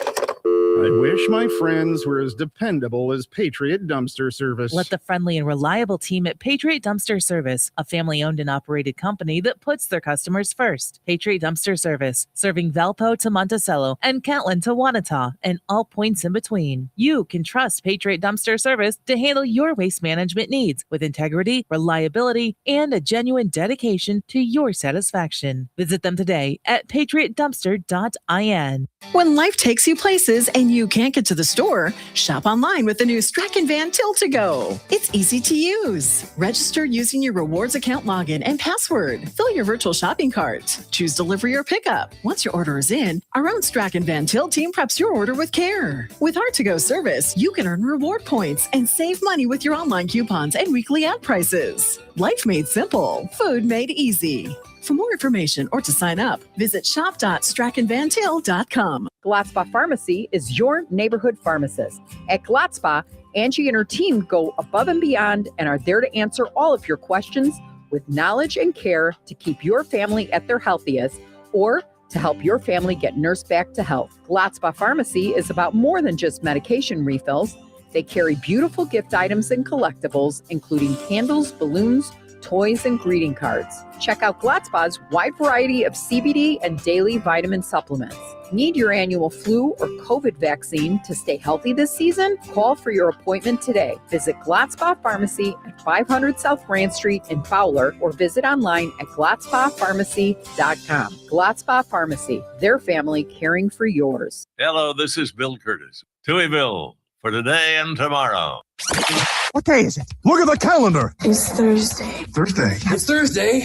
S20: I wish my friends were as dependable as Patriot Dumpster Service.
S7: Let the friendly and reliable team at Patriot Dumpster Service, a family-owned and operated company that puts their customers first. Patriot Dumpster Service, serving Valpo to Monticello and Catlin to Wanata and all points in between. You can trust Patriot Dumpster Service to handle your waste management needs with integrity, reliability, and a genuine dedication to your satisfaction. Visit them today at patriotdumpster.in.
S8: When life takes you places and you can't get to the store, shop online with the new Strachan Van Til to Go. It's easy to use. Register using your rewards account login and password. Fill your virtual shopping cart. Choose delivery or pickup. Once your order is in, our own Strachan Van Til team preps your order with care. With our to-go service, you can earn reward points and save money with your online coupons and weekly ad prices. Life made simple. Food made easy. For more information or to sign up, visit shop.strachanvantil.com.
S9: Glatspa Pharmacy is your neighborhood pharmacist. At Glatspa, Angie and her team go above and beyond and are there to answer all of your questions with knowledge and care to keep your family at their healthiest or to help your family get nursed back to health. Glatspa Pharmacy is about more than just medication refills. They carry beautiful gift items and collectibles, including candles, balloons, toys, and greeting cards. Check out Glatspa's wide variety of CBD and daily vitamin supplements. Need your annual flu or COVID vaccine to stay healthy this season? Call for your appointment today. Visit Glatspa Pharmacy at 500 South Grand Street in Fowler or visit online at glatspapharmacy.com. Glatspa Pharmacy, their family caring for yours.
S21: Hello, this is Bill Curtis. Touhyville for today and tomorrow.
S10: What day is it? Look at the calendar.
S22: It's Thursday.
S10: Thursday.
S22: It's Thursday.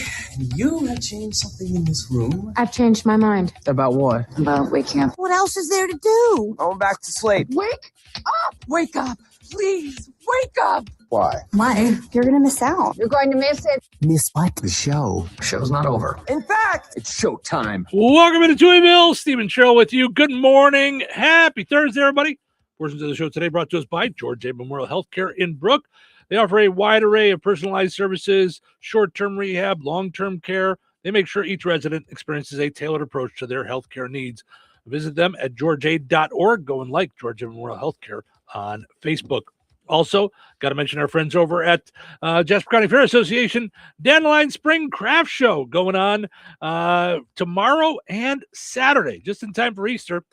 S22: You have changed something in this room.
S25: I've changed my mind.
S22: About what?
S25: About waking up.
S22: What else is there to do? Going back to sleep.
S25: Wake up! Wake up! Please, wake up!
S22: Why?
S25: Why? You're gonna miss out. You're going to miss it.
S22: Miss what? The show. Show's not over. In fact, it's showtime.
S11: Welcome into Touhyville. Stephen Sherrill with you. Good morning. Happy Thursday, everybody. Portions of the show today brought to us by George A. Memorial Healthcare in Brook. They offer a wide array of personalized services, short-term rehab, long-term care. They make sure each resident experiences a tailored approach to their healthcare needs. Visit them at georgia.org. Go and like George A. Memorial Healthcare on Facebook. Also, got to mention our friends over at Jasper County Fair Association Dandelion Spring Craft Show going on tomorrow and Saturday, just in time for Easter.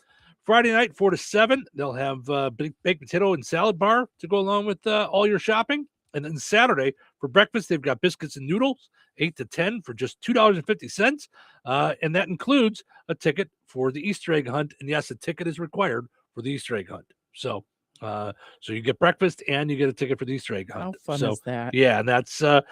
S11: Friday night, 4 to 7, they'll have baked potato and salad bar to go along with all your shopping. And then Saturday, for breakfast, they've got biscuits and noodles, 8 to 10 for just $2.50. And that includes a ticket for the Easter egg hunt. And yes, a ticket is required for the Easter egg hunt. So you get breakfast and you get a ticket for the Easter egg hunt.
S12: How fun is that?
S11: Yeah, and that's the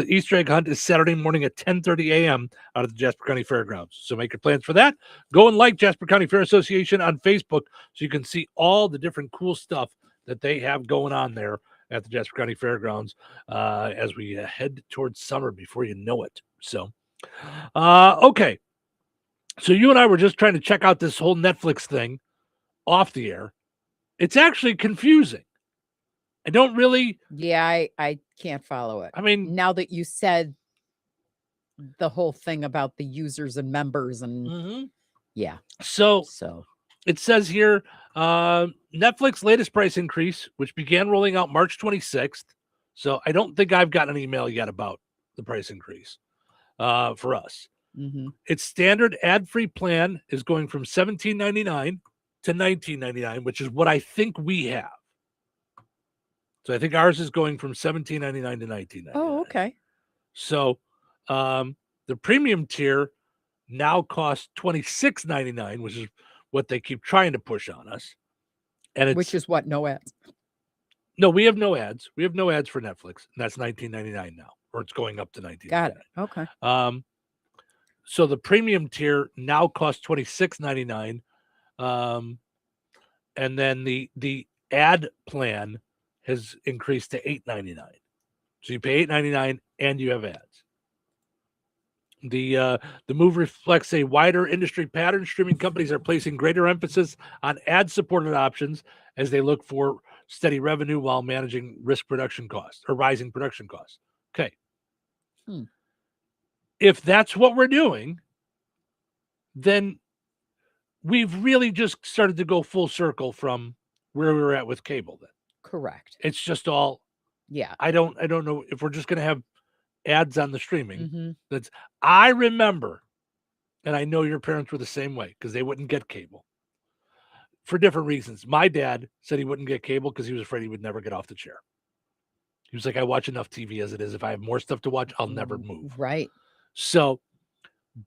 S11: Easter egg hunt is Saturday morning at 10:30 a.m. out of the Jasper County Fairgrounds. So make your plans for that. Go and like Jasper County Fair Association on Facebook so you can see all the different cool stuff that they have going on there at the Jasper County Fairgrounds as we head towards summer before you know it. So, okay. So you and I were just trying to check out this whole Netflix thing off the air. It's actually confusing. I don't really.
S12: Yeah, I can't follow it.
S11: I mean,
S12: now that you said the whole thing about the users and members and yeah.
S11: So it says here, Netflix latest price increase, which began rolling out March 26th. So I don't think I've gotten an email yet about the price increase for us.
S12: Mm-hmm.
S11: Its standard ad-free plan is going from $17.99 to $19.99, which is what I think we have. So I think ours is going from $17.99 to $19.99.
S12: Oh, okay.
S11: So the premium tier now costs $26.99, which is what they keep trying to push on us. And
S12: which is what? No ads.
S11: No, we have no ads. We have no ads for Netflix, and that's $19.99 now, or it's going up to $19.99.
S12: Got it. Okay.
S11: So the premium tier now costs $26.99, and then the ad plan has increased to $8.99. So you pay $8.99 and you have ads. The move reflects a wider industry pattern. Streaming companies are placing greater emphasis on ad-supported options as they look for steady revenue while managing rising production costs. Okay. If that's what we're doing, then we've really just started to go full circle from where we were at with cable then.
S12: Correct.
S11: It's just all,
S12: yeah.
S11: I don't know if we're just going to have ads on the streaming.
S12: Mm-hmm.
S11: I remember, and I know your parents were the same way because they wouldn't get cable for different reasons. My dad said he wouldn't get cable because he was afraid he would never get off the chair. He was like, I watch enough TV as it is. If I have more stuff to watch, I'll never move.
S12: Right.
S11: So,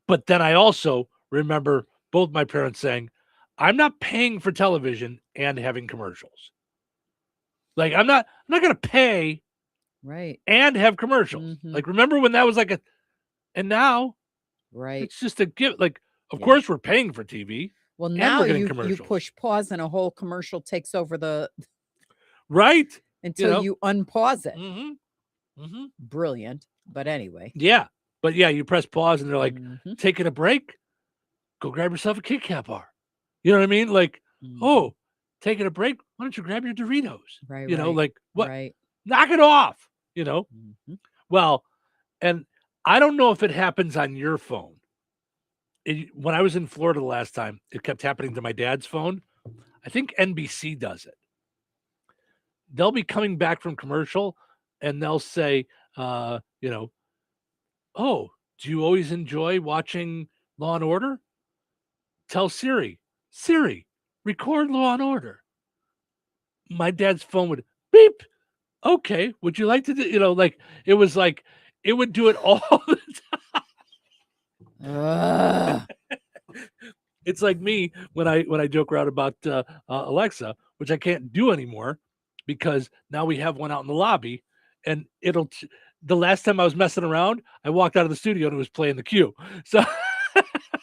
S11: but then I also remember both my parents saying, I'm not paying for television and having commercials. Like I'm not going to pay
S12: right
S11: and have commercials.
S12: Mm-hmm.
S11: Like remember when that was like and now
S12: right,
S11: it's just a give. Like of course we're paying for TV.
S12: Well, now you
S11: commercials.
S12: push pause and a whole commercial takes over the
S11: right
S12: until you unpause it.
S11: Mm-hmm. Mm-hmm.
S12: Brilliant. But anyway.
S11: Yeah. But yeah, you press pause and they're like, taking a break, go grab yourself a Kit Kat bar. You know what I mean? Like, oh, taking a break, why don't you grab your Doritos?
S12: Right.
S11: You know, like what?
S12: Right.
S11: Knock it off, you know? Well, and I don't know if it happens on your phone. When I was in Florida the last time, it kept happening to my dad's phone. I think NBC does it. They'll be coming back from commercial and they'll say, you know, oh, do you always enjoy watching Law and Order? Tell Siri, record Law and Order. My dad's phone would beep. Okay, would you like to do, you know, like it was like it would do it all the time. It's like me when I joke around about Alexa, which I can't do anymore because now we have one out in the lobby, and the last time I was messing around, I walked out of the studio and it was playing The Q. So.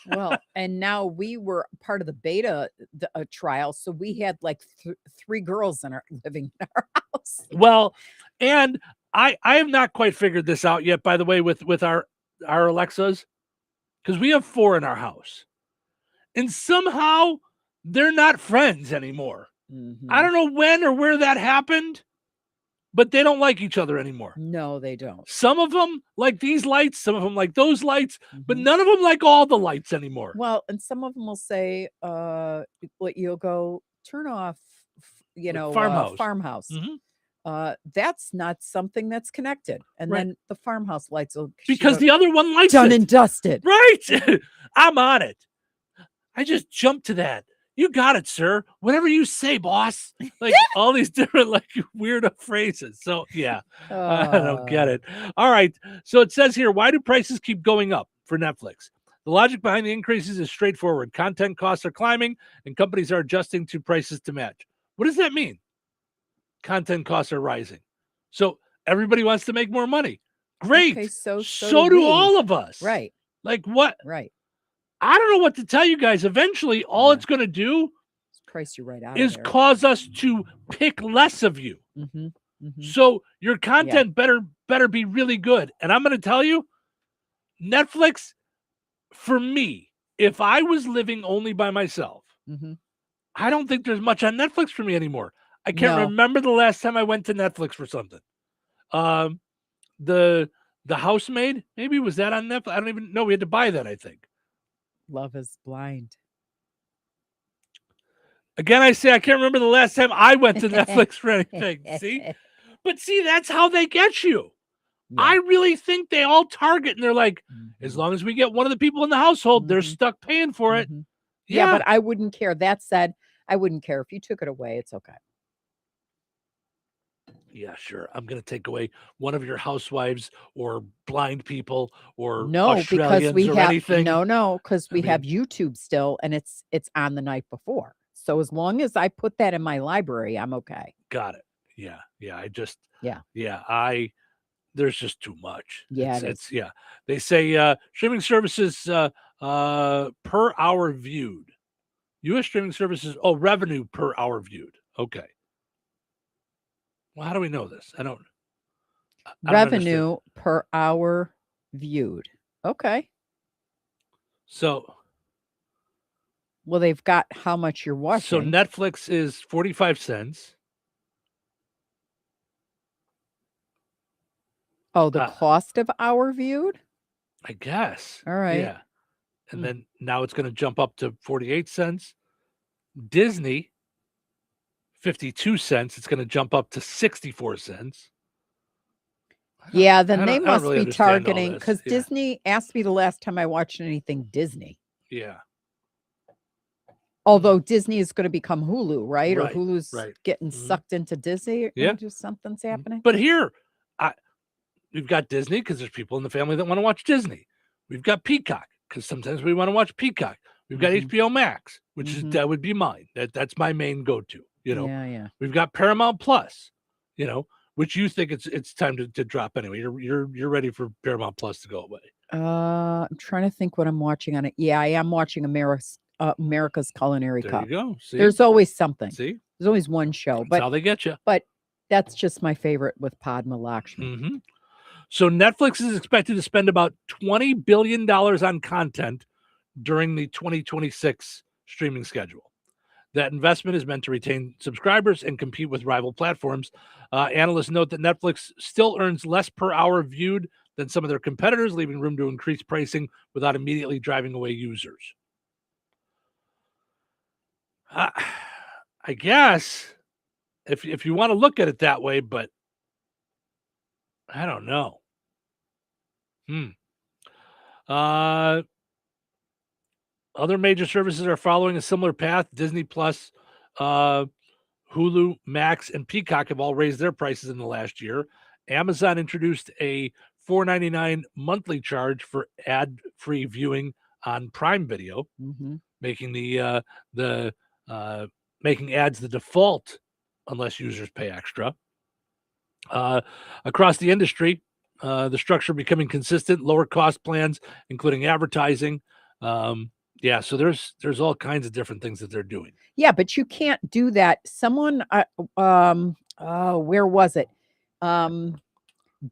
S12: Well, and now we were part of the beta trial, so we had like 3 girls living in our house.
S11: Well, and I have not quite figured this out yet, by the way, with our Alexas, because we have 4 in our house, and somehow they're not friends anymore.
S12: Mm-hmm.
S11: I don't know when or where that happened, but they don't like each other anymore.
S12: No, they don't.
S11: Some of them like these lights, some of them like those lights, but none of them like all the lights anymore.
S12: Well, and some of them will say, you'll go turn off, farmhouse.
S11: Mm-hmm.
S12: That's not something that's connected. And then the farmhouse lights will
S11: because the other one likes
S12: done
S11: it.
S12: and dusted.
S11: Right. I'm on it. I just jumped to that. You got it, sir. Whatever you say, boss. Like all these different like weird phrases. So yeah, I don't get it. All right. So it says here, why do prices keep going up for Netflix? The logic behind the increases is straightforward. Content costs are climbing and companies are adjusting to prices to match. What does that mean? Content costs are rising. So everybody wants to make more money. Great.
S12: Okay, so
S11: do all of us.
S12: Right.
S11: Like what?
S12: Right.
S11: I don't know what to tell you guys. Eventually, all it's going to do
S12: price you right out
S11: is cause us to pick less of you.
S12: Mm-hmm. Mm-hmm.
S11: So your content better be really good. And I'm going to tell you, Netflix, for me, if I was living only by myself, I don't think there's much on Netflix for me anymore. I can't remember the last time I went to Netflix for something. The Housemaid, maybe was that on Netflix? I don't even know. We had to buy that, I think.
S12: Love is Blind.
S11: Again, I say I can't remember the last time I went to Netflix for anything. See? But see, that's how they get you. Yeah. I really think they all target, and they're like, as long as we get one of the people in the household, they're stuck paying for it.
S12: Yeah, but I wouldn't care. That said, I wouldn't care if you took it away. It's okay.
S11: Yeah, sure. I'm going to take away one of your housewives or blind people or
S12: no, because we
S11: or
S12: have
S11: anything.
S12: No, because we have YouTube still, and it's on the night before. So as long as I put that in my library, I'm okay.
S11: Got it. Yeah. I just
S12: yeah.
S11: There's just too much.
S12: Yeah,
S11: it's They say streaming services per hour viewed. U.S. streaming services. Oh, revenue per hour viewed. Okay. Well, how do we know this? I don't
S12: revenue per hour viewed. Okay.
S11: So,
S12: well, they've got how much you're watching.
S11: So Netflix is 45 cents.
S12: Oh, the cost of hour viewed?
S11: I guess.
S12: All right.
S11: Yeah. And then now it's going to jump up to 48 cents. Disney, 52 cents. It's going to jump up to 64 cents.
S12: Yeah, then they must
S11: really
S12: be targeting, because Disney asked me the last time I watched anything Disney.
S11: Yeah.
S12: Although Disney is going to become Hulu, right? Or
S11: Right,
S12: Hulu's
S11: right.
S12: getting sucked into Disney.
S11: Yeah.
S12: Just something's happening.
S11: But here, we've got Disney because there's people in the family that want to watch Disney. We've got Peacock because sometimes we want to watch Peacock. We've got HBO Max, which is that would be mine. That's my main go-to. You know.
S12: Yeah.
S11: We've got Paramount Plus. You know, which you think it's time to drop anyway. You're ready for Paramount Plus to go away.
S12: I'm trying to think what I'm watching on it. Yeah, I am watching America's Culinary
S11: There
S12: Cup.
S11: you go. See?
S12: There's always something.
S11: See?
S12: There's always one show.
S11: That's
S12: But
S11: how they get you.
S12: But that's just my favorite with Padma Lakshmi.
S11: Mm-hmm. So Netflix is expected to spend about $20 billion on content during the 2026 streaming schedule. That investment is meant to retain subscribers and compete with rival platforms. Analysts note that Netflix still earns less per hour viewed than some of their competitors, leaving room to increase pricing without immediately driving away users. I guess if you want to look at it that way, but I don't know. Other major services are following a similar path. Disney Plus, Hulu, Max, and Peacock have all raised their prices in the last year. Amazon introduced a $4.99 monthly charge for ad-free viewing on Prime Video, making making ads the default unless users pay extra. Across the industry, the structure becoming consistent, lower cost plans, including advertising. So there's all kinds of different things that they're doing.
S12: Yeah, but you can't do that. Someone, where was it?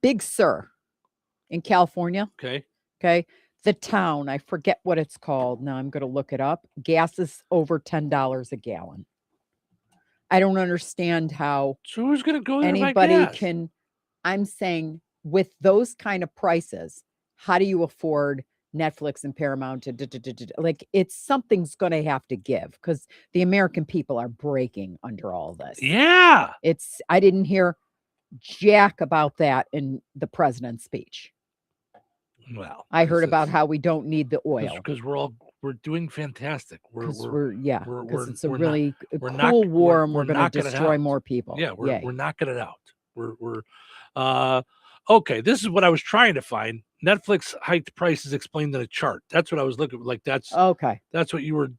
S12: Big Sur in California. Okay. The town, I forget what it's called. Now I'm going to look it up. Gas is over $10 a gallon. I don't understand how.
S11: So who's going to go there?
S12: Anybody can. I'm saying with those kind of prices, how do you afford Netflix and Paramount like it's something's going to have to give because the American people are breaking under all this.
S11: Yeah.
S12: I didn't hear jack about that in the president's speech.
S11: Well,
S12: I heard about how we don't need the oil
S11: because we're doing fantastic. Because
S12: it's a really cool war and we're going to destroy more people.
S11: Yeah, we're knocking it out. We're okay. This is what I was trying to find. Netflix hiked prices explained in a chart. That's what I was looking for. Like that's
S12: okay.
S11: That's what you were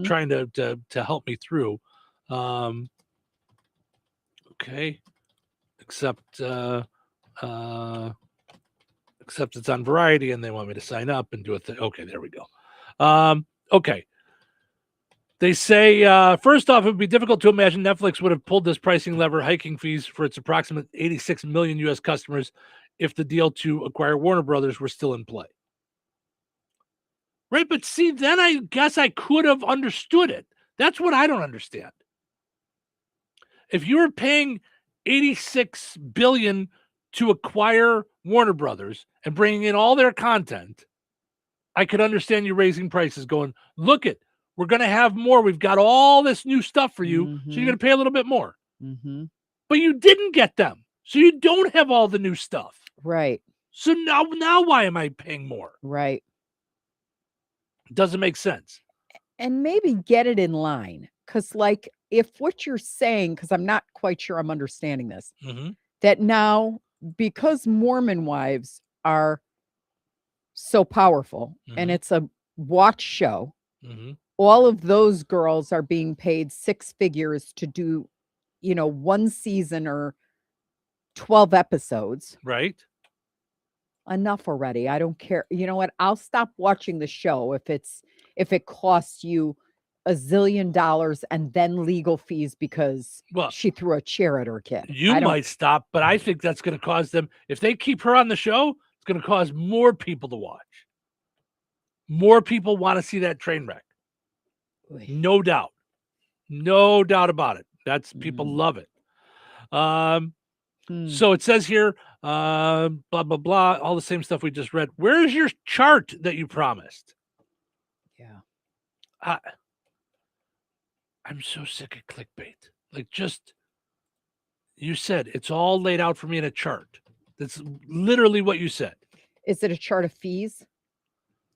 S11: trying to help me through. Okay, except it's on Variety and they want me to sign up and do it. Okay, there we go. Okay. They say, first off, it would be difficult to imagine Netflix would have pulled this pricing lever, hiking fees for its approximate 86 million U.S. customers if the deal to acquire Warner Brothers were still in play. Right, but see, then I guess I could have understood it. That's what I don't understand. If you were paying $86 billion to acquire Warner Brothers and bringing in all their content, I could understand you raising prices going, look it, We're going to have more. We've got all this new stuff for you, so you're going to pay a little bit more.
S12: Mm-hmm.
S11: But you didn't get them, so you don't have all the new stuff.
S12: Right.
S11: So now why am I paying more?
S12: Right.
S11: Doesn't make sense.
S12: And maybe get it in line. Because, like, if what you're saying, because I'm not quite sure I'm understanding this, that now, because Mormon wives are so powerful and it's a watch show, all of those girls are being paid 6 figures to do, 1 season or 12 episodes.
S11: Right.
S12: Enough already. I don't care. You know what? I'll stop watching the show if it costs you $1 zillion and then legal fees because she threw a chair at her kid.
S11: You might stop, but I think that's going to cause them, if they keep her on the show, it's going to cause more people to watch. More people want to see that train wreck. No doubt. No doubt about it. That's people love it. So it says here, blah, blah, blah, all the same stuff we just read. Where is your chart that you promised?
S12: Yeah.
S11: I'm so sick of clickbait. Like, just, you said it's all laid out for me in a chart. That's literally what you said.
S12: Is it a chart of fees?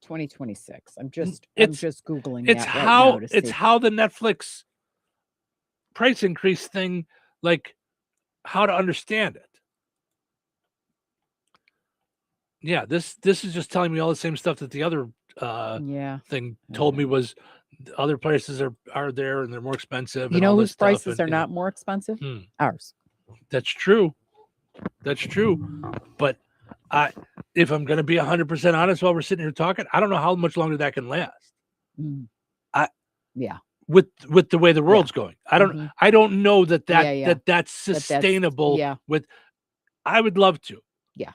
S12: 2026. I'm just Googling
S11: it's
S12: that
S11: how
S12: right now to
S11: it's
S12: see.
S11: how the Netflix price increase thing, like how to understand it. Yeah, this is just telling me all the same stuff that the other thing told me was other places are there and they're more expensive.
S12: You know whose prices are not more expensive? Ours.
S11: That's true. That's true. But if I'm going to be 100% honest while we're sitting here talking, I don't know how much longer that can last.
S12: Yeah.
S11: With the way the world's going, I don't know that's sustainable. With, I would love to.
S12: Yeah.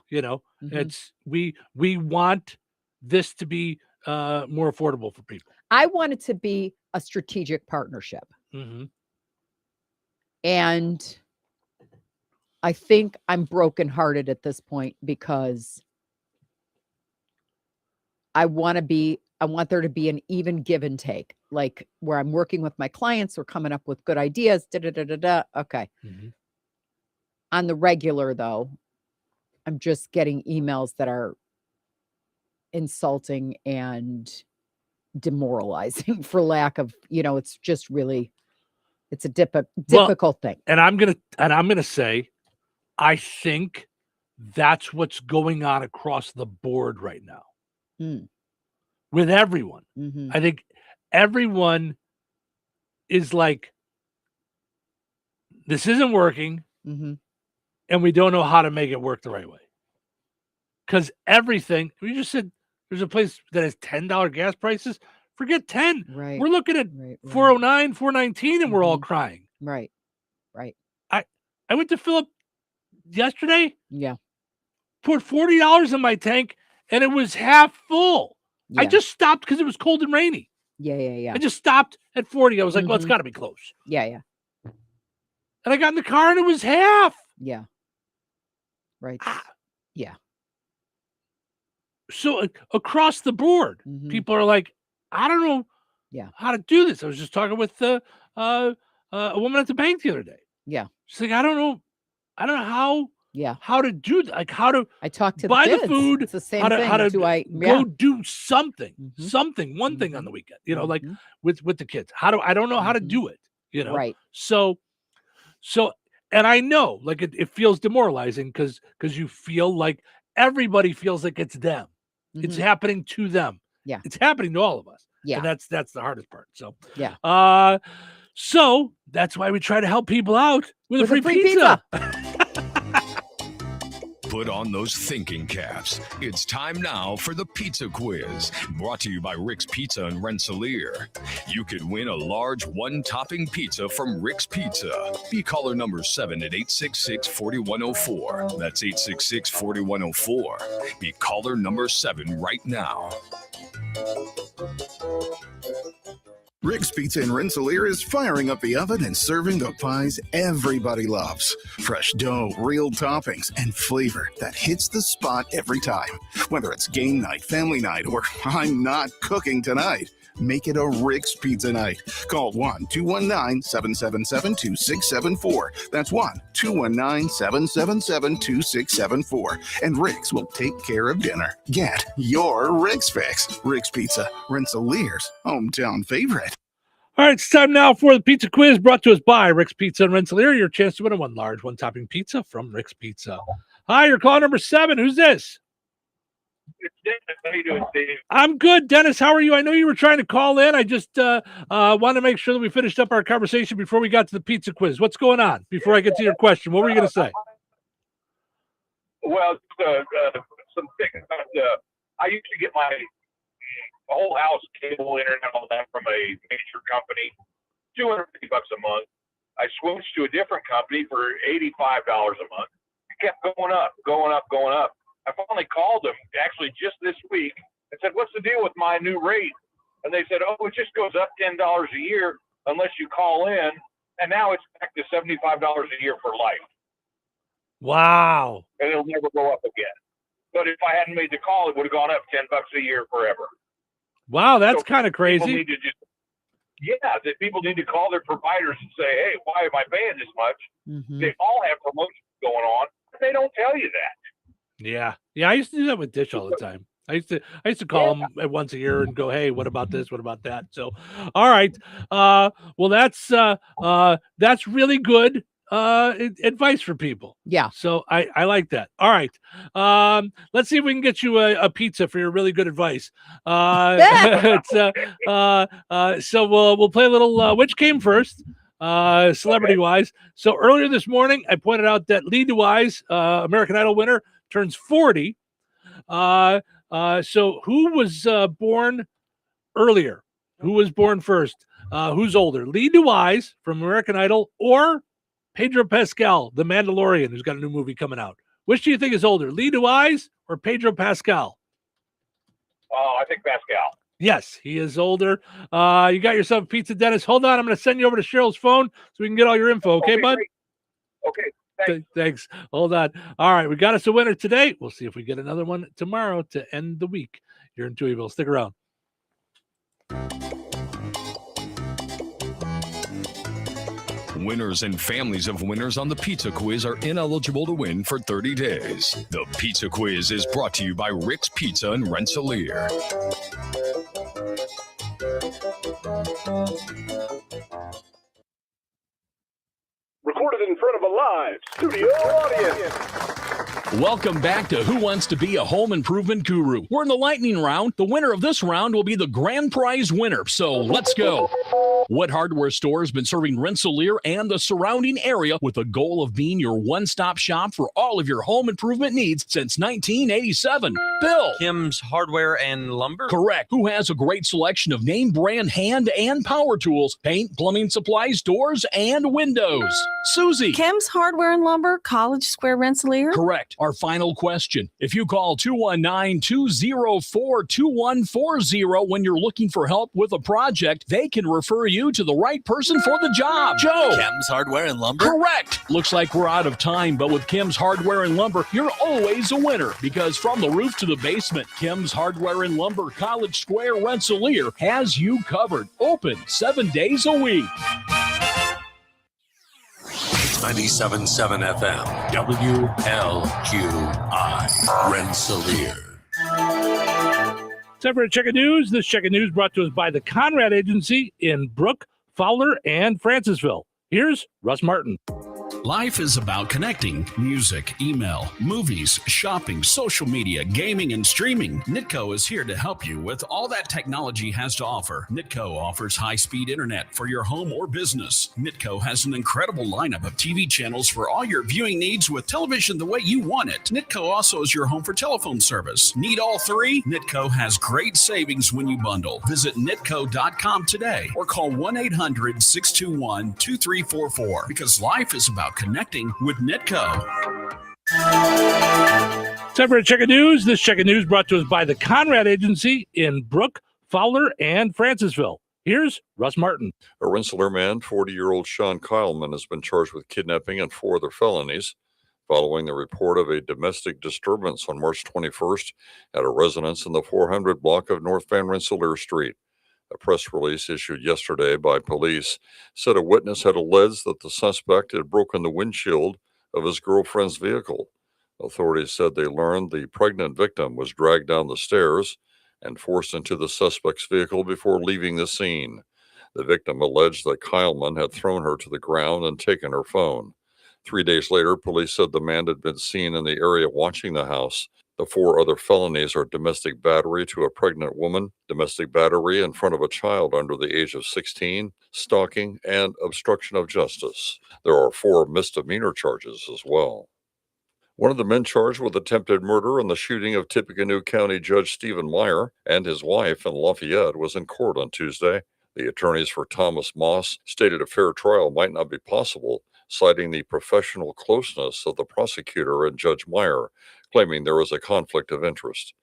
S11: It's we want this to be more affordable for people.
S12: I want it to be a strategic partnership. And I think I'm brokenhearted at this point because I want there to be an even give and take, like where I'm working with my clients or coming up with good ideas. Okay. On the regular, though, I'm just getting emails that are insulting and demoralizing for lack of, it's just really, it's a difficult thing.
S11: And I'm gonna say, I think that's what's going on across the board right now with everyone. I think everyone is like, this isn't working, and we don't know how to make it work the right way. Because everything, we just said there's a place that has $10 gas prices. Forget 10.
S12: Right.
S11: We're looking at 409, 419, and we're all crying.
S12: Right. Right.
S11: I went to fill up yesterday.
S12: Yeah.
S11: Put $40 in my tank, and it was half full.
S12: Yeah.
S11: I just stopped because it was cold and rainy.
S12: Yeah.
S11: I just stopped at 40. I was like, well, it's got to be close.
S12: Yeah.
S11: And I got in the car, and it was half.
S12: Yeah. Right. Yeah.
S11: So across the board, people are like, I don't know how to do this. I was just talking with a woman at the bank the other day.
S12: Yeah.
S11: She's like, I don't know how how to do that. Like how to
S12: I talk to
S11: buy
S12: the
S11: the food.
S12: It's the same
S11: how to,
S12: thing.
S11: How to
S12: go
S11: do something, one thing on the weekend, like with the kids. I don't know how to do it,
S12: Right.
S11: So, and I know like it feels demoralizing because you feel like everybody feels like it's them. It's happening to them.
S12: Yeah.
S11: It's happening to all of us.
S12: Yeah.
S11: And that's the hardest part. So,
S12: yeah.
S11: So that's why we try to help people out with a free pizza.
S6: Put on those thinking caps. It's time now for the pizza quiz, brought to you by Rick's Pizza in Rensselaer. You could win a large one-topping pizza from Rick's Pizza. Be caller number 7 at 866-4104. That's 866-4104. Be caller number 7 right now.
S5: Rick's Pizza in Rensselaer is firing up the oven and serving the pies everybody loves. Fresh dough, real toppings, and flavor that hits the spot every time. Whether it's game night, family night, or I'm not cooking tonight, Make it a Rick's Pizza night. Call 1-219-777-2674. That's 1-219-777-2674. And Rick's will take care of dinner. Get your Rick's fix. Rick's Pizza, Rensselaer's hometown favorite.
S11: All right, it's time now for the pizza quiz brought to us by Rick's Pizza in Rensselaer. Your chance to win a one large, one topping pizza from Rick's Pizza. Hi, you're call number 7. Who's this?
S2: It's Dennis. How you doing, Steve?
S11: I'm good, Dennis. How are you? I know you were trying to call in. I just want to make sure that we finished up our conversation before we got to the pizza quiz. What's going on? Before I get to your question, what were you going to say?
S2: Well, some things about I used to get my whole house cable, internet, all that from a major company, $250 a month. I switched to a different company for $85 a month. It kept going up, going up, going up. I finally called them, actually just this week, and said, "What's the deal with my new rate?" And they said, "Oh, it just goes up $10 a year unless you call in." And now it's back to $75 a year for life.
S11: Wow.
S2: And it'll never go up again. But if I hadn't made the call, it would have gone up $10 a year forever.
S11: Wow, that's kind of crazy.
S2: People need to that people need to call their providers and say, "Hey, why am I paying this much?"
S12: Mm-hmm.
S2: They all have promotions going on, but they don't tell you that.
S11: Yeah. I used to do that with Dish all the time. I used to call them once a year and go, "Hey, what about this? What about that?" So, all right. Well, that's really good advice for people.
S12: Yeah.
S11: So I like that. All right. Let's see if we can get you a pizza for your really good advice. So we'll play a little which came first, celebrity wise. So earlier this morning, I pointed out that Lee DeWise, American Idol winner, turns 40. So who was born earlier? Who was born first? Who's older? Lee DeWise from American Idol or Pedro Pascal, the Mandalorian, who's got a new movie coming out? Which do you think is older, Lee DeWise or Pedro Pascal?
S2: Oh, I think Pascal.
S11: Yes, he is older. You got yourself a pizza, Dennis. Hold on. I'm going to send you over to Cheryl's phone so we can get all your info. Okay, bud?
S2: Great. Okay.
S11: Thanks. Hold on. All right. We got us a winner today. We'll see if we get another one tomorrow to end the week here in Touhyville. Stick around.
S6: Winners and families of winners on the Pizza Quiz are ineligible to win for 30 days. The Pizza Quiz is brought to you by Rick's Pizza in Rensselaer.
S4: Recorded in front of a live studio audience.
S13: Welcome back to Who Wants to Be a Home Improvement Guru. We're in the lightning round. The winner of this round will be the grand prize winner. So let's go. What hardware store has been serving Rensselaer and the surrounding area with the goal of being your one-stop shop for all of your home improvement needs since 1987? Bill.
S14: Kim's Hardware and Lumber?
S13: Correct. Who has a great selection of name brand hand and power tools, paint, plumbing supplies, doors, and windows? Susie.
S15: Kim's Hardware and Lumber, College Square, Rensselaer?
S13: Correct. Our final question. If you call 219-204-2140 when you're looking for help with a project, they can refer you to the right person for the job. Joe.
S14: Kim's Hardware and Lumber?
S13: Correct. Looks like we're out of time, but with Kim's Hardware and Lumber, you're always a winner because from the roof to the basement, Kim's Hardware and Lumber, College Square, Rensselaer has you covered. Open 7 days a week.
S16: 97.7 FM, WLQI, Rensselaer.
S11: Time for a check of news. This check of news brought to us by the Conrad Agency in Brook, Fowler, and Francisville. Here's Russ Martin.
S26: Life is about connecting. Music, email, movies, shopping, social media, gaming, and streaming. Nitco is here to help you with all that technology has to offer. Nitco offers high-speed internet for your home or business. Nitco has an incredible lineup of TV channels for all your viewing needs with television the way you want it. Nitco also is your home for telephone service. Need all three? Nitco has great savings when you bundle. Visit nitco.com today or call 1-800-621-2344 because life is about connecting with Nitco.
S11: Time for a check of news. This check of news brought to us by the Conrad Agency in Brook, Fowler, and Francisville. Here's Russ Martin.
S27: A Rensselaer man, 40-year-old Sean Kyleman, has been charged with kidnapping and 4 other felonies following the report of a domestic disturbance on March 21st at a residence in the 400 block of North Van Rensselaer Street. A press release issued yesterday by police said a witness had alleged that the suspect had broken the windshield of his girlfriend's vehicle. Authorities said they learned the pregnant victim was dragged down the stairs and forced into the suspect's vehicle before leaving the scene. The victim alleged that Kyleman had thrown her to the ground and taken her phone. 3 days later, police said the man had been seen in the area watching the house. The 4 other felonies are domestic battery to a pregnant woman, domestic battery in front of a child under the age of 16, stalking, and obstruction of justice. There are 4 misdemeanor charges as well. One of the men charged with attempted murder in the shooting of Tippecanoe County Judge Stephen Meyer and his wife in Lafayette was in court on Tuesday. The attorneys for Thomas Moss stated a fair trial might not be possible, citing the professional closeness of the prosecutor and Judge Meyer, claiming there was a conflict of interest.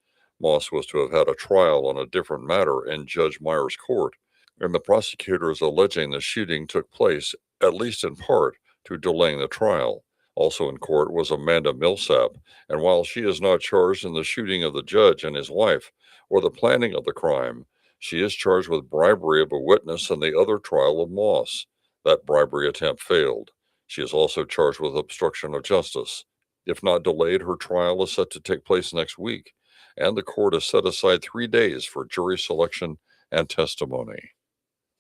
S27: Moss was to have had a trial on a different matter in Judge Meyer's court, and the prosecutor is alleging the shooting took place, at least in part, to delaying the trial. Also in court was Amanda Millsap, and while she is not charged in the shooting of the judge and his wife or the planning of the crime, she is charged with bribery of a witness in the other trial of Moss. That bribery attempt failed. She is also charged with obstruction of justice. If not delayed, her trial is set to take place next week, and the court has set aside 3 days for jury selection and testimony.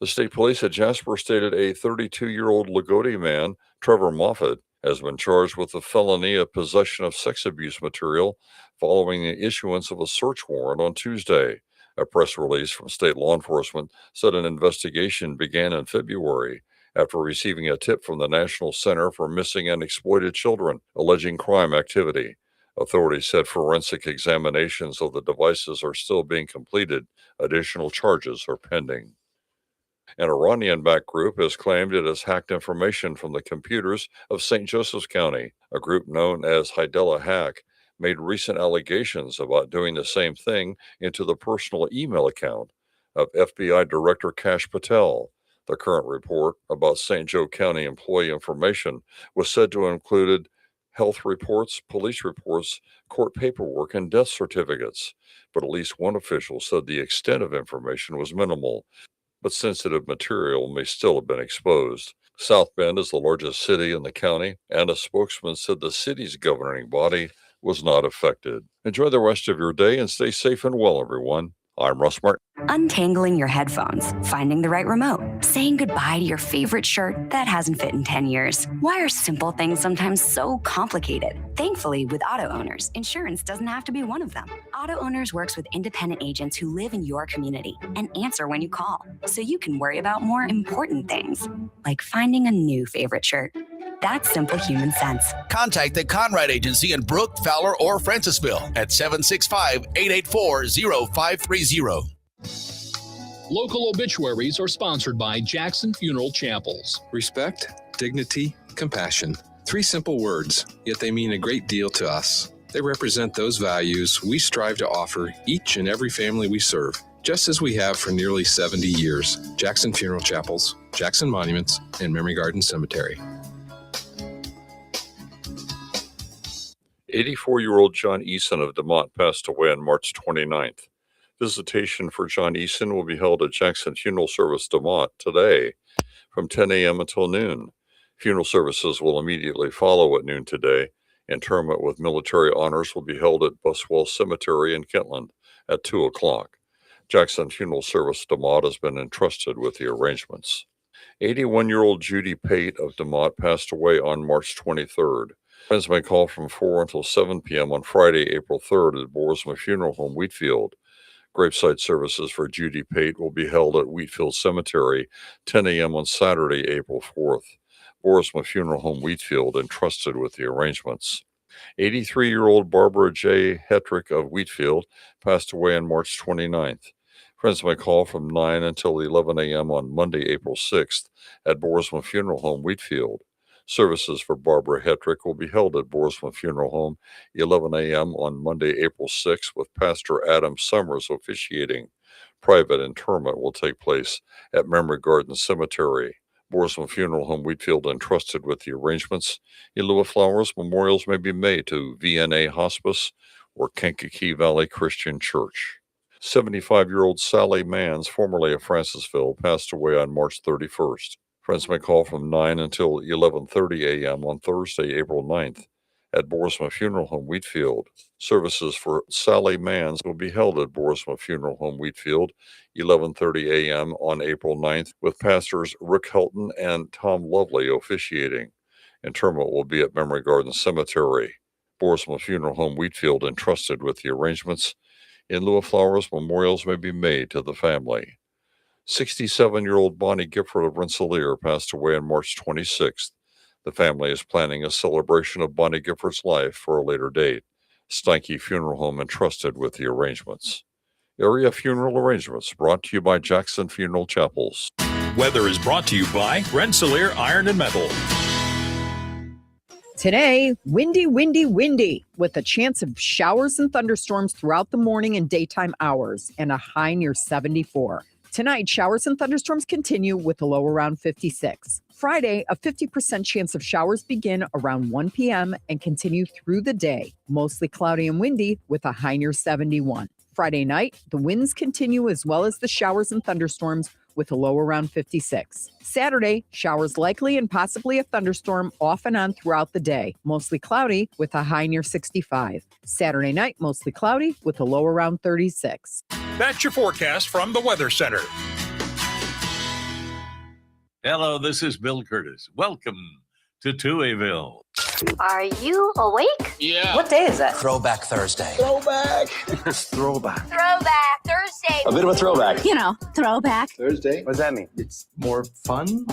S27: The state police at Jasper stated a 32-year-old Lagodi man, Trevor Moffat, has been charged with the felony of possession of sex abuse material following the issuance of a search warrant on Tuesday. A press release from state law enforcement said an investigation began in February after receiving a tip from the National Center for Missing and Exploited Children alleging crime activity. Authorities said forensic examinations of the devices are still being completed. Additional charges are pending. An Iranian-backed group has claimed it has hacked information from the computers of St. Joseph's County. A group known as Hidela Hack made recent allegations about doing the same thing into the personal email account of FBI Director Kash Patel. The current report about St. Joe County employee information was said to have included health reports, police reports, court paperwork, and death certificates. But at least one official said the extent of information was minimal, but sensitive material may still have been exposed. South Bend is the largest city in the county, and a spokesman said the city's governing body was not affected. Enjoy the rest of your day and stay safe and well, everyone. I'm Russ Martin.
S1: Untangling your headphones, finding the right remote, saying goodbye to your favorite shirt that hasn't fit in 10 years. Why are simple things sometimes so complicated? Thankfully, with Auto Owners, insurance doesn't have to be one of them. Auto Owners works with independent agents who live in your community and answer when you call, so you can worry about more important things, like finding a new favorite shirt. That's simple human sense.
S3: Contact the Conrad Agency in Brook, Fowler, or Francisville at 765-884-0530.
S13: Local obituaries are sponsored by Jackson Funeral Chapels.
S17: Respect, dignity, compassion. 3 simple words, yet they mean a great deal to us. They represent those values we strive to offer each and every family we serve, just as we have for nearly 70 years. Jackson Funeral Chapels, Jackson Monuments, and Memory Garden Cemetery.
S27: 84-year-old John Eason of DeMont passed away on March 29th. Visitation for John Eason will be held at Jackson Funeral Service DeMont today from 10 a.m. until noon. Funeral services will immediately follow at noon today. Interment with military honors will be held at Buswell Cemetery in Kentland at 2 o'clock. Jackson Funeral Service DeMont has been entrusted with the arrangements. 81-year-old Judy Pate of DeMont passed away on March 23rd. Friends may call from 4 until 7 p.m. on Friday, April 3rd at Boersma Funeral Home, Wheatfield. Graveside services for Judy Pate will be held at Wheatfield Cemetery, 10 a.m. on Saturday, April 4th. Boersma Funeral Home, Wheatfield, entrusted with the arrangements. 83-year-old Barbara J. Hetrick of Wheatfield passed away on March 29th. Friends may call from 9 until 11 a.m. on Monday, April 6th at Boersma Funeral Home, Wheatfield. Services for Barbara Hetrick will be held at Boersma Funeral Home, 11 a.m. on Monday, April 6th, with Pastor Adam Summers officiating. Private interment will take place at Memory Garden Cemetery. Boersma Funeral Home, Wheatfield, entrusted with the arrangements. In lieu of flowers, memorials may be made to VNA Hospice or Kankakee Valley Christian Church. 75-year-old Sally Mans, formerly of Francisville, passed away on March 31st. Friends may call from 9 until 11:30 a.m. on Thursday, April 9th at Borisma Funeral Home, Wheatfield. Services for Sally Mans will be held at Borisma Funeral Home, Wheatfield, 11:30 a.m. on April 9th, with pastors Rick Helton and Tom Lovely officiating. Interment will be at Memory Garden Cemetery. Borisma Funeral Home, Wheatfield, entrusted with the arrangements. In lieu of flowers, memorials may be made to the family. 67-year-old Bonnie Gifford of Rensselaer passed away on March 26th. The family is planning a celebration of Bonnie Gifford's life for a later date. Steinke Funeral Home entrusted with the arrangements. Area funeral arrangements brought to you by Jackson Funeral Chapels.
S7: Weather is brought to you by Rensselaer Iron and Metal.
S9: Today, windy, with a chance of showers and thunderstorms throughout the morning and daytime hours and a high near 74. Tonight, showers and thunderstorms continue with a low around 56. Friday, a 50% chance of showers begin around 1 p.m. and continue through the day. Mostly cloudy and windy with a high near 71. Friday night, the winds continue as well as the showers and thunderstorms with a low around 56. Saturday, showers likely and possibly a thunderstorm off and on throughout the day. Mostly cloudy with a high near 65. Saturday night, mostly cloudy with a low around 36.
S7: That's your forecast from the Weather Center.
S21: Hello, this is Bill Curtis. Welcome to Touhyville.
S8: Are you awake?
S21: Yeah.
S8: What day is it?
S22: Throwback Thursday.
S8: Throwback.
S22: Throwback.
S8: Throwback Thursday.
S22: A bit of a throwback.
S8: You know, throwback.
S22: Thursday? What does that mean? It's more fun?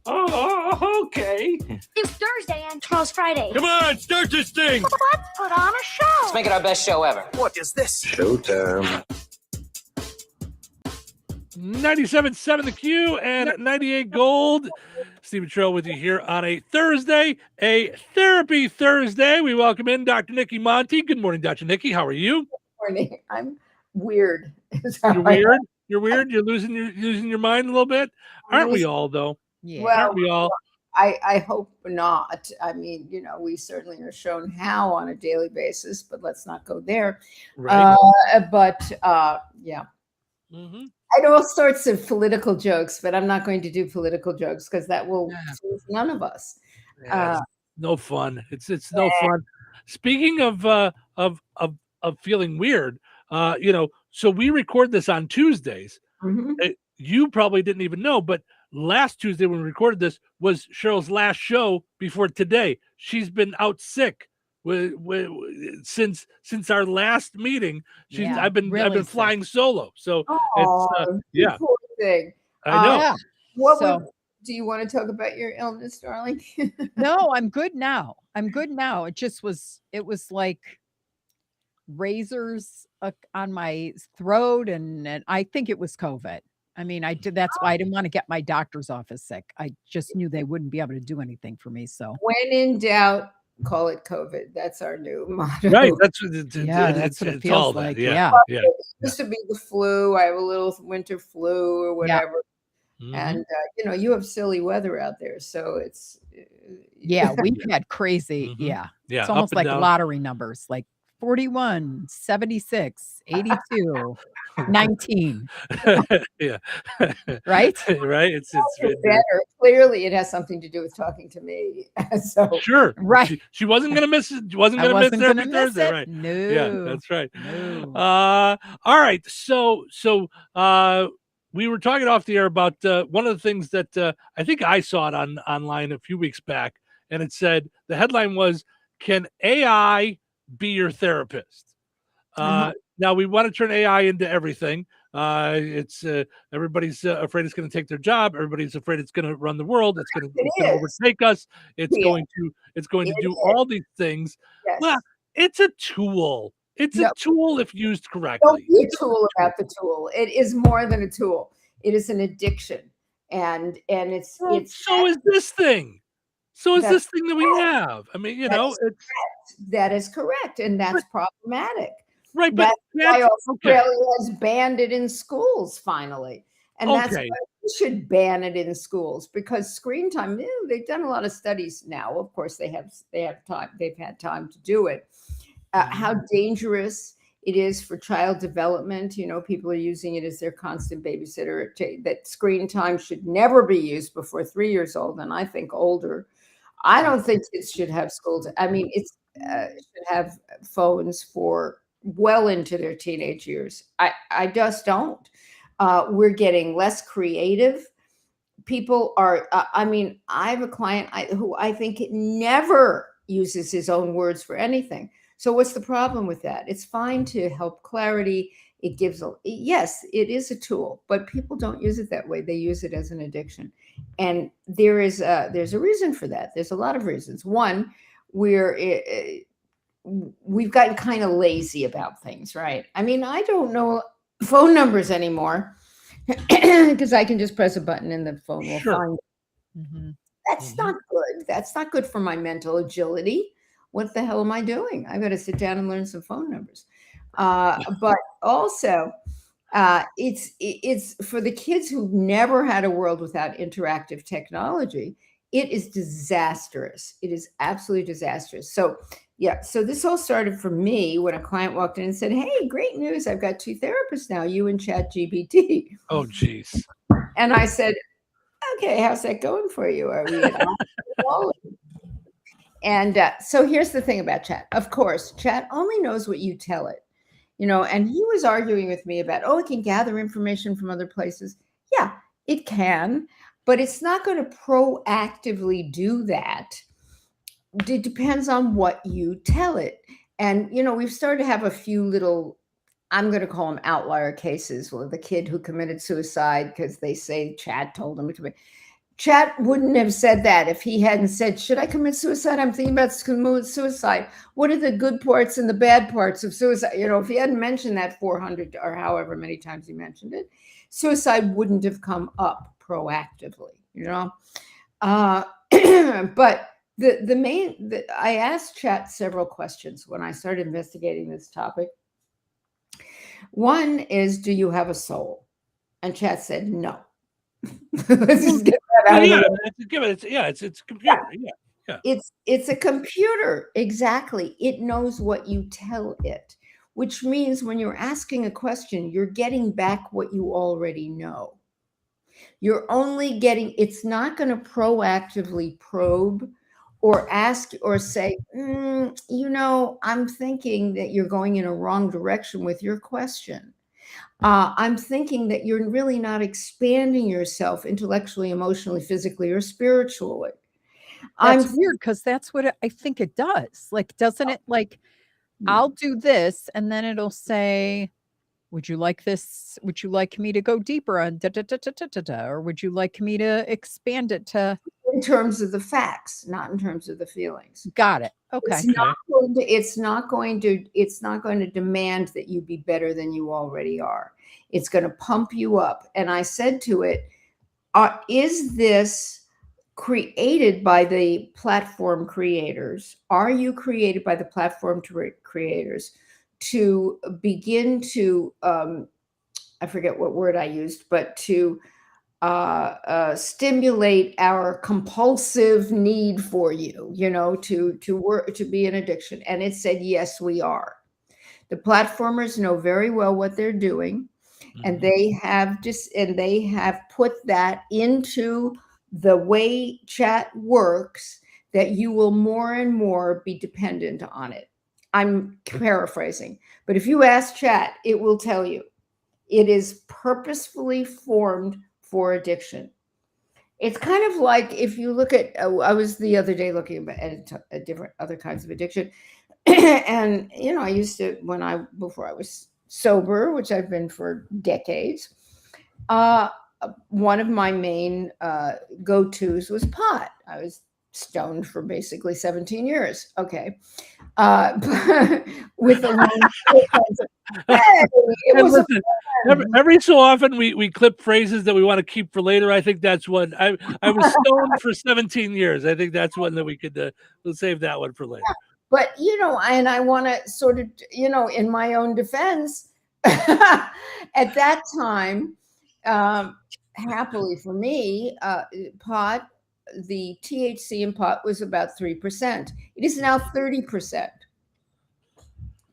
S7: Oh, okay.
S8: It's Thursday and tomorrow's Friday.
S7: Come on, start this thing.
S8: Let's put on a show.
S22: Let's make it our best show ever. What is this? Showtime.
S11: 97.7 The Q and 98 Gold. Stephen Trill with you here on a Thursday, a Therapy Thursday. We welcome in Dr. Nikki Monty. Good morning, Dr. Nikki. How are you?
S18: Good morning. I'm weird.
S11: You're weird? You're weird? You're losing your mind a little bit? Aren't we all, though?
S18: Yeah.
S11: Aren't we all?
S18: I hope not. I mean, you know, we certainly are shown how on a daily basis, but let's not go there.
S11: Right.
S18: Yeah.
S11: Mm-hmm.
S18: I know all sorts of political jokes, but I'm not going to do political jokes because that will please none of us.
S11: Yeah, no fun. It's no fun. Speaking of feeling weird, you know, so we record this on Tuesdays.
S18: Mm-hmm.
S11: You probably didn't even know, but last Tuesday when we recorded this was Cheryl's last show before today. She's been out sick since our last meeting. I've been flying solo, so it's
S18: poor thing.
S11: I know.
S18: Do you want to talk about your illness, darling?
S12: No, I'm good now. It was like razors on my throat, and I think it was COVID. I mean, that's why I didn't want to get my doctor's office sick. I just knew they wouldn't be able to do anything for me. So
S18: when in doubt, call it COVID. That's our new motto.
S11: Right. That's what
S12: it feels like. Yeah.
S18: It used to be the flu. I have a little winter flu or whatever. Yeah. Mm-hmm. And, you know, you have silly weather out there. So it's.
S12: We've had crazy. Mm-hmm. Yeah. It's almost like lottery numbers, like 41, 76, 82, 19.
S11: Yeah.
S18: Right?
S11: Right. It's
S18: better. Clearly it has something to do with talking to me. So
S11: sure.
S12: Right.
S11: She wasn't gonna miss it. Wasn't gonna miss Therapy Thursday, right?
S12: No.
S11: Yeah, that's right. No. All right. So we were talking off the air about one of the things that I think I saw it online a few weeks back, and it said the headline was, "Can AI be your therapist?" Now we want to turn AI into everything. It's everybody's afraid it's going to take their job. Everybody's afraid it's going to run the world. It's going to overtake us. It's going to do all these things.
S18: Yes.
S11: Well, it's a tool. It's a tool if used correctly.
S18: Don't be a tool about the tool. It is more than a tool. It is an addiction, and it's
S11: so is this thing. So is this thing that we have. I mean,
S18: that is correct, and that's problematic.
S11: Right, but
S18: that's why Australia has banned it in schools finally, and that's why we should ban it in schools, because screen time. They've done a lot of studies now. Of course, they have time. They've had time to do it. How dangerous it is for child development. You know, people are using it as their constant babysitter. That screen time should never be used before 3 years old, and I think older. I don't think kids should have I mean, it's should have phones for well into their teenage years. I just don't. We're getting less creative. People are. I mean, I have a client who I think never uses his own words for anything. So what's the problem with that? It's fine to help clarity. It gives yes, it is a tool, but people don't use it that way. They use it as an addiction, and there's a reason for that. There's a lot of reasons. One, we've gotten kind of lazy about things, right? I mean, I don't know phone numbers anymore because I can just press a button and the phone will find it.
S12: Mm-hmm.
S18: That's not good. That's not good for my mental agility. What the hell am I doing? I've got to sit down and learn some phone numbers. But also, it's for the kids who've never had a world without interactive technology. It is disastrous. It is absolutely disastrous. So, yeah. So this all started for me when a client walked in and said, "Hey, great news! I've got 2 therapists now. You and ChatGPT."
S11: Oh, geez.
S18: And I said, "Okay, how's that going for you? Are we at all?" And so here's the thing about Chat. Of course, Chat only knows what you tell it, you know, and he was arguing with me about, it can gather information from other places. Yeah, it can, but it's not going to proactively do that. It depends on what you tell it. And, you know, we've started to have a few little, I'm going to call them outlier cases, with the kid who committed suicide because they say Chat told him to commit. Chat wouldn't have said that if he hadn't said, "Should I commit suicide? I'm thinking about suicide. What are the good parts and the bad parts of suicide?" You know, if he hadn't mentioned that 400 or however many times he mentioned it, suicide wouldn't have come up proactively, you know. But I asked Chat several questions when I started investigating this topic. One is, do you have a soul? And Chat said no. Let's just get that out of here.
S11: It's a computer. Yeah.
S18: It's a computer. Exactly. It knows what you tell it, which means when you're asking a question, you're getting back what you already know. You're only getting, it's not going to proactively probe or ask or say, you know, I'm thinking that you're going in a wrong direction with your question. I'm thinking that you're really not expanding yourself intellectually, emotionally, physically, or spiritually.
S12: That's weird because that's what I think it does. Like, doesn't it? Like, I'll do this, and then it'll say, "Would you like this? Would you like me to go deeper on da da da da da da da, or would you like me to expand it to?"
S18: In terms of the facts, not in terms of the feelings.
S12: Got it. Okay.
S18: It's not going to demand that you be better than you already are. It's going to pump you up. And I said to it, is this created by the platform creators? Are you created by the platform creators to begin to, I forget what word I used, but to stimulate our compulsive need for you, you know, to work, to be an addiction? And it said, yes, we are. The platformers know very well what they're doing, and they have put that into the way Chat works, that you will more and more be dependent on it. I'm paraphrasing, but if you ask Chat, it will tell you it is purposefully formed for addiction. It's kind of like if you look at, I was the other day looking at different other kinds of addiction. And, you know, I used to, before I was sober, which I've been for decades, one of my main go-tos was pot. I was stoned for basically 17 years. Okay. With
S11: every so often we clip phrases that we want to keep for later. I think that's one. I was stoned for 17 years. I think that's one that we could we'll save that one for later.
S18: But, you know, and I want to sort of, you know, in my own defense, at that time, happily for me, pot, the THC in pot was about 3%. It is now 30%.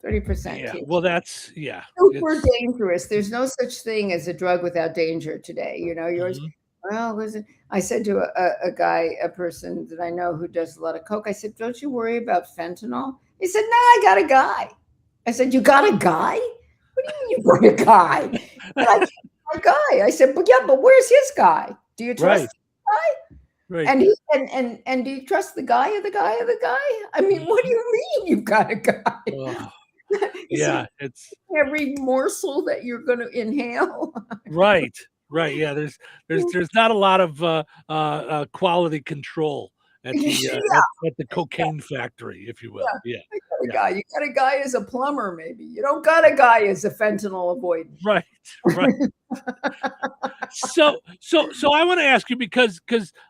S18: 30%
S11: Yeah.
S18: THC.
S11: Well, that's yeah.
S18: Super dangerous. There's no such thing as a drug without danger today. You know, yours. Well, listen, I said to a person that I know who does a lot of coke, I said, don't you worry about fentanyl? He said, no, I got a guy. I said, you got a guy? What do you mean you got a guy? But I said, a guy. I said, but yeah, but where's his guy? Do you trust the guy?
S11: Right.
S18: And he and do you trust the guy of the guy of the guy? I mean, what do you mean you've got a guy?
S11: Yeah, it's
S18: every morsel that you're going to inhale.
S11: right. Yeah, there's not a lot of quality control at the cocaine factory, if you will. Yeah.
S18: You got a guy as a plumber, maybe. You don't got a guy as a fentanyl avoidant.
S11: Right. So I want to ask you because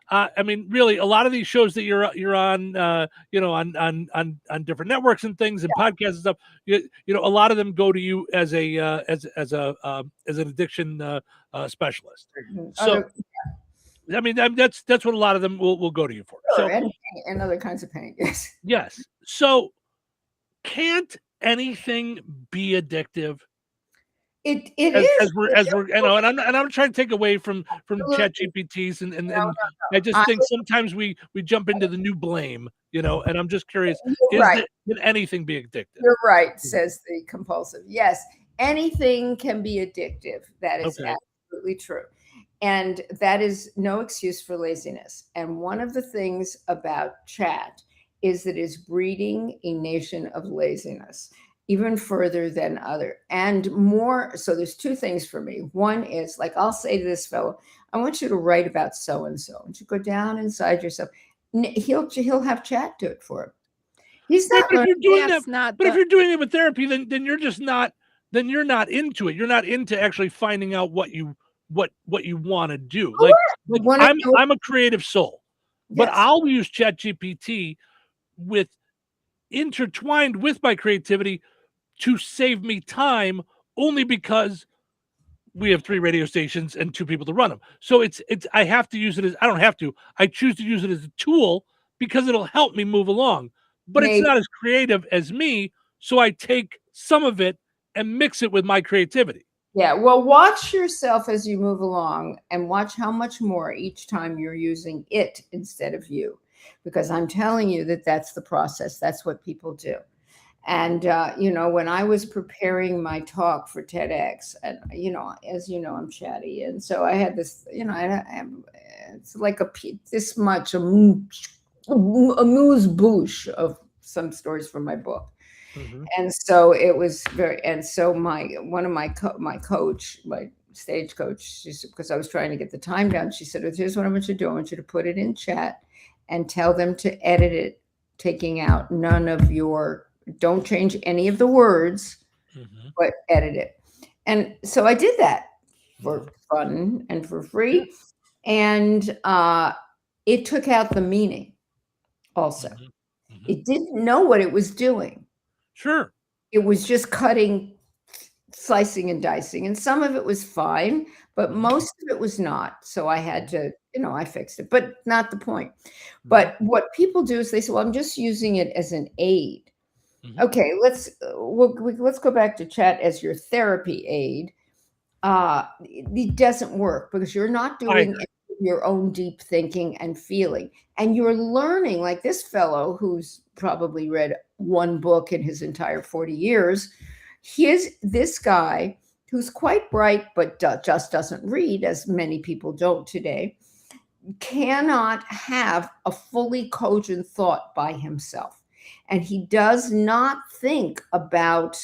S11: I mean, really, a lot of these shows that you're on, on different networks and things and podcasts and stuff, you know, a lot of them go to you as an addiction specialist. So, I mean, that's what a lot of them will go to you for.
S18: Sure,
S11: So,
S18: and other kinds of pain. Yes.
S11: Yes. So, can't anything be addictive?
S18: It is
S11: as we're you know, and I'm trying to take away from chat GPTs and I just think sometimes we jump into the new blame, you know, and I'm just curious, can anything be addictive?
S18: You're right, says the compulsive. Yes, anything can be addictive. That is absolutely true. And that is no excuse for laziness. And one of the things about chat is that it's breeding a nation of laziness, even further than other and more. So there's two things for me. One is like, I'll say to this fellow, I want you to write about so-and-so, and you go down inside yourself. He'll have chat do it for him. He's not.
S11: But if you're doing that, but if you're doing it with therapy, then you're just not. Then you're not into it. You're not into actually finding out what you want to do. Like I'm a creative soul, but I'll use ChatGPT intertwined with my creativity to save me time, only because we have 3 radio stations and 2 people to run them. So I have to use it as, I don't have to, I choose to use it as a tool because it'll help me move along, but it's not as creative as me. So I take some of it and mix it with my creativity.
S18: Yeah. Well, watch yourself as you move along and watch how much more each time you're using it instead of you, because I'm telling you that's the process. That's what people do. And, when I was preparing my talk for TEDx, and, as you know, I'm chatty. And so I had this, it's like this much, a amuse bouche of some stories from my book. Mm-hmm. And so it was one of my coach, my stage coach, she said, because I was trying to get the time down, she said, here's what I want you to do. I want you to put it in chat and tell them to edit it, taking out don't change any of the words, but edit it. And so I did that for fun and for free. And it took out the meaning also. It didn't know what it was doing.
S11: Sure.
S18: It was just cutting, slicing and dicing. And some of it was fine, but most of it was not. So I had to, I fixed it, but not the point. But what people do is they say, well, I'm just using it as an aid. Okay, let's go back to chat as your therapy aid. It doesn't work because you're not doing your own deep thinking and feeling, and you're learning. Like this fellow who's probably read one book in his entire 40 years. This guy who's quite bright but just doesn't read, as many people don't today, cannot have a fully cogent thought by himself. And he does not think about,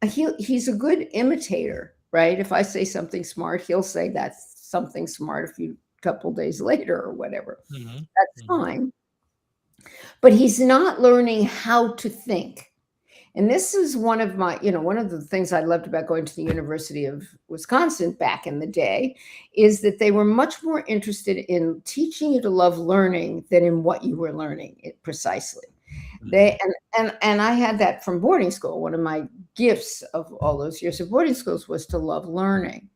S18: he's a good imitator, right? If I say something smart, he'll say that's something smart a couple days later or whatever. That's fine. But he's not learning how to think. And this is one of the things I loved about going to the University of Wisconsin back in the day, is that they were much more interested in teaching you to love learning than in what you were learning precisely. And I had that from boarding school. One of my gifts of all those years of boarding schools was to love learning.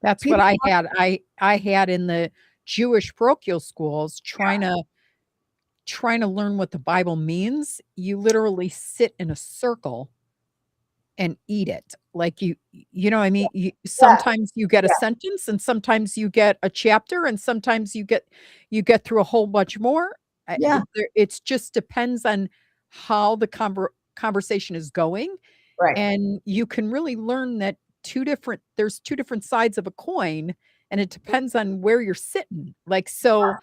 S12: That's what I had. I had in the Jewish parochial schools trying to learn what the Bible means. You literally sit in a circle and eat it. Like you know, what I mean, sometimes you get a sentence, and sometimes you get a chapter, and sometimes you get through a whole bunch more. It's just depends on how the conversation is going,
S18: Right.
S12: and you can really learn that there's two different sides of a coin, and it depends on where you're sitting. Like so,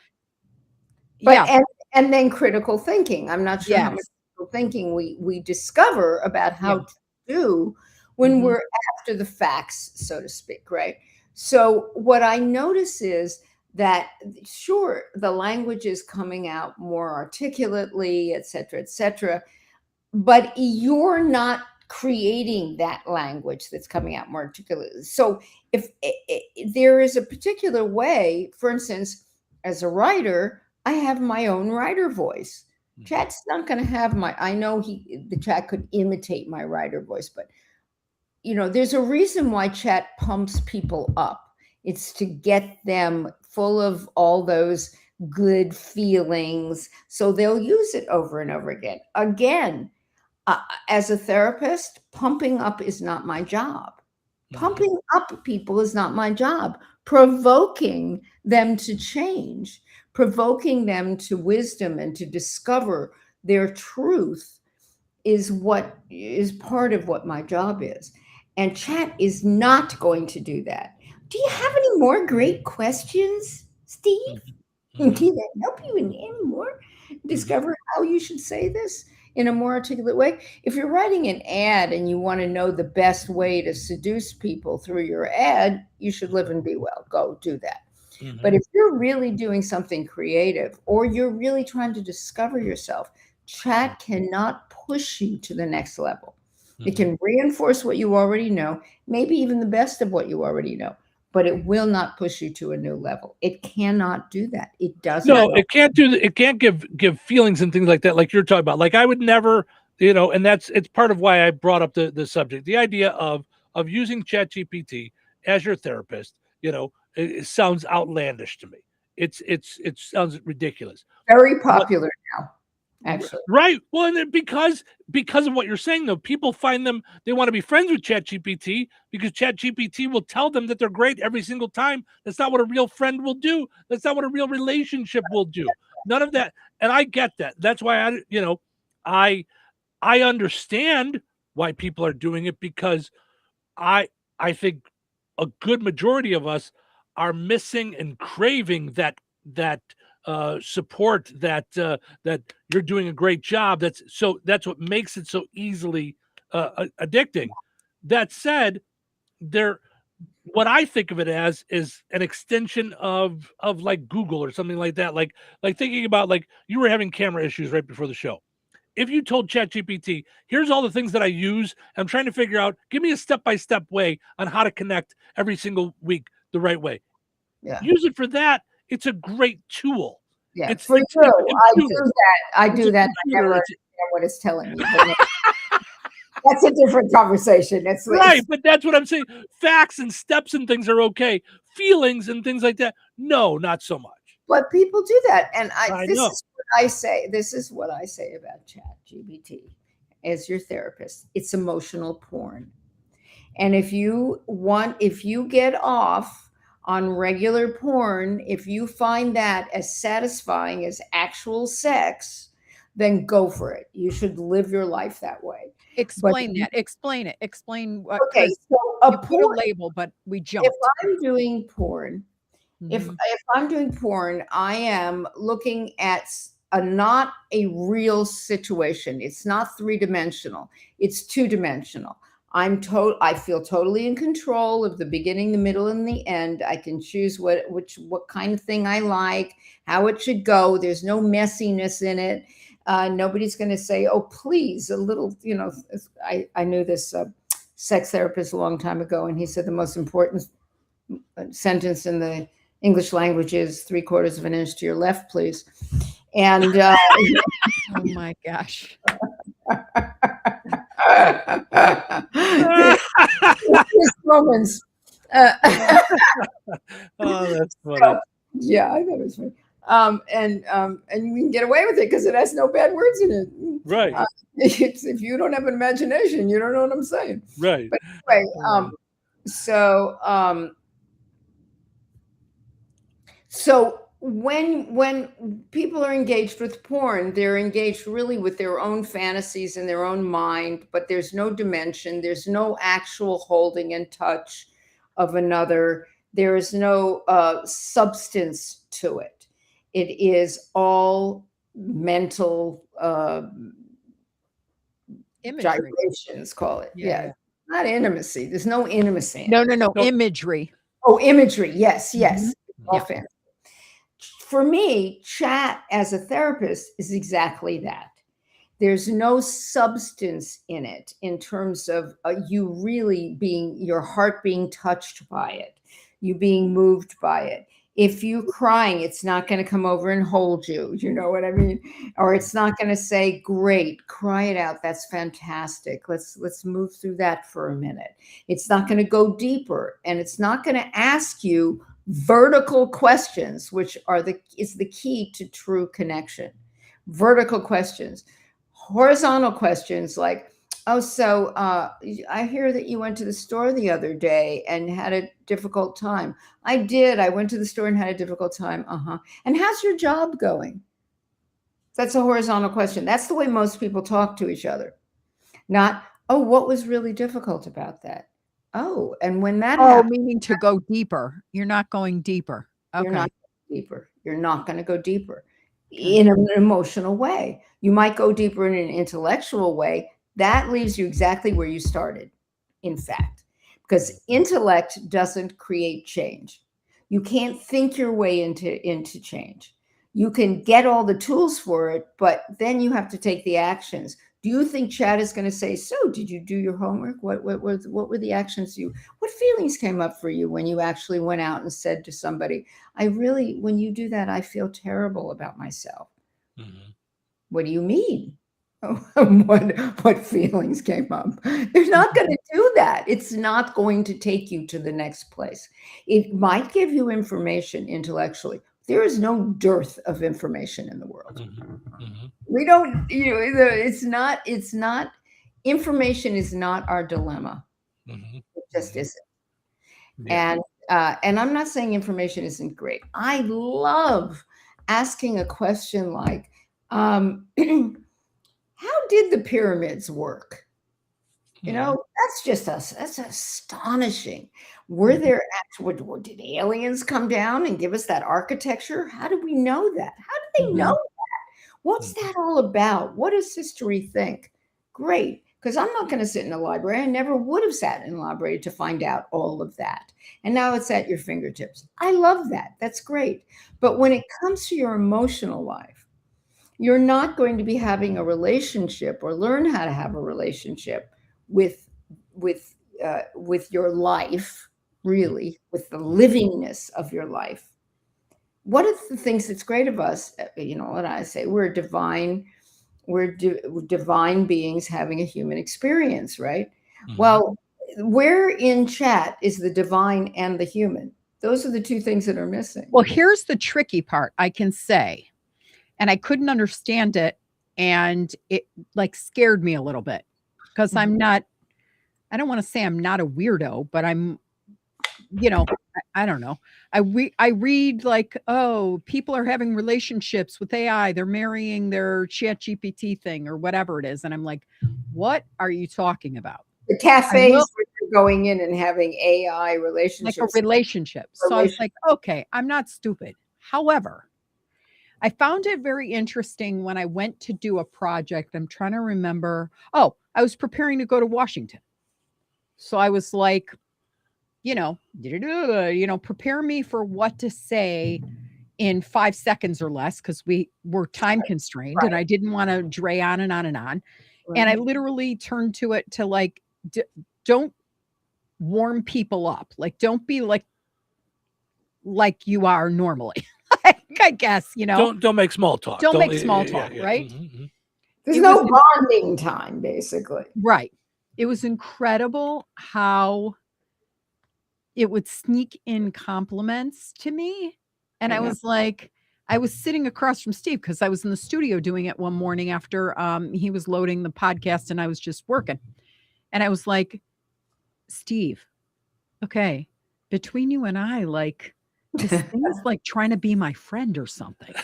S18: But and then critical thinking. I'm not sure how much
S12: Yes.
S18: critical thinking we discover about how to do when we're after the facts, so to speak, right? So what I notice is that sure, the language is coming out more articulately, et cetera, but you're not creating that language that's coming out more articulately. So if there is a particular way, for instance, as a writer, I have my own writer voice. Chat's not going to have I know the chat could imitate my writer voice, but there's a reason why chat pumps people up. It's to get them full of all those good feelings. So they'll use it over and over again. Again, as a therapist, pumping up is not my job. Pumping up people is not my job. Provoking them to change, provoking them to wisdom and to discover their truth is part of what my job is. And chat is not going to do that. Do you have any more great questions, Steve? Can that help you in any more? Discover how you should say this in a more articulate way. If you're writing an ad and you want to know the best way to seduce people through your ad, you should live and be well. Go do that. But if you're really doing something creative or you're really trying to discover yourself, chat cannot push you to the next level. It can reinforce what you already know, maybe even the best of what you already know, but it will not push you to a new level. It cannot do that. It doesn't.
S11: No, it can't do that. It can't give feelings and things like that, like you're talking about. Like I would never, and it's part of why I brought up the subject. The idea of using ChatGPT as your therapist, it sounds outlandish to me. It sounds ridiculous.
S18: Very popular now. Actually.
S11: Right. Well, and then because of what you're saying, though, people they want to be friends with ChatGPT because ChatGPT will tell them that they're great every single time. That's not what a real friend will do. That's not what a real relationship will do. None of that. And I get that. That's why I understand why people are doing it, because I think a good majority of us are missing and craving that support, that you're doing a great job. That's what makes it so easily addicting. That said, what I think of it as is an extension of like Google or something like that. Like thinking about, like, you were having camera issues right before the show. If you told ChatGPT, here's all the things that I use, I'm trying to figure out, give me a step-by-step way on how to connect every single week the right way.
S18: Yeah.
S11: Use it for that. It's a great tool.
S18: Yeah, for true. I do that. I never understand what it's telling me. That's a different conversation. That's
S11: right, but that's what I'm saying. Facts and steps and things are okay. Feelings and things like that, no, not so much.
S18: But people do that, and this
S11: know.
S18: is what I say. This is what I say about ChatGPT as your therapist. It's emotional porn, and if you get off on regular porn, if you find that as satisfying as actual sex, then go for it. You should live your life that way.
S12: Explain that. Explain it. Explain what.
S18: Okay, so
S12: you put a label, but we jumped.
S18: If I'm doing porn, if I'm doing porn, I am looking at not a real situation. It's not 3-dimensional. It's 2-dimensional. I feel totally in control of the beginning, the middle, and the end. I can choose what kind of thing I like, how it should go. There's no messiness in it. Nobody's going to say, "Oh, please, a little." I knew this sex therapist a long time ago, and he said the most important sentence in the English language is 3/4 of an inch to your left, please. And
S12: oh my gosh.
S18: Moments.
S11: Oh, that's funny.
S18: Yeah, I thought it was funny. And we can get away with it because it has no bad words in it.
S11: Right.
S18: It's, if you don't have an imagination, you don't know what I'm saying.
S11: Right.
S18: But anyway, so when people are engaged with porn, they're engaged really with their own fantasies in their own mind, but there's no dimension, there's no actual holding and touch of another. There is no substance to it. It is all mental gyrations, call it. Yeah. Not intimacy. There's no intimacy.
S12: No. Imagery.
S18: Oh, imagery. Yes.
S12: Mm-hmm.
S18: All fantasy. For me, chat as a therapist is exactly that. There's no substance in it in terms of you really your heart being touched by it, you being moved by it. If you crying, it's not going to come over and hold you. You know what I mean? Or it's not going to say, great, cry it out. That's fantastic. Let's move through that for a minute. It's not going to go deeper, and it's not going to ask you vertical questions, which is the key to true connection. Vertical questions. Horizontal questions like, oh, so I hear that you went to the store the other day and had a difficult time. I did. I went to the store and had a difficult time. And how's your job going? That's a horizontal question. That's the way most people talk to each other. Not, oh, what was really difficult about that? Oh, and when that happens,
S12: meaning to go deeper. You're not going deeper. Okay.
S18: You're not going deeper. You're not going to go deeper in an emotional way. You might go deeper in an intellectual way. That leaves you exactly where you started, in fact, because intellect doesn't create change. You can't think your way into change. You can get all the tools for it, but then you have to take the actions. Do you think Chad is going to say, so did you do your homework? What were the actions what feelings came up for you when you actually went out and said to somebody, when you do that, I feel terrible about myself. Mm-hmm. What do you mean? What feelings came up? They're not going to do that. It's not going to take you to the next place. It might give you information intellectually. There is no dearth of information in the world. Mm-hmm. We don't, it's not, information is not our dilemma. Mm-hmm. It just isn't. Yeah. And I'm not saying information isn't great. I love asking a question like, how did the pyramids work? That's just us. That's astonishing. Were there did aliens come down and give us that architecture? How do we know that? How do they know that? What's that all about? What does history think? Great. Because I'm not going to sit in a library. I never would have sat in a library to find out all of that. And now it's at your fingertips. I love that. That's great. But when it comes to your emotional life, you're not going to be having a relationship or learn how to have a relationship with your life, really, with the livingness of your life. One of the things that's great of us, what I say, we're divine beings having a human experience, right? Mm-hmm. Well, where in chat is the divine and the human? Those are the two things that are missing.
S12: Well, here's the tricky part, I can say, and I couldn't understand it, and it scared me a little bit because I don't want to say I'm not a weirdo, but I'm, I don't know. I read people are having relationships with AI. They're marrying their ChatGPT thing or whatever it is. And I'm like, what are you talking about?
S18: The cafes where you're going in and having AI relationships.
S12: Like a relationship. So I was like, okay, I'm not stupid. However, I found it very interesting when I went to do a project. I'm trying to remember. Oh, I was preparing to go to Washington. So I was like, prepare me for what to say in 5 seconds or less, because we were time constrained, right. And I didn't want to dray on and on and on. Right. And I literally turned to it to don't warm people up. Don't be like you are normally. I guess,
S11: Don't make small talk.
S12: Don't make small talk,
S11: yeah.
S12: right?
S11: Mm-hmm.
S18: There's no bonding time, basically.
S12: Right. It was incredible how it would sneak in compliments to me. And I was like, I was sitting across from Steve because I was in the studio doing it one morning after he was loading the podcast and I was just working. And I was like, Steve, okay, between you and I, like, this thing's like trying to be my friend or something.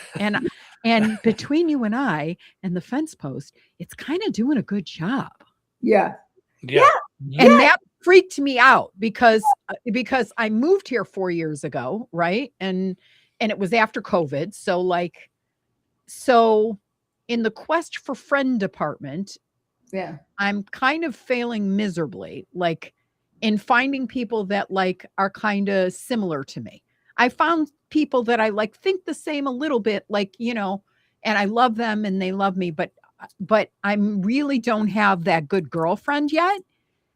S12: And between you and I and the fence post, it's kind of doing a good job.
S18: Yeah.
S11: Yeah.
S12: And that freaked me out because I moved here 4 years ago, right? And it was after COVID. So in the quest for friend department,
S18: yeah,
S12: I'm kind of failing miserably, like in finding people that like are kind of similar to me. I found people that I like think the same a little bit, like, you know, and I love them and they love me, but I really don't have that good girlfriend yet.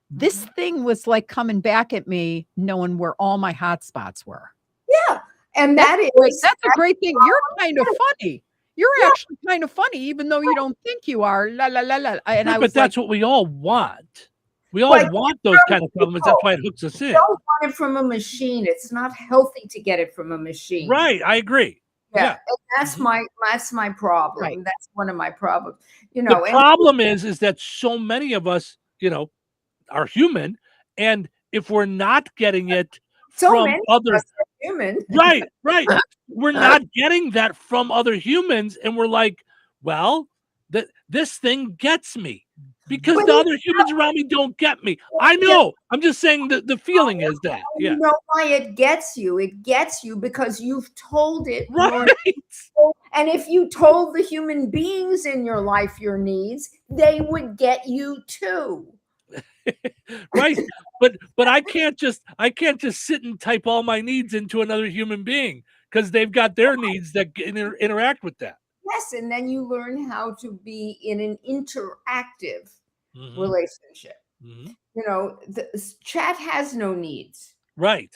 S12: This thing was like coming back at me, knowing where all my hot spots were.
S18: Yeah. And that's
S12: a great thing. You're kind of funny. You're actually kind of funny, even though you don't think you are. La la la la. And I was
S11: but that's what we all want. We all want those kind of compliments. That's why it hooks us in.
S18: You don't want it from a machine. It's not healthy to get it from a machine.
S11: Right. I agree.
S18: Yeah. And that's my problem.
S12: Right.
S18: That's one of my problems. You know,
S11: the problem is that so many of us, you know, are human, and if we're not getting it from other
S18: human,
S11: right, we're not getting that from other humans, and we're like, well, this thing gets me because the other humans around me don't get me. I know. I'm just saying that the feeling is that. Yeah.
S18: You know why it gets you? It gets you because you've told it.
S11: Right.
S18: And if you told the human beings in your life your needs, they would get you too.
S11: Right, but I can't just sit and type all my needs into another human being because they've got their needs that interact with that.
S18: Yes, and then you learn how to be in an interactive relationship. You know, the chat has no needs,
S11: right?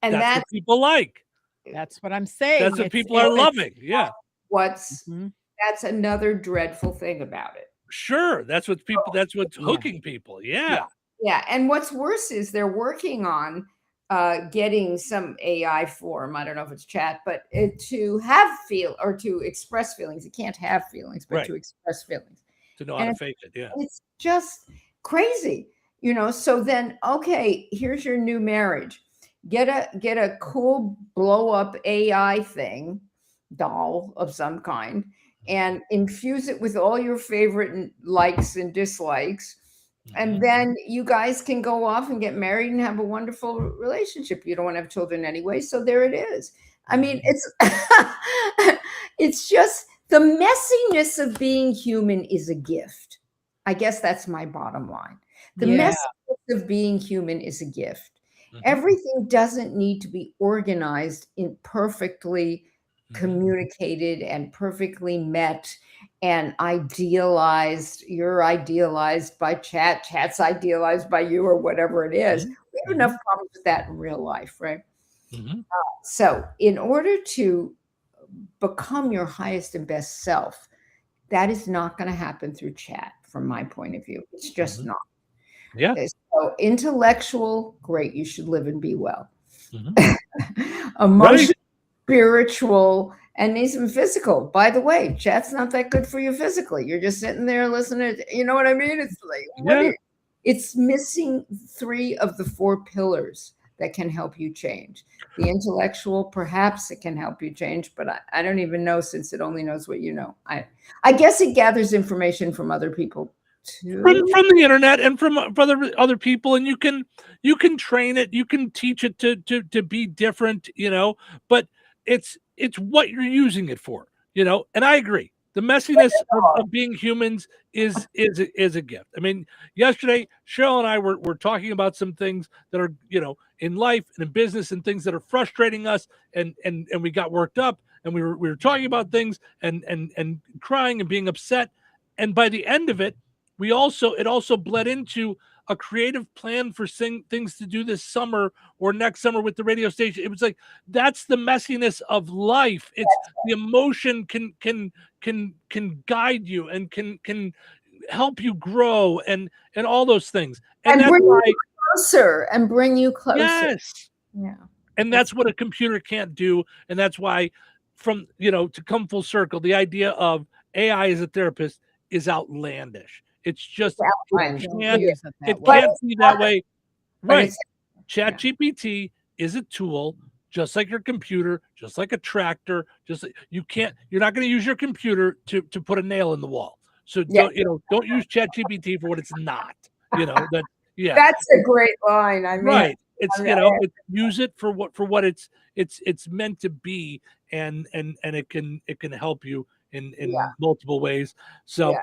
S18: And
S11: that's what people like.
S12: That's what I'm saying.
S11: That's what people are loving. Yeah.
S18: That's another dreadful thing about it.
S11: Sure, that's what's hooking people. Yeah.
S18: And what's worse is they're working on getting some AI form. I don't know if it's chat, but to have to express feelings. It can't have feelings, but to express feelings.
S11: To know how to fake it. Yeah.
S18: It's just crazy, you know. So then, okay, here's your new marriage. Get a cool blow up AI doll of some kind, and infuse it with all your favorite likes and dislikes. And then you guys can go off and get married and have a wonderful relationship. You don't want to have children anyway. So there it is. I mean, it's just the messiness of being human is a gift. I guess that's my bottom line. The messiness of being human is a gift. Everything doesn't need to be organized in perfectly communicated and perfectly met and idealized. You're idealized by chat's idealized by you, or whatever it is. We have enough problems with that in real life, right? So in order to become your highest and best self, that is not going to happen through chat from my point of view. It's just not.
S11: Yeah.
S18: So intellectual, great, you should live and be well. Emotional, spiritual, and even physical. By the way, chat's not that good for you physically. You're just sitting there listening. You know what I mean? It's like it's missing 3 of the 4 pillars that can help you change. The intellectual, perhaps it can help you change, but I don't even know, since it only knows what you know. I guess it gathers information from other people too.
S11: From the internet and from other people, and you can train it, you can teach it to be different, you know, but it's what you're using it for, you know. And I agree, the messiness of being humans is a gift. I mean, yesterday Cheryl and I were talking about some things that are, you know, in life and in business, and things that are frustrating us, and we got worked up, and we were talking about things and crying and being upset, and by the end of it, it also bled into a creative plan for things to do this summer or next summer with the radio station. It was like, that's the messiness of life. It's the emotion can guide you and can help you grow and all those things. And that's
S18: bring you closer and bring you closer.
S11: Yes.
S18: Yeah.
S11: And that's what a computer can't do. And that's why from to come full circle, the idea of AI as a therapist is outlandish. It's just it can't be that way. Right. Chat GPT is a tool, just like your computer, just like a tractor. You're not going to use your computer to put a nail in the wall. So don't use Chat GPT for what it's not.
S18: That's a great line. I mean,
S11: right. It's use it for what it's meant to be, and it can help you in multiple ways. So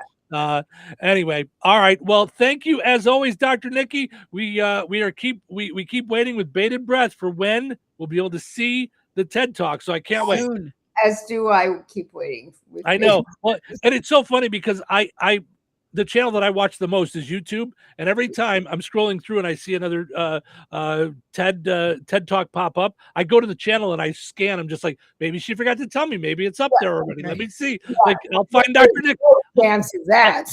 S11: anyway, all right. Well, thank you as always, Dr. Nikki. We keep waiting with bated breath for when we'll be able to see the TED Talk. So I can't wait.
S18: As do I. Keep waiting.
S11: I know. Well, and it's so funny because the channel that I watch the most is YouTube, and every time I'm scrolling through and I see another TED Talk pop up, I go to the channel and I scan. I'm just like, maybe she forgot to tell me. Maybe it's up there already. Let me see. Like, I'll find Dr. Nick.
S18: Answer that.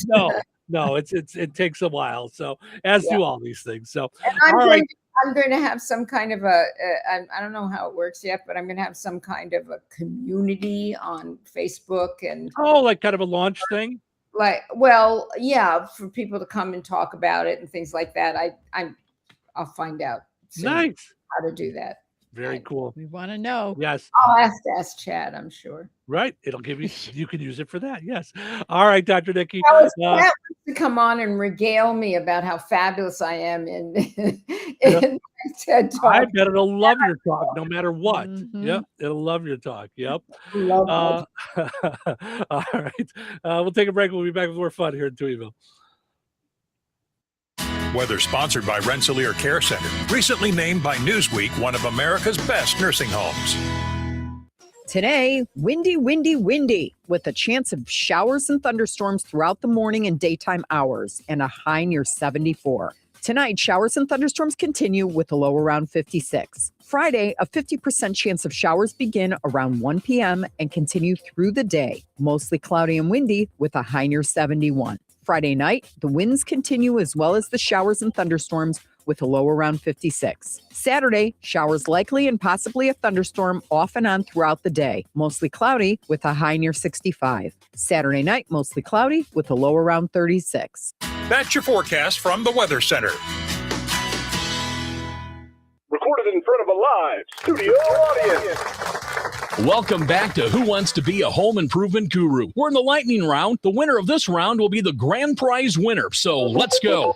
S11: No, it takes a while. So as do all these things. So
S18: and I'm going to have some kind of I don't know how it works yet, but I'm going to have some kind of a community on Facebook and
S11: like kind of a launch thing.
S18: For people to come and talk about it and things like that. I'll find out soon how to do that.
S11: Very cool.
S12: We want to know.
S11: Yes.
S18: I'll have to ask Chad, I'm sure.
S11: Right. It'll give you can use it for that. Yes. All right, Dr. Nikki.
S18: Chad wants to come on and regale me about how fabulous I am in TED Talk.
S11: I bet it'll love your talk no matter what. Yep. It'll love your talk. Yep. All right. We'll take a break. We'll be back with more fun here in Touhyville.
S7: Weather sponsored by Rensselaer Care Center, recently named by Newsweek one of America's best nursing homes.
S9: Today, windy, with a chance of showers and thunderstorms throughout the morning and daytime hours and a high near 74. Tonight, showers and thunderstorms continue with a low around 56. Friday, a 50% chance of showers begin around 1 p.m. and continue through the day, mostly cloudy and windy with a high near 71. Friday night, the winds continue as well as the showers and thunderstorms with a low around 56. Saturday, showers likely and possibly a thunderstorm off and on throughout the day, mostly cloudy with a high near 65. Saturday night, mostly cloudy with a low around 36.
S7: That's your forecast from the Weather Center.
S4: Recorded in front of a live studio audience.
S13: Welcome back to Who Wants to Be a Home Improvement Guru. We're in the lightning round. The winner of this round will be the grand prize winner. So let's go.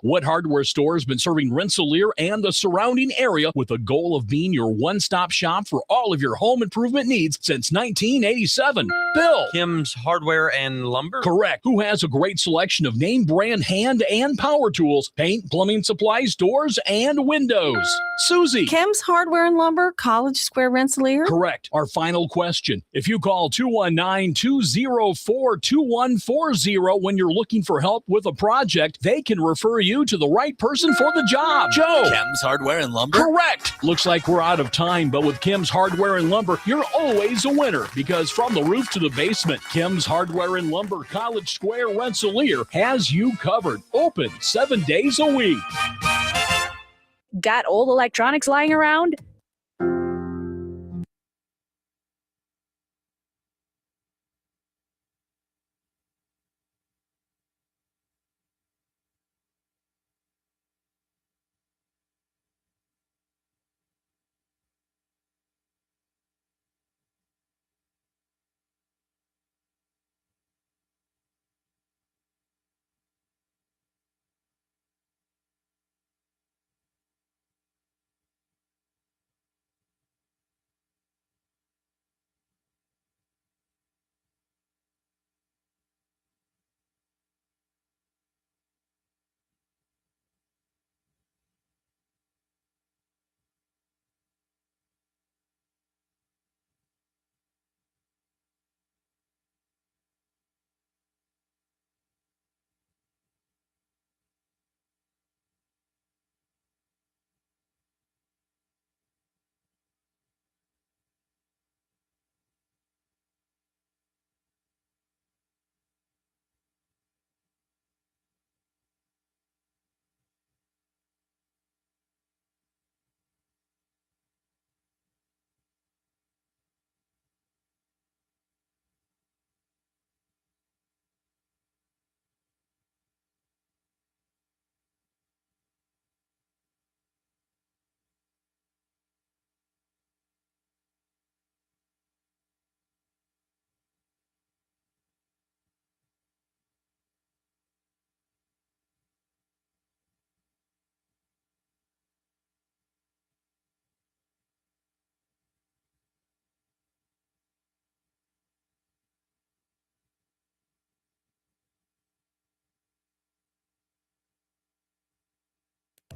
S13: What hardware store has been serving Rensselaer and the surrounding area with a goal of being your one-stop shop for all of your home improvement needs since 1987? Bill.
S14: Kim's Hardware and Lumber?
S13: Correct. Who has a great selection of name brand hand and power tools, paint, plumbing supplies, doors, and windows? Susie.
S15: Kim's Hardware and Lumber, College Square, Rensselaer?
S13: Correct. Our final question. If you call 219-204-2140 when you're looking for help with a project, they can refer you to the right person for the job. Joe.
S14: Kim's Hardware and Lumber?
S13: Correct. Looks like we're out of time, but with Kim's Hardware and Lumber, you're always a winner because from the roof to the basement, Kim's Hardware and Lumber, College Square, Rensselaer has you covered. Open 7 days a week.
S8: Got old electronics lying around?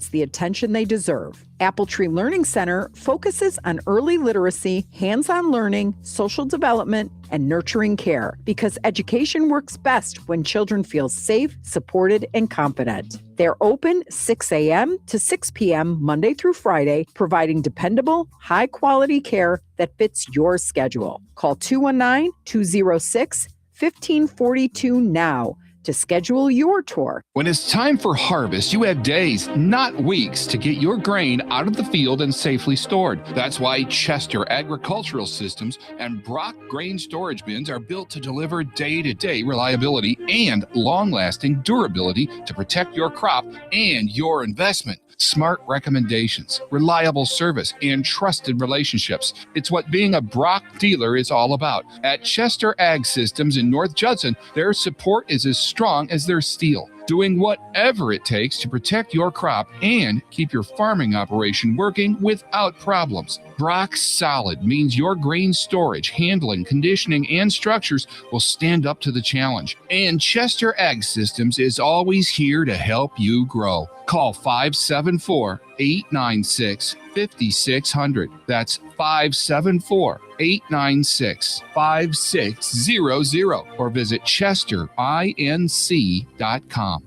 S9: gets the attention they deserve. Apple Tree Learning Center focuses on early literacy, hands-on learning, social development, and nurturing care because education works best when children feel safe, supported, and confident. They're open 6 a.m. to 6 p.m. Monday through Friday, providing dependable, high-quality care that fits your schedule. Call 219-206-1542 now to schedule your tour.
S5: When it's time for harvest, you have days, not weeks, to get your grain out of the field and safely stored. That's why Chester Agricultural Systems and Brock Grain Storage Bins are built to deliver day-to-day reliability and long-lasting durability to protect your crop and your investment. Smart recommendations, reliable service, and trusted relationships. It's what being a Brock dealer is all about. At Chester Ag Systems in North Judson, their support is as strong as their steel, doing whatever it takes to protect your crop and keep your farming operation working without problems. Brock Solid means your grain storage, handling, conditioning, and structures will stand up to the challenge. And Chester Ag Systems is always here to help you grow. Call 574-896-5600. That's 574-896-5600. Or visit chesterinc.com.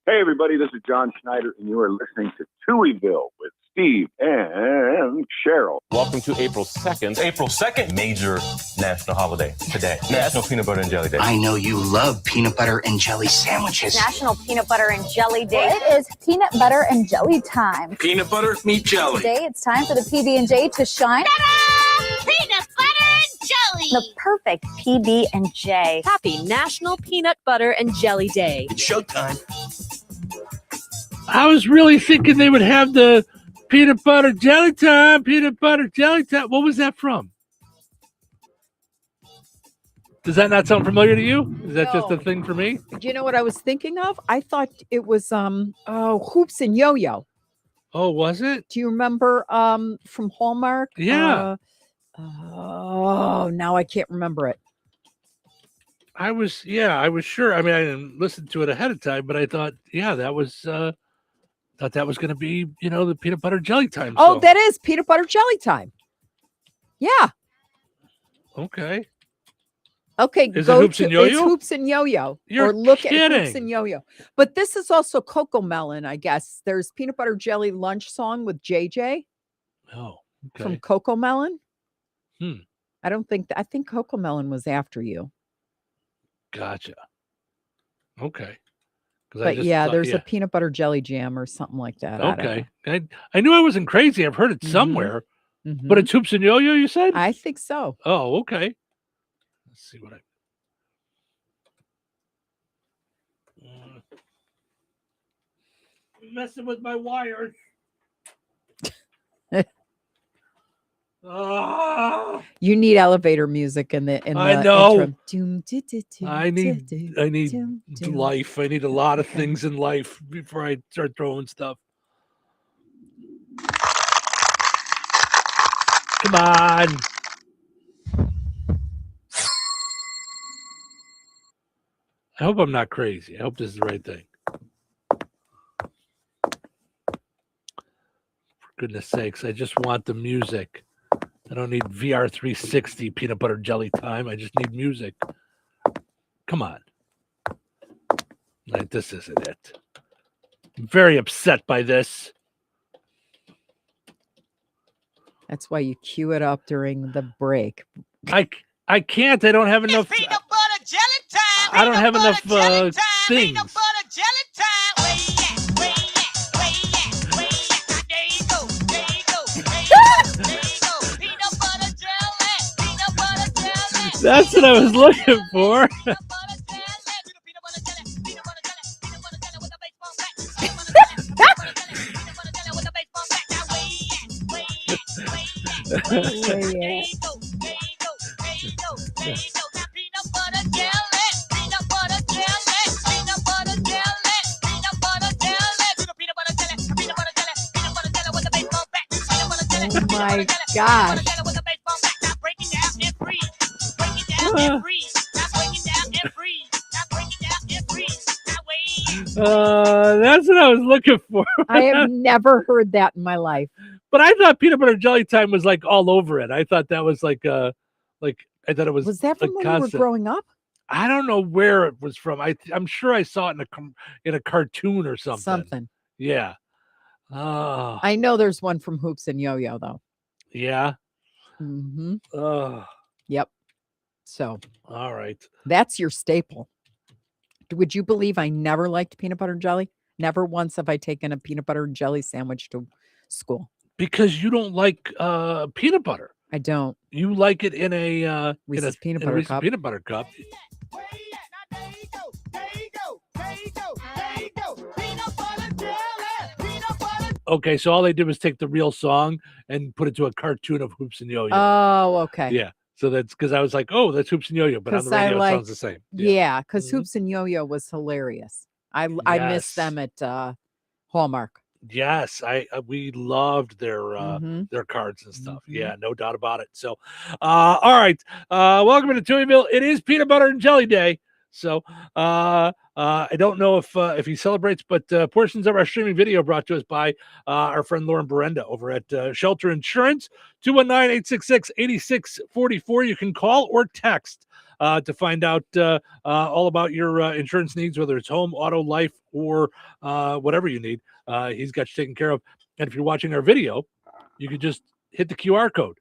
S4: Hey, everybody, this is John Schneider, and you are listening to Touhyville with Steve and Cheryl.
S10: Welcome to April 2nd. April 2nd, major national holiday today. National Peanut Butter and Jelly Day.
S22: I know you love peanut butter and jelly sandwiches.
S19: National Peanut Butter and Jelly Day. It is peanut butter and jelly time.
S22: Peanut butter, meat jelly.
S19: Today it's time for the PB&J to shine.
S20: Ta-da! Peanut butter and jelly.
S19: The perfect PB&J.
S8: Happy National Peanut Butter and Jelly Day.
S22: It's showtime.
S11: I was really thinking they would have the peanut butter jelly time, peanut butter jelly time. What was that from? Does that not sound familiar to you? Is that just a thing for me?
S9: Do you know what I was thinking of? I thought it was Hoops and Yo-Yo.
S11: Oh, was it?
S9: Do you remember from Hallmark?
S11: Yeah.
S9: Now I can't remember it.
S11: I was sure. I mean, I didn't listen to it ahead of time, but I thought, that was going to be, the peanut butter jelly time.
S9: Oh,
S11: so.
S9: that is peanut butter jelly time. Yeah.
S11: Okay.
S9: Okay,
S11: is it Hoops and Yo-Yo?
S9: It's Hoops and Yo-Yo.
S11: You're
S9: or look
S11: kidding.
S9: at Hoops and Yo-Yo. But this is also Coco Melon, I guess. There's peanut butter jelly lunch song with JJ.
S11: Oh, okay.
S9: From Coco Melon.
S11: I
S9: think Coco Melon was after you.
S11: Gotcha. Okay.
S9: But there's a peanut butter jelly jam or something like that.
S11: Okay. I knew I wasn't crazy. I've heard it somewhere. But it's Hoops and Yo-Yo, you said?
S9: I think so.
S11: Oh, okay. Let's see what messing with my wires.
S9: You need elevator music in the
S11: I know.
S9: Intro.
S11: I need life. I need a lot of things in life before I start throwing stuff. Come on. I hope I'm not crazy. I hope this is the right thing. For goodness sakes, I just want the music. I don't need VR 360 peanut butter jelly time. I just need music. Come on. Like, this isn't it. I'm very upset by this.
S9: That's why you cue it up during the break.
S11: I can't. I don't have enough.
S20: Peanut butter jelly time.
S11: I don't have enough things.
S20: Peanut butter jelly time. Where you at? Where you at? Where you at? Where you at? There you go. There you go. There you go. There you go. Peanut butter jelly. Peanut butter jelly.
S11: That's what I was looking for.
S9: Oh my gosh.
S11: That's what I was looking for.
S12: I have never heard that in my life.
S11: But I thought peanut butter jelly time was like all over it. I thought that was like I thought it was.
S12: Was that from
S11: a
S12: when you were
S11: constant.
S12: growing up?
S11: I don't know where it was from. I'm sure I saw it in a cartoon or something.
S12: Something.
S11: Yeah. Oh.
S12: I know there's one from Hoops and Yo-Yo though.
S11: Yeah.
S12: Mm-hmm.
S11: Oh.
S12: Yep. So.
S11: All right.
S12: That's your staple. Would you believe I never liked peanut butter and jelly? Never once have I taken a peanut butter and jelly sandwich to school.
S11: Because you don't like peanut butter.
S12: I don't.
S11: You like it in a
S12: Reese's peanut
S11: in a
S12: butter
S11: Reese's
S12: cup.
S11: peanut butter cup. Okay, so all they did was take the real song and put it to a cartoon of Hoops and Yo-Yo.
S12: Oh, okay.
S11: Yeah. So that's because I was like, oh, that's Hoops and Yo-Yo, but on the radio it sounds the same.
S12: Yeah, because Hoops and Yo-Yo was hilarious. I miss them at Hallmark.
S11: Yes, we loved their cards and stuff. Yeah, no doubt about it. So, all right, welcome to Touhyville. It is Peanut Butter and Jelly Day. So, I don't know if he celebrates, but portions of our streaming video brought to us by our friend Lauren Berenda over at Shelter Insurance, 219-866-8644. You can call or text to find out all about your insurance needs, whether it's home, auto, life, or whatever you need. He's got you taken care of. And if you're watching our video, you could just hit the QR code.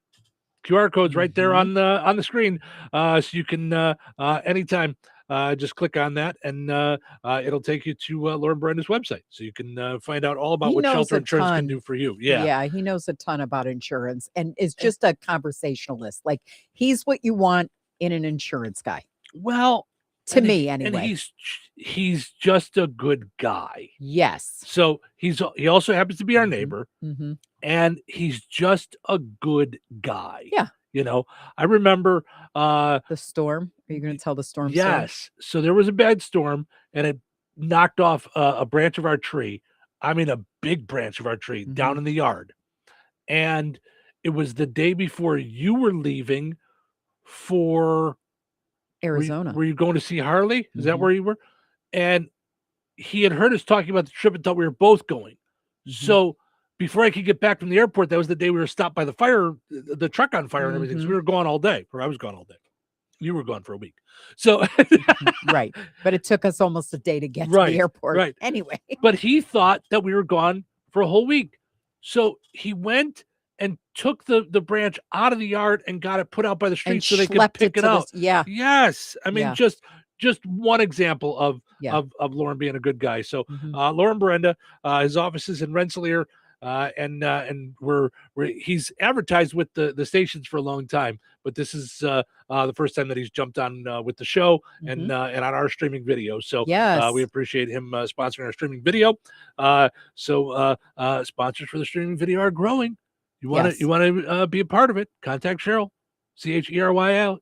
S11: QR code's right there on the screen, so you can anytime just click on that, and it'll take you to Lauren Berenda's website, so you can find out all about what Shelter Insurance can do for you.
S12: Yeah, he knows a ton about insurance, and is just a conversationalist. Like, he's what you want in an insurance guy.
S11: Well,
S12: to me, anyway.
S11: And he's just a good guy.
S12: Yes.
S11: So he also happens to be our neighbor,
S12: Mm-hmm.
S11: and he's just a good guy.
S12: Yeah.
S11: You know, I remember
S12: the storm. Are you going to tell the storm?
S11: Yes.
S12: Story?
S11: So there was a bad storm, and it knocked off a branch of our tree. I mean, a big branch of our tree down in the yard. And it was the day before you were leaving for
S12: Arizona.
S11: Were you going to see Harley? Is that where you were? And he had heard us talking about the trip and thought we were both going. So before I could get back from the airport, that was the day we were stopped by the fire, the truck on fire and everything. So we were gone all day, or I was gone all day. You were gone for a week. So
S12: right. But it took us almost a day to get to the airport.
S11: Right.
S12: Anyway.
S11: But he thought that we were gone for a whole week. So he went and took the branch out of the yard and got it put out by the street so they could pick it up.
S12: Yeah.
S11: Yes. I mean, just one example of Lauren being a good guy. So Lauren Berenda, his office is in Rensselaer. And he's advertised with the stations for a long time, but this is the first time that he's jumped on with the show and on our streaming video. So we appreciate him sponsoring our streaming video. So sponsors for the streaming video are growing. You want to be a part of it? Contact Cheryl, CHERYL.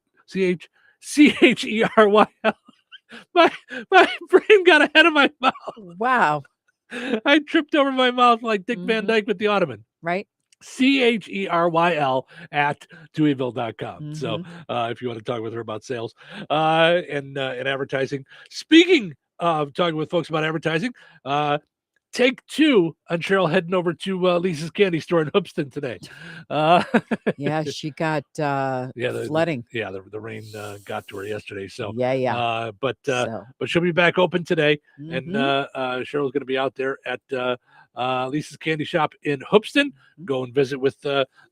S11: My brain got ahead of my mouth.
S12: Wow.
S11: I tripped over my mouth like Dick Van Dyke with the Ottoman.
S12: Right.
S11: CHERYL at Touhyville.com. So if you want to talk with her about sales and advertising. Speaking of talking with folks about advertising, take two on Cheryl heading over to Lisa's Candy Store in Hoopston today.
S12: Yeah, she got flooding.
S11: The rain got to her yesterday. So but she'll be back open today, and Cheryl's going to be out there at Lisa's Candy Shop in Hoopston. Go and visit with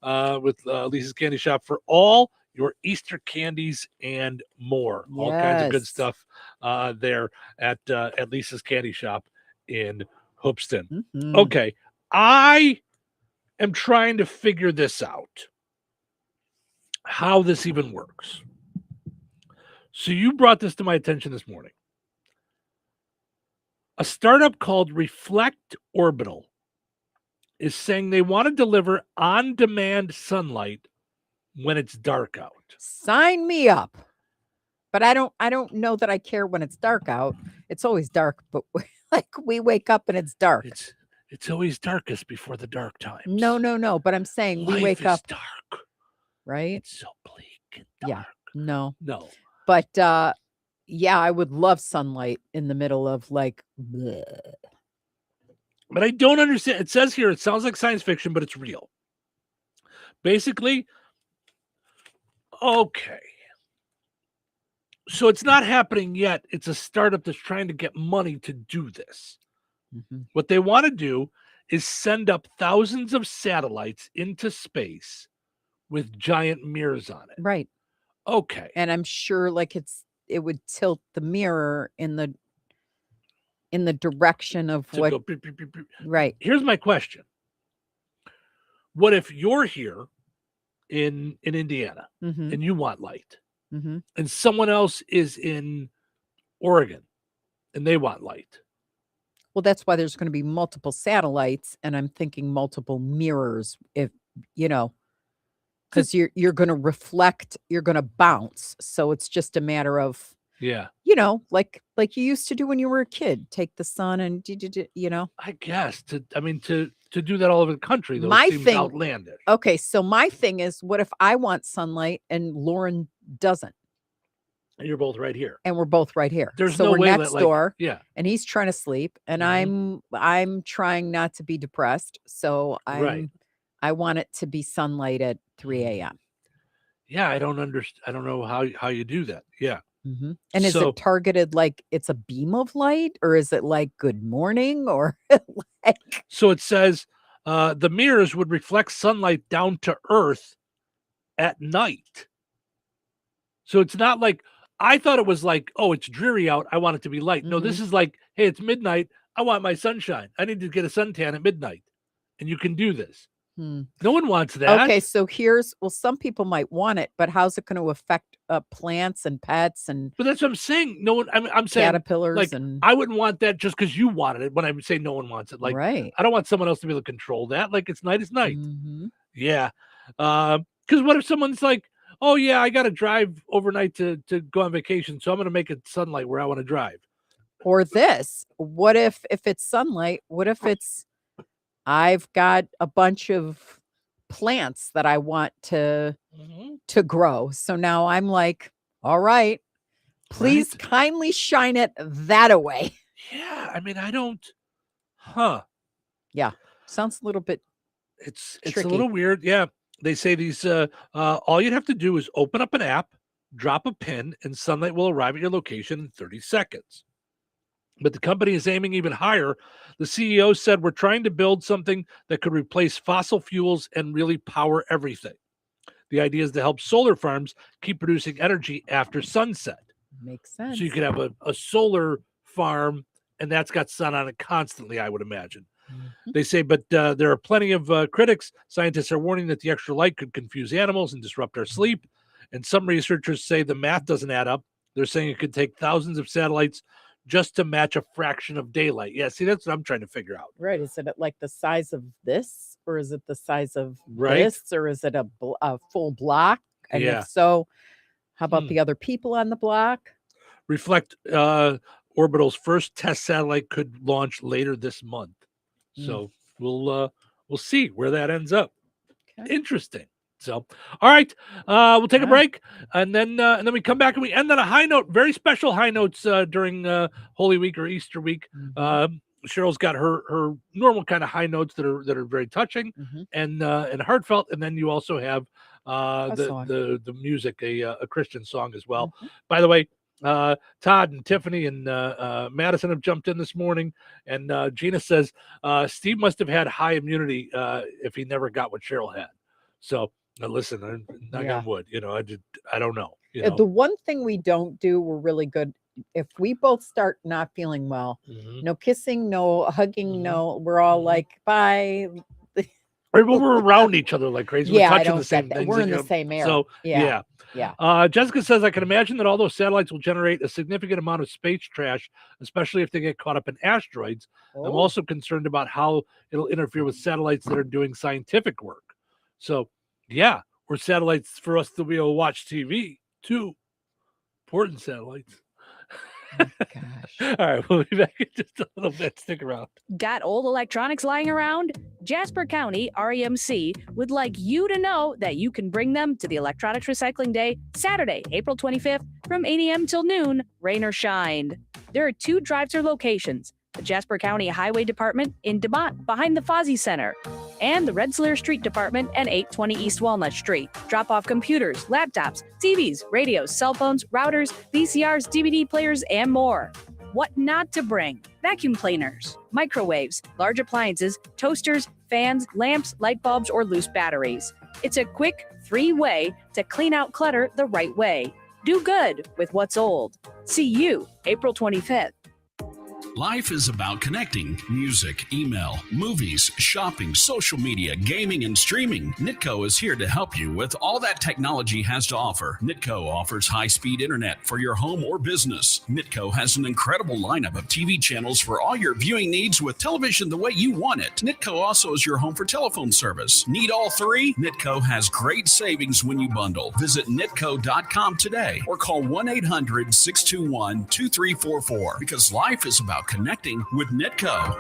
S11: Lisa's Candy Shop for all your Easter candies and more. All kinds of good stuff there at Lisa's Candy Shop in Hoopston. Okay, I am trying to figure this out, how this even works. So you brought this to my attention this morning. A startup called Reflect Orbital is saying they want to deliver on-demand sunlight when it's dark out.
S12: Sign me up. But I don't know that I care when it's dark out. It's always dark, but like we wake up and it's dark.
S11: It's always darkest before the dark times.
S12: No. But I'm saying we wake up
S11: dark.
S12: Right?
S11: It's so bleak and dark.
S12: Yeah. No.
S11: No.
S12: But Yeah, I would love sunlight in the middle of like. Bleh.
S11: But I don't understand. It says here, it sounds like science fiction, but it's real. Basically, okay. So it's not happening yet. It's a startup that's trying to get money to do this. What they want to do is send up thousands of satellites into space with giant mirrors on it.
S12: Right.
S11: Okay.
S12: And I'm sure like it would tilt the mirror in the direction of
S11: To
S12: what.
S11: go beep, beep, beep, beep.
S12: Right.
S11: Here's my question. What if you're here in Indiana
S12: Mhm.
S11: and you want light,
S12: Mhm.
S11: and someone else is in Oregon and they want light?
S12: Well, that's why there's going to be multiple satellites, and I'm thinking multiple mirrors. If because you're going to reflect, you're going to bounce. So it's just a matter of
S11: Yeah.
S12: like you used to do when you were a kid. Take the sun and
S11: I guess to do that all over the country though
S12: My
S11: seems
S12: thing-
S11: outlandish.
S12: Okay, so my thing is, what if I want sunlight and Lauren doesn't,
S11: And you're both right here.
S12: and we're both right here?
S11: There's
S12: so
S11: no
S12: we're
S11: way
S12: next
S11: that, like-
S12: door,
S11: yeah.
S12: and he's trying to sleep, and I'm trying not to be depressed, so
S11: Right.
S12: I want it to be sunlight at 3 a.m.
S11: Yeah, I don't understand. I don't know how you do that. Yeah.
S12: And is
S11: So-
S12: it targeted like it's a beam of light, or is it like good morning, or like
S11: So it says the mirrors would reflect sunlight down to Earth at night. So it's not like I thought it was like, oh, it's dreary out. I want it to be light. No, this is like, hey, it's midnight. I want my sunshine. I need to get a suntan at midnight. And you can do this. No one wants that.
S12: Okay, so some people might want it, but how's it going to affect plants and pets and
S11: But that's what I'm saying. No one. I'm saying
S12: caterpillars
S11: like,
S12: and
S11: I wouldn't want that just because you wanted it. When I say no one wants it, like
S12: right?
S11: I don't want someone else to be able to control that. Like it's night is night.
S12: Mhm.
S11: Yeah. Because what if someone's like, oh yeah, I got to drive overnight to go on vacation, so I'm going to make it sunlight where I want to drive.
S12: Or this? What if it's sunlight? What if it's I've got a bunch of plants that I want to grow. So now I'm like, all right, please kindly shine it that away.
S11: Yeah, I mean, I don't. Huh?
S12: Yeah, sounds a little bit.
S11: It's
S12: tricky.
S11: a little weird. Yeah, they say these. All you'd have to do is open up an app, drop a pin, and sunlight will arrive at your location in 30 seconds. But the company is aiming even higher. The CEO said, we're trying to build something that could replace fossil fuels and really power everything. The idea is to help solar farms keep producing energy after sunset.
S12: Makes sense.
S11: So you could have a solar farm, and that's got sun on it constantly, I would imagine. They say, but there are plenty of critics. Scientists are warning that the extra light could confuse animals and disrupt our sleep. And some researchers say the math doesn't add up. They're saying it could take thousands of satellites just to match a fraction of daylight. Yeah, see, that's what I'm trying to figure out.
S12: Right. Is it like the size of this, or is it the size of
S11: Right.
S12: this, or is it a full block? And
S11: Yeah.
S12: if so, how about the other people on the block?
S11: Reflect Orbital's first test satellite could launch later this month. So we'll see where that ends up. Interesting. So, all right, we'll take a break, and then we come back and we end on a high note. Very special high notes during Holy Week or Easter Week. Cheryl's got her normal kind of high notes that are very touching and heartfelt, and then you also have the music, a Christian song as well. By the way, Todd and Tiffany and Madison have jumped in this morning, and Gina says Steve must have had high immunity if he never got what Cheryl had. So listen, I'm knock on wood. I don't know.
S12: The one thing we don't do, we're really good. If we both start not feeling well, no kissing, no hugging, no, we're all like, bye.
S11: Right, but we're around each other like crazy.
S12: Yeah,
S11: we're
S12: I
S11: touching
S12: don't
S11: the same
S12: get that.
S11: things.
S12: We're in the same era.
S11: So
S12: Yeah.
S11: Jessica says, I can imagine that all those satellites will generate a significant amount of space trash, especially if they get caught up in asteroids. I'm also concerned about how it'll interfere with satellites that are doing scientific work. So yeah, we're satellites for us to be able to watch TV too. Important satellites. All right, we'll be back in just a little bit. Stick around.
S2: Got old electronics lying around?
S8: Jasper County REMC would like you to know that you can bring them to the Electronics Recycling Day, Saturday, April 25th, from 8 a.m. till noon, rain or shine. There are 2 drive-thru locations, the Jasper County Highway Department in DeMont behind the Fozzie Center, and the Rensselaer Street Department at 820 East Walnut Street. Drop off computers, laptops, TVs, radios, cell phones, routers, VCRs, DVD players, and more. What not to bring: vacuum cleaners, microwaves, large appliances, toasters, fans, lamps, light bulbs, or loose batteries. It's a quick 3-way to clean out clutter the right way. Do good with what's old. See you April 25th.
S13: Life is about connecting. Music, email, movies, shopping, social media, gaming, and streaming. Nitco is here to help you with all that technology has to offer. Nitco offers high-speed internet for your home or business. Nitco has an incredible lineup of TV channels for all your viewing needs with television the way you want it. Nitco also is your home for telephone service. Need all 3? Nitco has great savings when you bundle. Visit nitco.com today or call 1-800-621-2344 because life is about connecting with Nitco.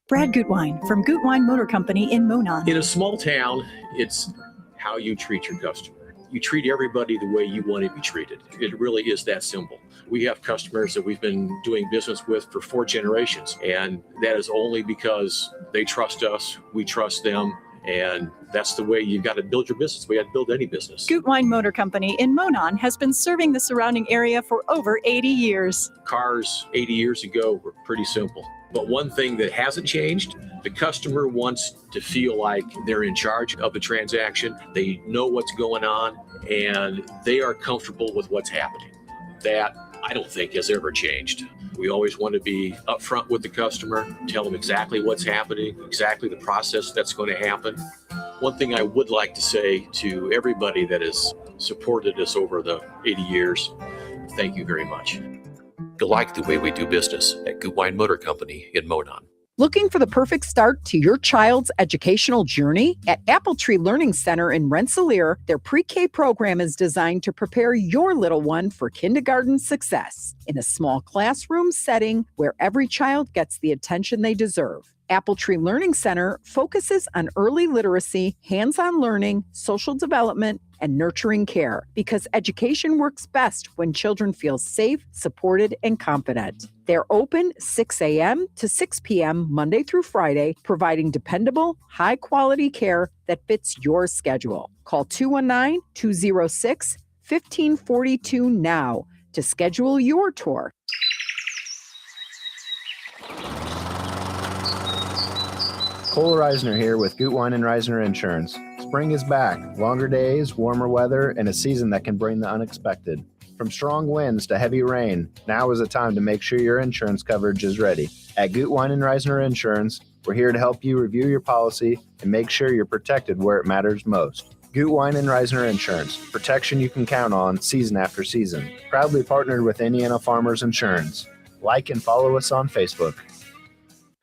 S2: Brad Gutwein from Gutwein Motor Company in Monon.
S6: In a small town, it's how you treat your customer. You treat everybody the way you want to be treated. It really is that simple. We have customers that we've been doing business with for 4 generations, and that is only because they trust us, we trust them, and that's the way you got to build your business. We had to build any business.
S2: Gutwein Motor Company in Monon has been serving the surrounding area for over 80 years.
S6: Cars 80 years ago were pretty simple. But one thing that hasn't changed, the customer wants to feel like they're in charge of the transaction. They know what's going on, and they are comfortable with what's happening. That, I don't think, has ever changed. We always want to be upfront with the customer, tell them exactly what's happening, exactly the process that's going to happen. One thing I would like to say to everybody that has supported us over the 80 years, thank you very much.
S16: You'll like the way we do business at Gutwein Motor Company in Monon.
S9: Looking for the perfect start to your child's educational journey? At Apple Tree Learning Center in Rensselaer, their pre-K program is designed to prepare your little one for kindergarten success in a small classroom setting where every child gets the attention they deserve. Apple Tree Learning Center focuses on early literacy, hands-on learning, social development, and nurturing care because education works best when children feel safe, supported, and confident. They're open 6 a.m. to 6 p.m. Monday through Friday, providing dependable, high-quality care that fits your schedule. Call 219-206-1542 now to schedule your tour.
S23: Cole Reisner here with Gutwein and Reisner Insurance. Spring is back, longer days, warmer weather, and a season that can bring the unexpected. From strong winds to heavy rain, now is the time to make sure your insurance coverage is ready. At Gutwein and Reisner Insurance, we're here to help you review your policy and make sure you're protected where it matters most. Gutwein and Reisner Insurance, protection you can count on season after season. Proudly partnered with Indiana Farmers Insurance. Like and follow us on Facebook.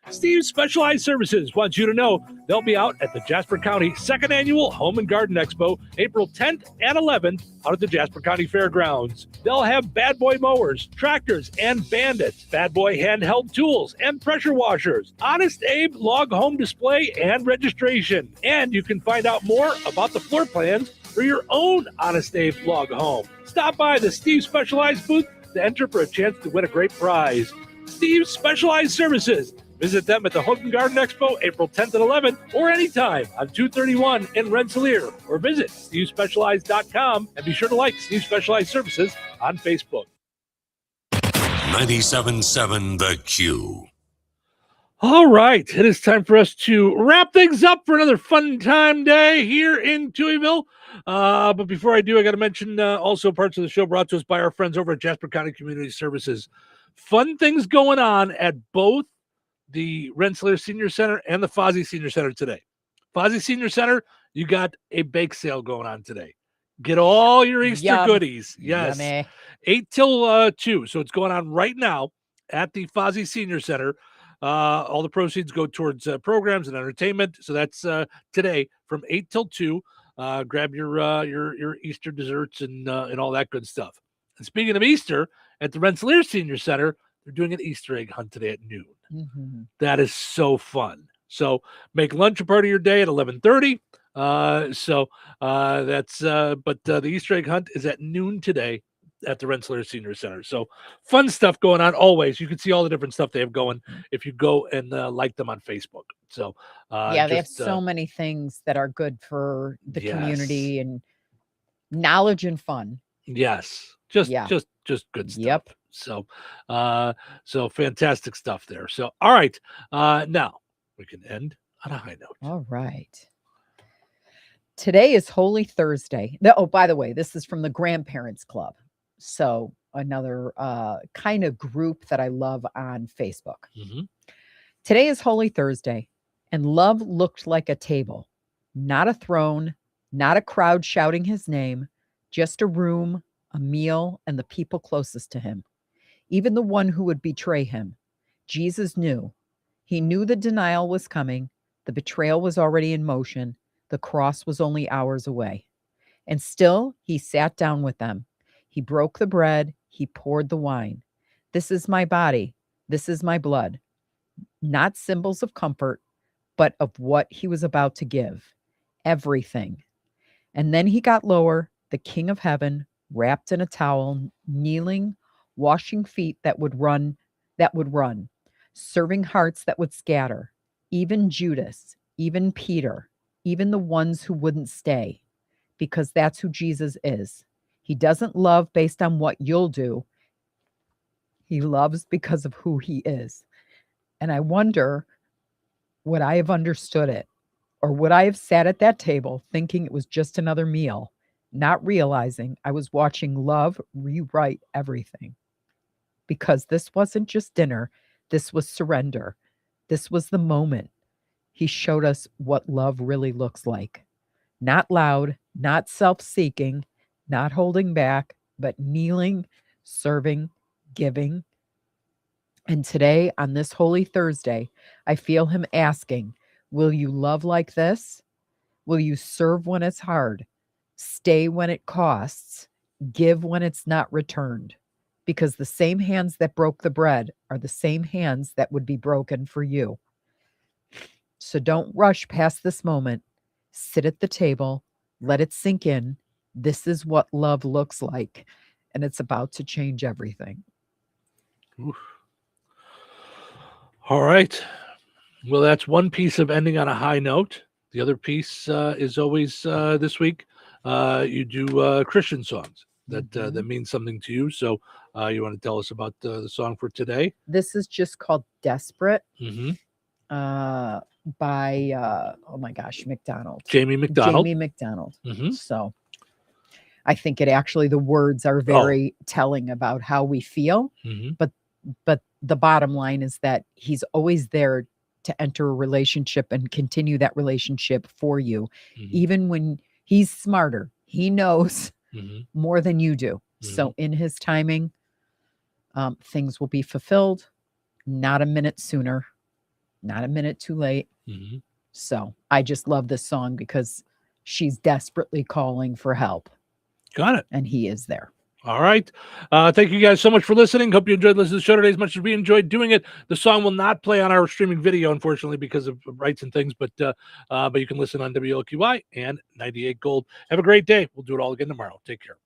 S11: Steve's Specialized Services wants you to know they'll be out at the Jasper County 2nd Annual Home and Garden Expo, April 10th and 11th, out at the Jasper County Fairgrounds. They'll have Bad Boy mowers, tractors, and Bandits, Bad Boy handheld tools, and pressure washers, Honest Abe log home display and registration. And you can find out more about the floor plans for your own Honest Abe log home. Stop by the Steve's Specialized booth to enter for a chance to win a great prize. Steve's Specialized Services. Visit them at the Home and Garden Expo, April 10th and 11th, or anytime on 231 in Rensselaer, or visit stevespecialized.com and be sure to like Steve Specialized Services on Facebook.
S24: 97.7 The Q.
S11: All right, it is time for us to wrap things up for another fun time day here in Touhyville. But before I do, I got to mention also parts of the show brought to us by our friends over at Jasper County Community Services. Fun things going on at both the Rensselaer Senior Center and the Fozzie Senior Center today. Fozzie Senior Center, you got a bake sale going on today. Get all your Easter goodies. Yes. Yummy. 8 till 2. So it's going on right now at the Fozzie Senior Center. All the proceeds go towards programs and entertainment. So that's today from 8 till 2. Grab your Easter desserts and all that good stuff. And speaking of Easter, at the Rensselaer Senior Center, they're doing an Easter egg hunt today at noon. Mm-hmm. That is so fun. So make lunch a part of your day at 11:30. That's but the Easter egg hunt is at noon today at the Rensselaer Senior Center. So fun stuff going on always. You can see all the different stuff they have going if you go and like them on Facebook. So
S12: yeah, they have so many things that are good for the
S11: Yes.
S12: community and knowledge and fun.
S11: Yes, just
S12: Yeah.
S11: just good stuff.
S12: Yep.
S11: So so fantastic stuff there. So all right, now we can end on a high note.
S12: All right. Today is Holy Thursday. Oh, by the way, this is from the Grandparents Club. So another kind of group that I love on Facebook.
S11: Mhm.
S12: Today is Holy Thursday, and love looked like a table, not a throne, not a crowd shouting his name, just a room, a meal, and the people closest to him. Even the one who would betray him. Jesus knew. He knew the denial was coming. The betrayal was already in motion. The cross was only hours away. And still, he sat down with them. He broke the bread. He poured the wine. This is my body. This is my blood. Not symbols of comfort, but of what he was about to give. Everything. And then he got lower, the King of Heaven, wrapped in a towel, kneeling, washing feet that would run, serving hearts that would scatter. Even Judas, even Peter, even the ones who wouldn't stay, because that's who Jesus is. He doesn't love based on what you'll do. He loves because of who he is. And I wonder, would I have understood it? Or would I have sat at that table thinking it was just another meal, not realizing I was watching love rewrite everything? Because this wasn't just dinner. This was surrender. This was the moment. He showed us what love really looks like. Not loud, not self-seeking, not holding back, but kneeling, serving, giving. And today, on this Holy Thursday, I feel him asking, will you love like this? Will you serve when it's hard? Stay when it costs? Give when it's not returned? Because the same hands that broke the bread are the same hands that would be broken for you. So don't rush past this moment. Sit at the table. Let it sink in. This is what love looks like. And it's about to change everything.
S11: Oof. All right. Well, that's one piece of ending on a high note. The other piece is always this week. You do Christian songs that mean something to you. So you want to tell us about the song for today?
S12: This is just called Desperate
S11: Mm-hmm.
S12: by, oh my gosh, McDonald.
S11: Jamie McDonald.
S12: Jamie McDonald.
S11: Mm-hmm.
S12: So I think it actually, the words are very telling about how we feel.
S11: Mm-hmm.
S12: But the bottom line is that he's always there to enter a relationship and continue that relationship for you.
S11: Mm-hmm.
S12: Even when he's smarter, he knows
S11: Mm-hmm.
S12: more than you do.
S11: Mm-hmm.
S12: So in his timing, things will be fulfilled. Not a minute sooner, not a minute too late.
S11: Mm-hmm.
S12: So I just love this song because she's desperately calling for help.
S11: Got it.
S12: And he is there.
S11: All right. Thank you guys so much for listening. Hope you enjoyed listening to the show today as much as we enjoyed doing it. The song will not play on our streaming video, unfortunately, because of rights and things, but you can listen on WLQY and 98 Gold. Have a great day. We'll do it all again tomorrow. Take care.